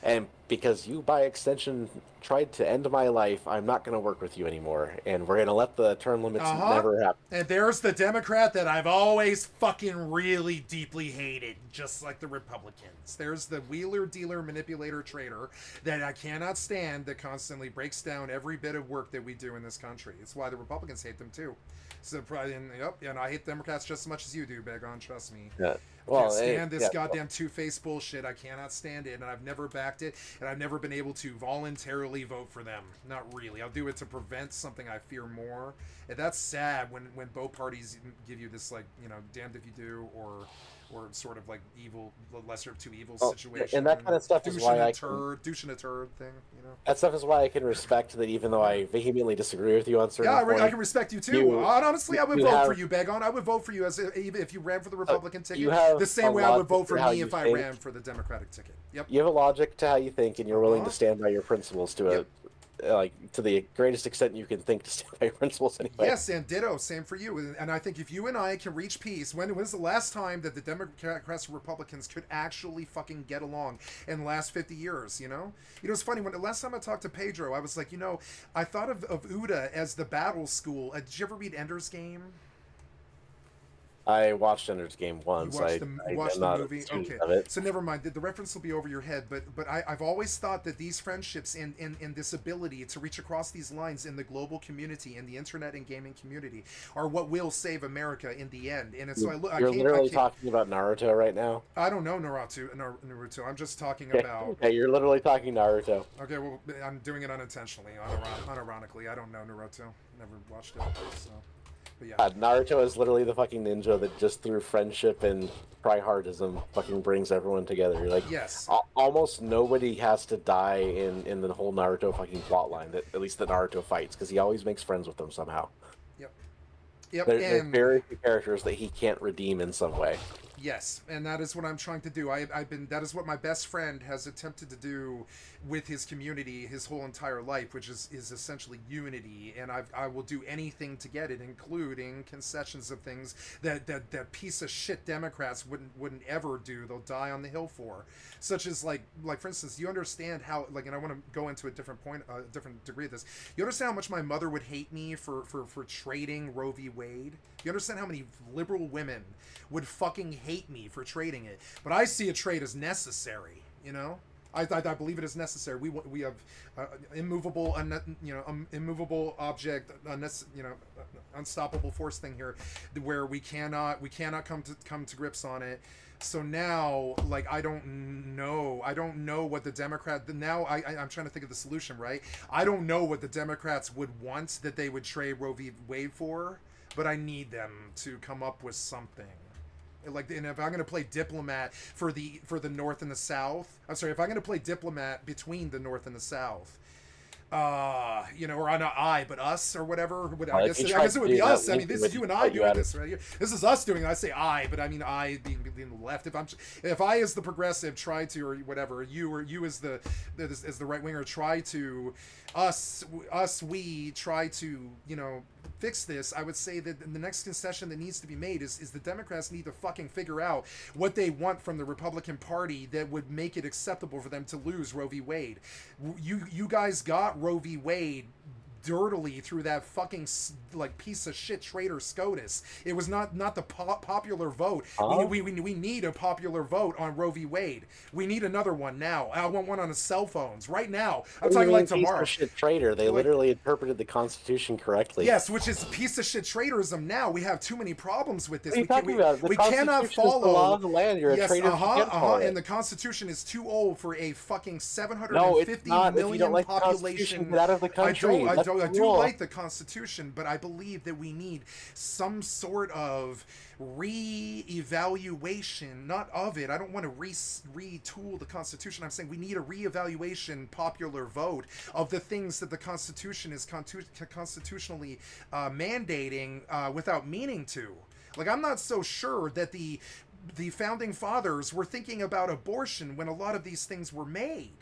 and because you, by extension, tried to end my life, I'm not going to work with you anymore, and we're going to let the term limits never happen. And there's the Democrat that I've always fucking really deeply hated, just like the Republicans. There's the wheeler, dealer, manipulator, traitor that I cannot stand, that constantly breaks down every bit of work that we do in this country. It's why the Republicans hate them too. So, and I hate Democrats just as much as you do, Begon, trust me. Yeah. I can't stand this goddamn two-faced bullshit. I cannot stand it, and I've never backed it, and I've never been able to voluntarily vote for them. Not really. I'll do it to prevent something I fear more. And that's sad when both parties give you this, like, you know, damned if you do, or sort of like evil, lesser of two evils situation. And that kind of stuff is why douche and a turd thing, you know. That stuff is why I can respect that, even though I vehemently disagree with you on certain points. I can respect you too. Honestly, I would vote for you, Begon. I would vote for you if you ran for the Republican ticket. The same way I would vote for me if I ran for the Democratic ticket. Yep. You have a logic to how you think, and you're willing to stand by your principles to to the greatest extent you can think to stand by your principles anyway. Yes, and ditto, same for you. And I think if you and I can reach peace, when was the last time that the Democrats and Republicans could actually fucking get along in the last 50 years, you know? You know, it's funny, when the last time I talked to Pedro, I was like, you know, I thought of UDA as the battle school. Did you ever read Ender's Game? I watched Ender's Game once. You watched the movie? Okay. So never mind. The reference will be over your head, but I've always thought that these friendships and this ability to reach across these lines in the global community, in the internet and gaming community, are what will save America in the end. And it's You're literally talking about Naruto right now? I don't know Naruto. I'm just talking about... Okay, you're literally talking Naruto. Okay, well, I'm doing it unintentionally, unironically. I don't know Naruto. Never watched it, so... Yeah. Naruto is literally the fucking ninja that just through friendship and tryhardism fucking brings everyone together. Like, yes, almost nobody has to die in the whole Naruto fucking plotline. That at least the Naruto fights, because he always makes friends with them somehow. Yep. There's very few characters that he can't redeem in some way. Yes, and that is what I'm trying to do. That is what my best friend has attempted to do with his community his whole entire life, which is essentially unity. And I will do anything to get it, including concessions of things that piece of shit Democrats wouldn't ever do. They'll die on the hill for, such as like for instance, you understand how, like, and I want to go into a different point, a different degree of this. You understand how much my mother would hate me for trading Roe v. Wade? You understand how many liberal women would fucking hate me for trading it? But I see a trade as necessary, you know? I believe it is necessary. We have immovable object, unstoppable force thing here, where we cannot come to grips on it. So now, like, I don't know what the Democrat. Now I'm trying to think of the solution, right? I don't know what the Democrats would want that they would trade Roe v. Wade for, but I need them to come up with something. Like, and if I'm going to play diplomat for the North and the South, if I'm going to play diplomat between the North and the South, or not I, but us, or whatever. I guess it would be us. I mean, this is you and I doing this right here. This is us doing it. I say I, but I mean I being the left. If I as the progressive try to, or whatever, you as the right winger try to, we try to, fix this, I would say that the next concession that needs to be made is the Democrats need to fucking figure out what they want from the Republican Party that would make it acceptable for them to lose Roe v. Wade. You guys got Roe v. Wade dirtily through that fucking like piece of shit traitor SCOTUS. It was not the popular vote. We need a popular vote on Roe v. Wade. We need another one now. I want one on the cell phones right now. I'm talking like tomorrow. Piece of shit traitor. They literally interpreted the Constitution correctly. Yes, which is piece of shit traitorism. Now we have too many problems with this. What are you talking about? We cannot follow the law of the land. You're a traitor. And the Constitution is too old for a fucking 750 million like population. Get out of the country. I do like the Constitution, but I believe that we need some sort of re-evaluation, not of it. I don't want to retool the Constitution. I'm saying we need a re-evaluation, popular vote of the things that the Constitution is constitutionally mandating without meaning to. Like, I'm not so sure that the founding fathers were thinking about abortion when a lot of these things were made.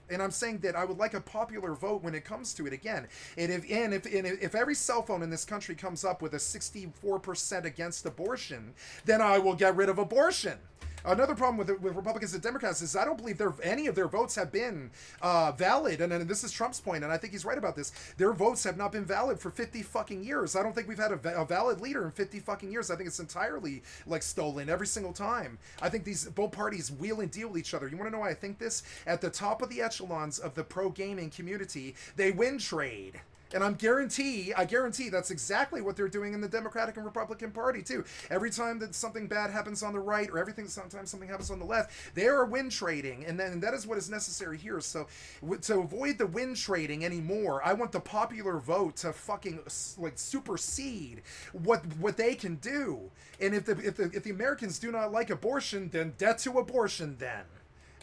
And I'm saying that I would like a popular vote when it comes to it again. And if every cell phone in this country comes up with a 64% against abortion, then I will get rid of abortion. Another problem with Republicans and Democrats is I don't believe any of their votes have been valid. And this is Trump's point, and I think he's right about this. Their votes have not been valid for 50 fucking years. I don't think we've had a valid leader in 50 fucking years. I think it's entirely like stolen every single time. I think these both parties wheel and deal with each other. You want to know why I think this? At the top of the echelons of the pro gaming community, they win trade. And I guarantee that's exactly what they're doing in the Democratic and Republican Party too. Every time that something bad happens on the right, or sometimes something happens on the left, they are win trading, and that is what is necessary here. So to avoid the win trading anymore, I want the popular vote to fucking like supersede what they can do. And if the Americans do not like abortion, then death to abortion then.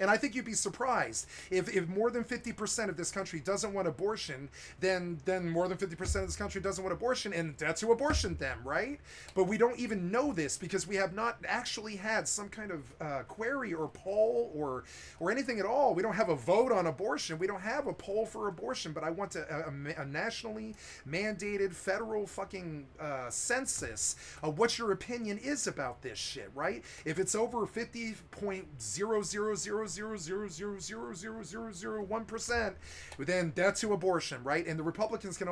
And I think you'd be surprised if more than 50% of this country doesn't want abortion, then more than 50% of this country doesn't want abortion, and that's who abortion them, right? But we don't even know this because we have not actually had some kind of query or poll or anything at all. We don't have a vote on abortion. We don't have a poll for abortion. But I want a nationally mandated federal fucking census of what your opinion is about this shit, right? If it's over 50.00000000001%, then that's to abortion, right? And the Republicans can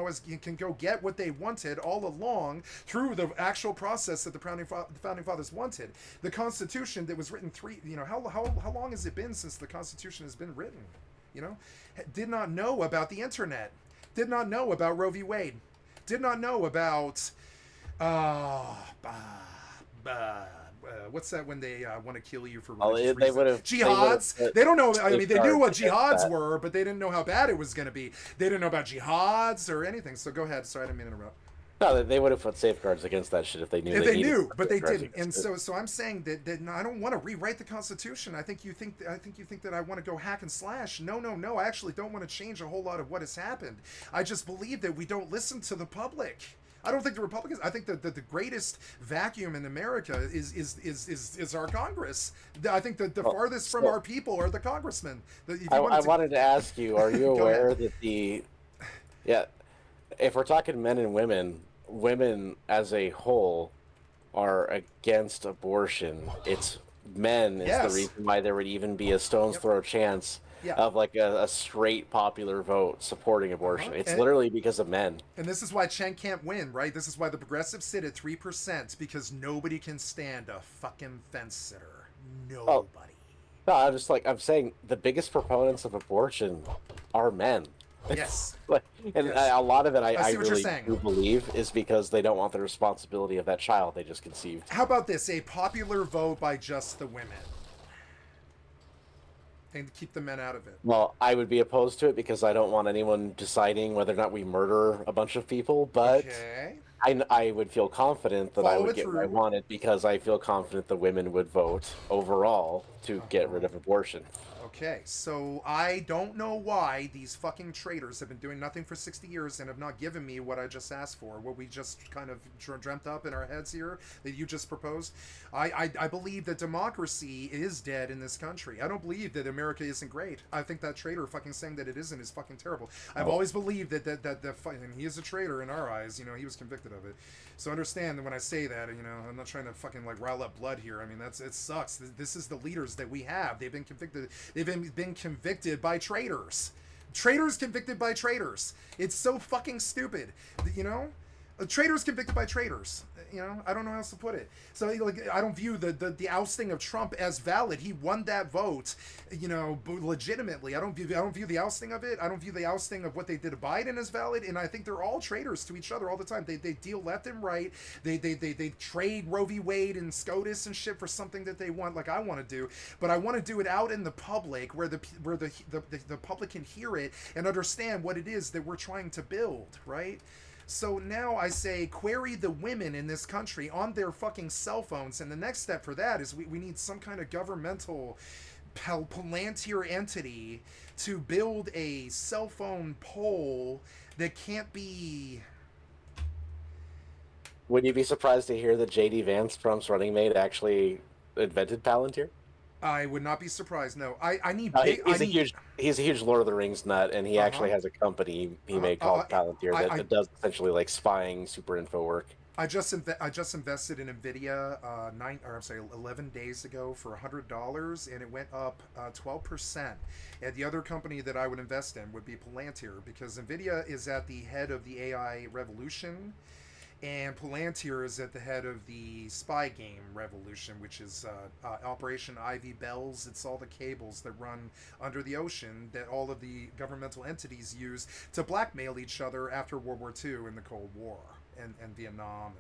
go get what they wanted all along through the actual process that the founding fathers wanted. The Constitution that was written how long has it been since the Constitution has been written? Did not know about the internet, did not know about Roe v. Wade, did not know about what's that when they want to kill you for religious reasons? Jihads. They don't know. I mean, they knew what jihads were, but they didn't know how bad it was going to be. They didn't know about jihads or anything. So go ahead. Sorry, I didn't mean to interrupt. No, they would have put safeguards against that shit if they knew. If they knew, but they didn't. And so I'm saying that I don't want to rewrite the Constitution. I think you think that I want to go hack and slash. No. I actually don't want to change a whole lot of what has happened. I just believe that we don't listen to the public. I don't think the Republicans. I think that the greatest vacuum in America is our Congress. I think that the farthest from our people are the congressmen. I wanted to ask you: are you aware that if we're talking men and women as a whole are against abortion? It's men is the reason why there would even be a stone's throw chance of like a straight popular vote supporting abortion. It's literally because of men. And this is why Chen can't win, right? This is why the progressives sit at 3%, because nobody can stand a fucking fence sitter. Nobody. No, I'm saying the biggest proponents of abortion are men. Yes. A lot of it I really do believe is because they don't want the responsibility of that child they just conceived. How about this? A popular vote by just the women. And keep the men out of it. Well, I would be opposed to it because I don't want anyone deciding whether or not we murder a bunch of people, but I would feel confident that I would get what I wanted because I feel confident the women would vote overall to get rid of abortion. Okay, so I don't know why these fucking traitors have been doing nothing for 60 years and have not given me what I just asked for, what we just kind of dreamt up in our heads here that you just proposed. I believe that democracy is dead in this country. I don't believe that America isn't great. I think that traitor fucking saying that it isn't is fucking terrible. I've always believed that and he is a traitor in our eyes. He was convicted of it. So understand that when I say that, I'm not trying to fucking like rile up blood here. I mean, it sucks. This is the leaders that we have. They've been convicted. They've been convicted by traitors. Traitors convicted by traitors. It's so fucking stupid. Traitors convicted by traitors. I don't know how else to put it. So I don't view the ousting of Trump as valid. He won that vote, legitimately. I don't view the ousting of it. I don't view the ousting of what they did to Biden as valid. And I think they're all traitors to each other all the time. They deal left and right. They trade Roe v. Wade and SCOTUS and shit for something that they want, like I want to do. But I want to do it out in the public where the public can hear it and understand what it is that we're trying to build, right? So now I say query the women in this country on their fucking cell phones. And the next step for that is we need some kind of governmental Palantir entity to build a cell phone poll that can't be... Would you be surprised to hear that J.D. Vance, Trump's running mate, actually invented Palantir? I would not be surprised. No, I need. He's a huge Lord of the Rings nut, and he actually has a company he made called Palantir that does essentially like spying super info work. I just invested in Nvidia 11 days ago for $100, and it went up 12%. And the other company that I would invest in would be Palantir, because Nvidia is at the head of the AI revolution, and Palantir is at the head of the spy game revolution, which is Operation Ivy Bells. It's all the cables that run under the ocean that all of the governmental entities use to blackmail each other after World War II and the Cold War and Vietnam.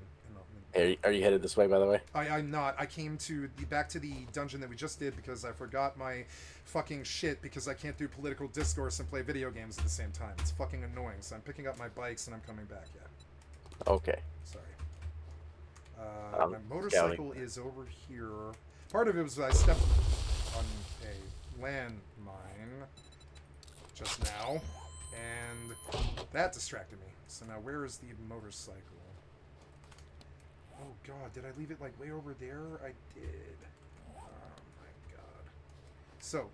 Are you headed this way, by the way? I'm not. I came back to the dungeon that we just did because I forgot my fucking shit because I can't do political discourse and play video games at the same time. It's fucking annoying. So I'm picking up my bikes and I'm coming back. Yeah. Okay. Sorry. My motorcycle is over here. Part of it was I stepped on a landmine just now, and that distracted me. So now where is the motorcycle? Oh god, did I leave it like way over there? I did. Oh my god. So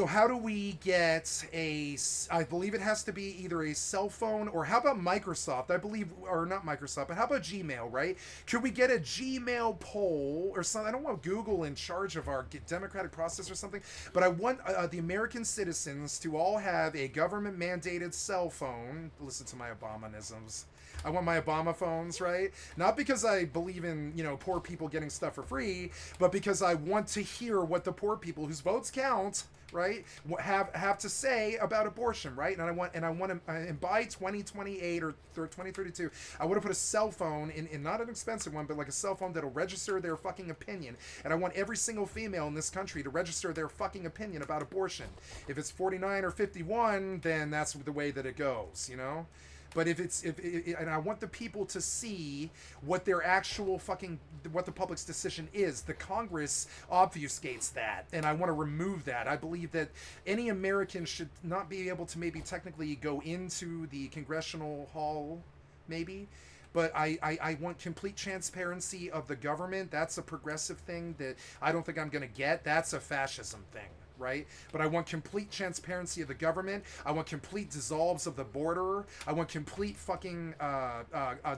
how do we get I believe it has to be either a cell phone, or how about Microsoft? I believe, or not Microsoft, but how about Gmail, right? Could we get a Gmail poll or something? I don't want Google in charge of our democratic process or something, but I want the American citizens to all have a government mandated cell phone. Listen to my Obamanisms. I want my Obama phones, right? Not because I believe in, poor people getting stuff for free, but because I want to hear what the poor people whose votes count, right, have to say about abortion, right? And I want to, by 2028 or 2032, I want to put a cell phone in not an expensive one, but like a cell phone that'll register their fucking opinion. And I want every single female in this country to register their fucking opinion about abortion. If it's 49 or 51, then that's the way that it goes, But and I want the people to see what their actual what the public's decision is. The Congress obfuscates that, and I want to remove that. I believe that any American should not be able to maybe technically go into the congressional hall, maybe. But I want complete transparency of the government. That's a progressive thing that I don't think I'm going to get. That's a fascism thing. Right? But I want complete transparency of the government. I want complete dissolves of the border. I want complete fucking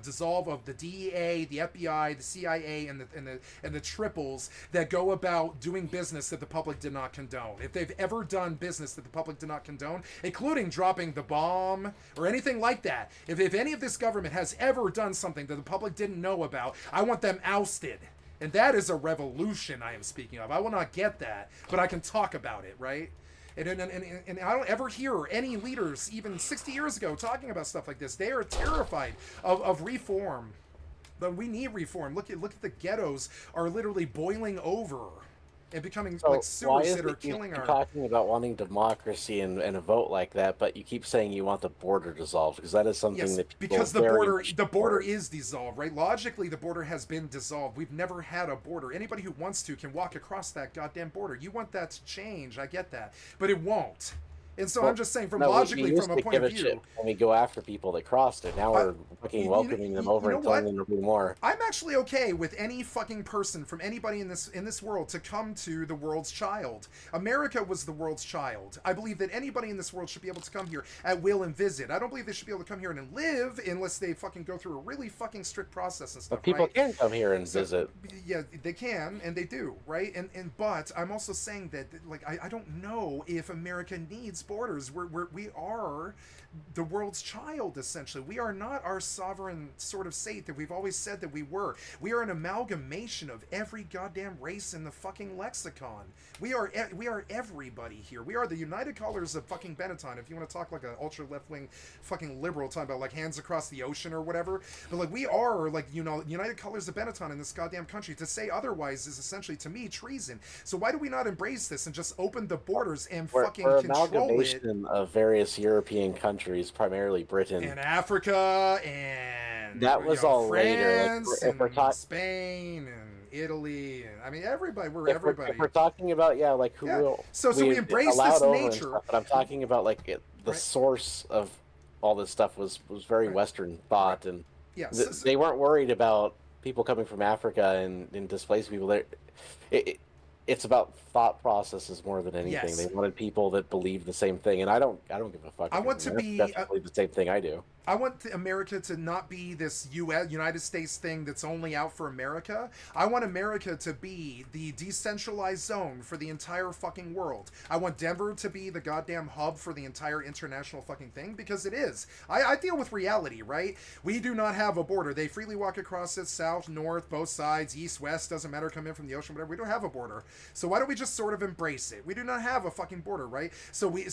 dissolve of the DEA, the FBI, the CIA, and the triples that go about doing business that the public did not condone. If they've ever done business that the public did not condone, including dropping the bomb or anything like that, if any of this government has ever done something that the public didn't know about, I want them ousted. And that is a revolution I am speaking of. I will not get that, but I can talk about it, right? And I don't ever hear any leaders, even 60 years ago, talking about stuff like this. They are terrified of reform. But we need reform. Look at the ghettos are literally boiling over and becoming like sewers that are killing our... talking about wanting democracy and a vote like that, but you keep saying you want the border dissolved, because that is something that people because the border is dissolved, right? Logically, the border has been dissolved. We've never had a border. Anybody who wants to can walk across that goddamn border. You want that to change, I get that, but it won't. And so I'm just saying, logically, from a point of view, when we go after people that crossed it, now we're fucking welcoming them over and telling them to do more. I'm actually okay with any fucking person from anybody in this world to come to the world's child. America was the world's child. I believe that anybody in this world should be able to come here at will and visit. I don't believe they should be able to come here and live unless they fucking go through a really fucking strict process and stuff. But people can come here and visit. Yeah, they can, and they do, right? But I'm also saying that, like, I don't know if America needs borders. We are the world's child, essentially. We are not our sovereign sort of state that we've always said that we were. We are an amalgamation of every goddamn race in the fucking lexicon. We are everybody here. We are the United Colors of fucking Benetton, if you want to talk like an ultra left-wing fucking liberal talking about like hands across the ocean or whatever. But like, we are like, United Colors of Benetton in this goddamn country. To say otherwise is essentially, to me, treason. So why do we not embrace this and just open the borders and fucking control it? Of various European countries, primarily Britain and Africa, and that was all France, later. Like, if we're Spain and Italy, and I mean everybody. If we're talking about who will. So we embrace this nature. Stuff, but I'm talking about the source of all this stuff was very Western thought, and they weren't worried about people coming from Africa and displaced people there. It's about thought processes more than anything. Yes. They wanted people that believe the same thing, and I don't give a fuck. I want to be believe the same thing I do. I want America to not be this United States thing that's only out for America. I want America to be the decentralized zone for the entire fucking world. I want Denver to be the goddamn hub for the entire international fucking thing, because it is. I deal with reality, right? We do not have a border. They freely walk across it, south, north, both sides, east, west, doesn't matter, come in from the ocean, whatever. We don't have a border. So why don't we just sort of embrace it? We do not have a fucking border, right? So we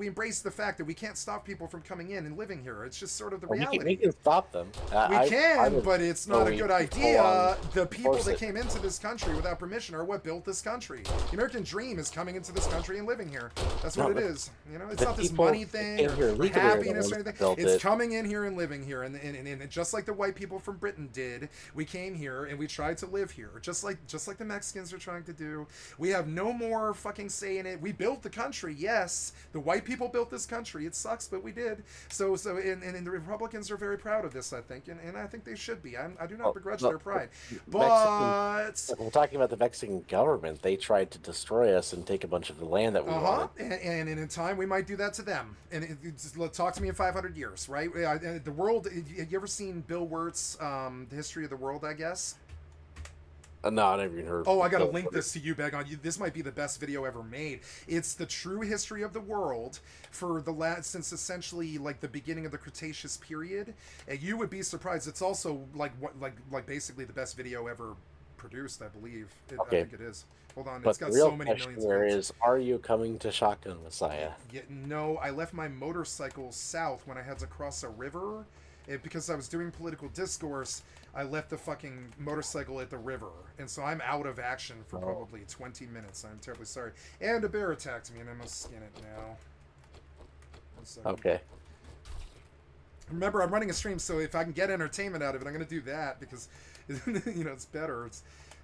embrace the fact that we can't stop people from coming in and living here. It's just sort of the reality. We can stop them. We can, but it's not a good idea. The people that it. came into this country without permission are what built this country. The American dream is coming into this country and living here. That's what it is. You know, it's not this money thing or happiness or anything. It's coming in here and living here. And just like the white people from Britain did, we came here and we tried to live here. Just like the Mexicans are trying to do. We have no more fucking say in it. We built the country, yes. The white people built this country. It sucks, but we did. So the Republicans are very proud of this, I think, and I think they should be. I do not begrudge their pride. But we're talking about the Mexican government. They tried to destroy us and take a bunch of the land that we wanted. And in time, we might do that to them. And talk to me in 500 years, right? The world. Have you ever seen Bill Wirt's The History of the World, I guess? No, I never even heard. Oh, I gotta link this to you, Beg on. This might be the best video ever made. It's the true history of the world for the last, since essentially like the beginning of the Cretaceous period. And you would be surprised. It's also like basically the best video ever produced, I believe. Okay. I think it is. Hold on, But it's got the real so many question millions. there is, are you coming to Shotgun Messiah? No, I left my motorcycle south when I had to cross a river. Because I was doing political discourse, I left the fucking motorcycle at the river. And so I'm out of action for probably 20 minutes. I'm terribly sorry. And a bear attacked me, and I must skin it now. So, Okay. remember, I'm running a stream, so if I can get entertainment out of it, I'm going to do that, because, you know, it's better.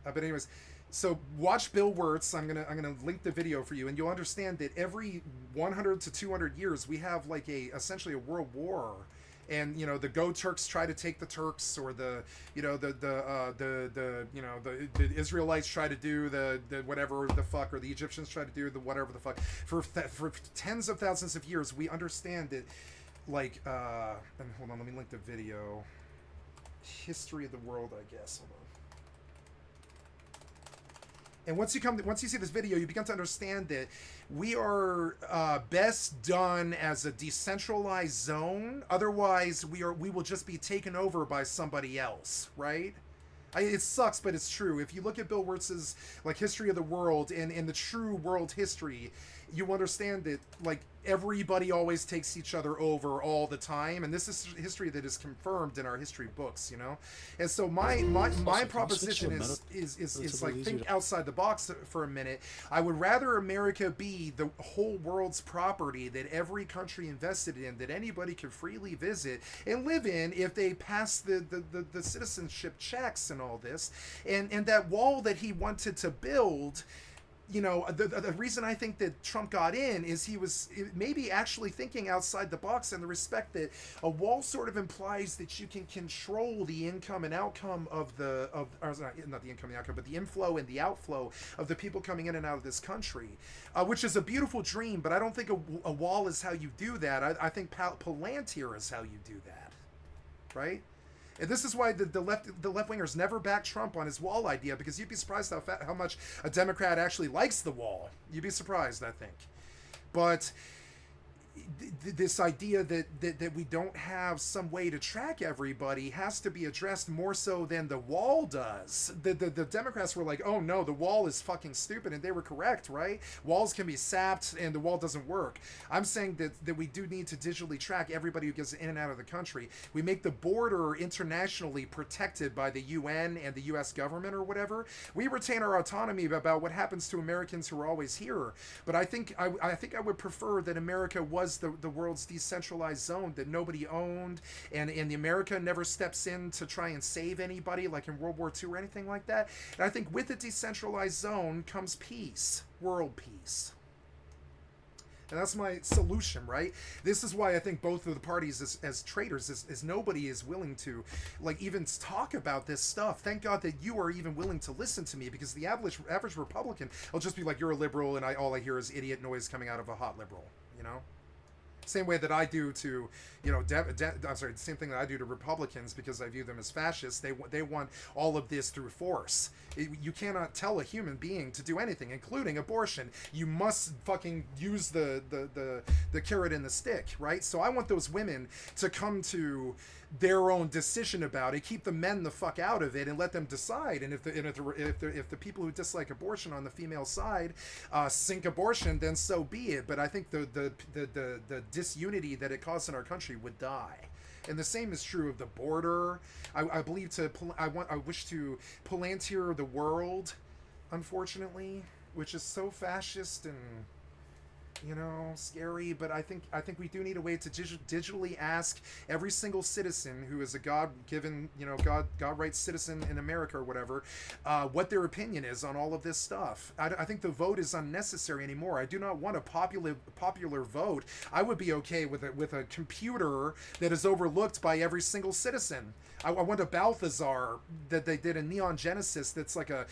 But anyways, so watch Bill Wirtz. I'm gonna link the video for you, and you'll understand that every 100 to 200 years, we have like essentially a world war. And you know, the Go Turks try to take the Turks, or the Israelites try to do the whatever the fuck, or the Egyptians try to do the whatever the fuck. For tens of thousands of years, we understand that, like, and hold on, let me link the video. History of the world, I guess. Hold on. And once you see this video, you begin to understand that we are best done as a decentralized zone. Otherwise, we will just be taken over by somebody else, right? It sucks, but it's true. If you look at Bill Wirtz's like History of the World and the true world history, you understand that like everybody always takes each other over all the time, and this is history that is confirmed in our history books, you know. And so my proposition is like, think outside the box for a minute. I would rather America be the whole world's property that every country invested in, that anybody could freely visit and live in if they pass the citizenship checks and all this, and that wall that he wanted to build. You know, the reason I think that Trump got in is he was maybe actually thinking outside the box, in the respect that a wall sort of implies that you can control the income and outcome of not the income and the outcome, but the inflow and the outflow of the people coming in and out of this country, which is a beautiful dream, but I don't think a wall is how you do that. I think Palantir is how you do that, right? And this is why the left-wingers never back Trump on his wall idea, because you'd be surprised how much a Democrat actually likes the wall. You'd be surprised, I think. But this idea that we don't have some way to track everybody has to be addressed more so than the wall does. The Democrats were like, oh no, the wall is fucking stupid, and they were correct, right? Walls can be sapped and the wall doesn't work. I'm saying that we do need to digitally track everybody who gets in and out of the country. We make the border internationally protected by the UN and the US government or whatever. We retain our autonomy about what happens to Americans who are always here. But I think I would prefer that America was the world's decentralized zone that nobody owned, and the America never steps in to try and save anybody like in World War II or anything like that. And I think with a decentralized zone comes peace, world peace. And that's my solution, right? This is why I think both of the parties as traitors, as nobody is willing to like even talk about this stuff. Thank God that you are even willing to listen to me, because the average Republican will just be like, you're a liberal, and all I hear is idiot noise coming out of a hot liberal, you know? Same way that I do to, I'm sorry, the same thing that I do to Republicans because I view them as fascists. They want all of this through force. You cannot tell a human being to do anything, including abortion. You must fucking use the carrot and the stick, right? So I want those women to come to their own decision about it. Keep the men the fuck out of it and let them decide. And if the people who dislike abortion on the female side sink abortion, then so be it. But I think the disunity that it caused in our country would die. And the same is true of the border. I wish to Palantir the world, unfortunately, which is so fascist and scary. But I think we do need a way to digitally ask every single citizen who is a God-given, God rights citizen in America or whatever, what their opinion is on all of this stuff. I think the vote is unnecessary anymore. I do not want a popular vote. I would be okay with a computer that is overlooked by every single citizen. I want a Balthazar that they did in Neon Genesis that's like a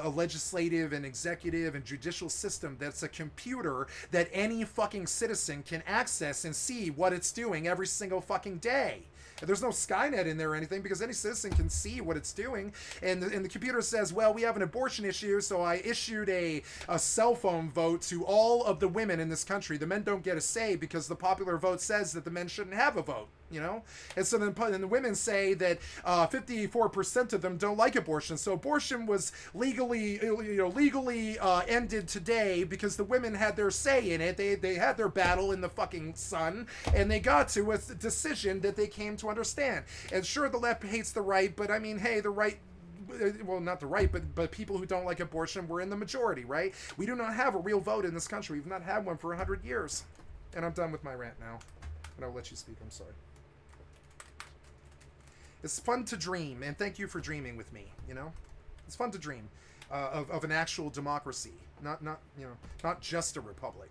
legislative and executive and judicial system that's a computer that any fucking citizen can access and see what it's doing every single fucking day. There's no Skynet in there or anything because any citizen can see what it's doing. And the computer says, well, we have an abortion issue, so I issued a cell phone vote to all of the women in this country. The men don't get a say because the popular vote says that the men shouldn't have a vote. And so then the women say that 54% of them don't like abortion. So abortion was legally ended today because the women had their say in it. They had their battle in the fucking sun, and they got to a decision that they came to understand. And sure, the left hates the right, but I mean, hey, the right, well, not the right, but people who don't like abortion were in the majority, right? We do not have a real vote in this country. We've not had one for 100 years. And I'm done with my rant now. And I'll let you speak. I'm sorry. It's fun to dream, and thank you for dreaming with me. It's fun to dream of an actual democracy, not just a republic.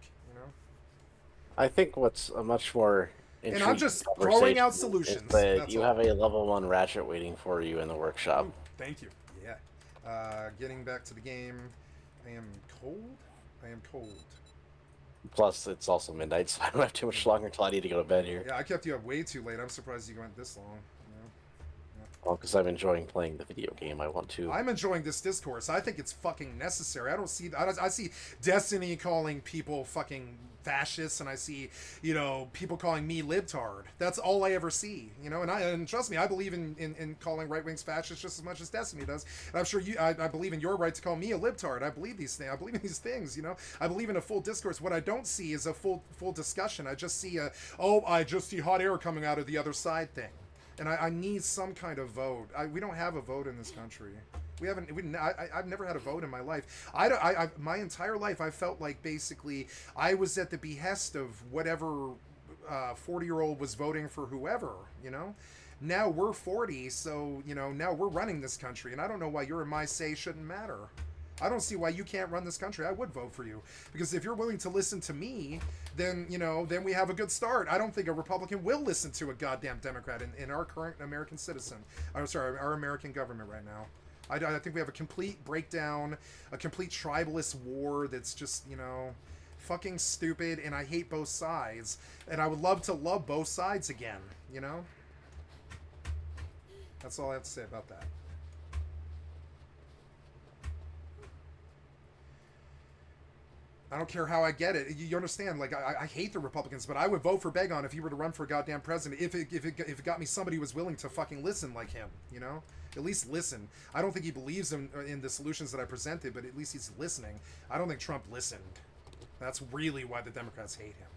I think what's a much more And I'm just throwing out conversation solutions. is that That's you all. have a level 1 ratchet waiting for you in the workshop. Ooh, thank you. Yeah. Getting back to the game. I am cold. Plus, it's also midnight, so I don't have too much longer until I need to go to bed here. Yeah, I kept you up way too late. I'm surprised you went this long. Well, because I'm enjoying playing the video game, I want to. I'm enjoying this discourse. I think it's fucking necessary. I see Destiny calling people fucking fascists, and I see, people calling me libtard. That's all I ever see, and trust me, I believe in calling right-wings fascists just as much as Destiny does. And I'm sure I believe in your right to call me a libtard. I believe these things. I believe in these things, I believe in a full discourse. What I don't see is a full discussion. I just see I just see hot air coming out of the other side thing. And I need some kind of vote. We don't have a vote in this country. I've never had a vote in my life. My entire life, I felt like basically I was at the behest of whatever 40-year-old was voting for whoever. Now we're 40, so now we're running this country, and I don't know why your and my say shouldn't matter. I don't see why you can't run this country. I would vote for you. Because if you're willing to listen to me, then we have a good start. I don't think a Republican will listen to a goddamn Democrat in our current American citizen. I'm sorry, our American government right now. I think we have a complete breakdown, a complete tribalist war that's just, fucking stupid, and I hate both sides. And I would love to love both sides again, That's all I have to say about that. I don't care how I get it. You understand? Like, I hate the Republicans, but I would vote for Begon if he were to run for goddamn president. If it got me somebody who was willing to fucking listen like him, At least listen. I don't think he believes in the solutions that I presented, but at least he's listening. I don't think Trump listened. That's really why the Democrats hate him.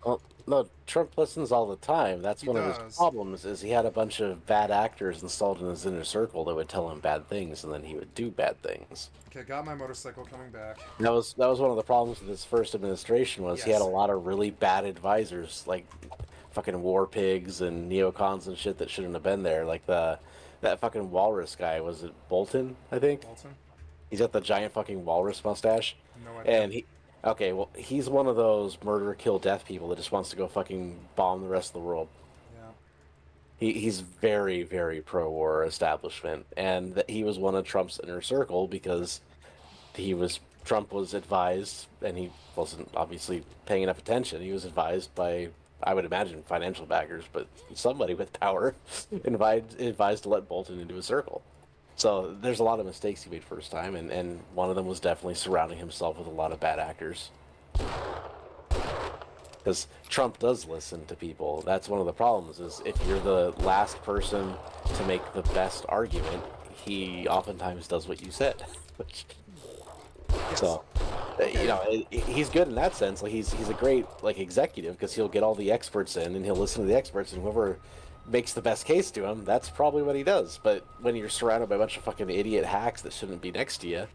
Well, no, Trump listens all the time. That's one of his does. problems, is he had a bunch of bad actors installed in his inner circle that would tell him bad things, and then he would do bad things. Okay, got my motorcycle coming back. That was one of the problems with his first administration, was he had a Yes. lot of really bad advisors, like fucking war pigs and neocons and shit that shouldn't have been there. Like that fucking walrus guy, was it Bolton, I think? Bolton? He's got the giant fucking walrus mustache. No idea. And he's one of those murder, kill, death people that just wants to go fucking bomb the rest of the world. Yeah. He's very, very pro-war establishment, and he was one of Trump's inner circle because he was Trump was advised, and he wasn't obviously paying enough attention. He was advised by, I would imagine, financial backers, but somebody with power advised to let Bolton into a circle. So there's a lot of mistakes he made first time, and one of them was definitely surrounding himself with a lot of bad actors. Because Trump does listen to people. That's one of the problems. Is if you're the last person to make the best argument, he oftentimes does what you said. Which, Yes. so, he's good in that sense. Like he's a great like executive because he'll get all the experts in and he'll listen to the experts, and whoever makes the best case to him, that's probably what he does. But when you're surrounded by a bunch of fucking idiot hacks that shouldn't be next to you,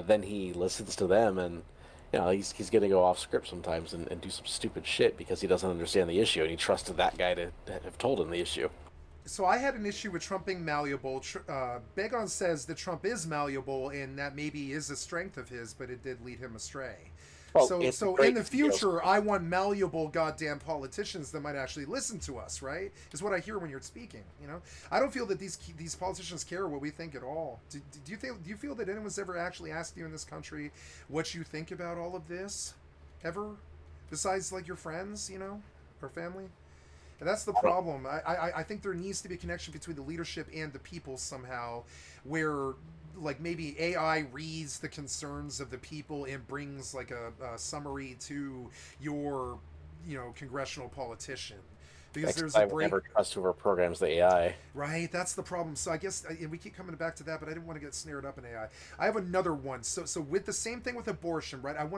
then he listens to them, and he's gonna go off script sometimes and do some stupid shit because he doesn't understand the issue, and he trusted that guy to have told him the issue. So I had an issue with Trump being malleable. Begon says that Trump is malleable, and that maybe is a strength of his, but it did lead him astray. Well, So, it's so great in the to feel- future, I want malleable goddamn politicians that might actually listen to us. Right? Is what I hear when you're speaking. I don't feel that these politicians care what we think at all. Do you feel that anyone's ever actually asked you in this country what you think about all of this, ever, besides like your friends, or family? And that's the problem. I think there needs to be a connection between the leadership and the people somehow, where like maybe AI reads the concerns of the people and brings like a summary to your congressional politician, because there's I a would break. never trust whoever programs the AI. Right, that's the problem. So I guess, and we keep coming back to that, but I didn't want to get snared up in AI. I have another one. So with the same thing with abortion, right? I want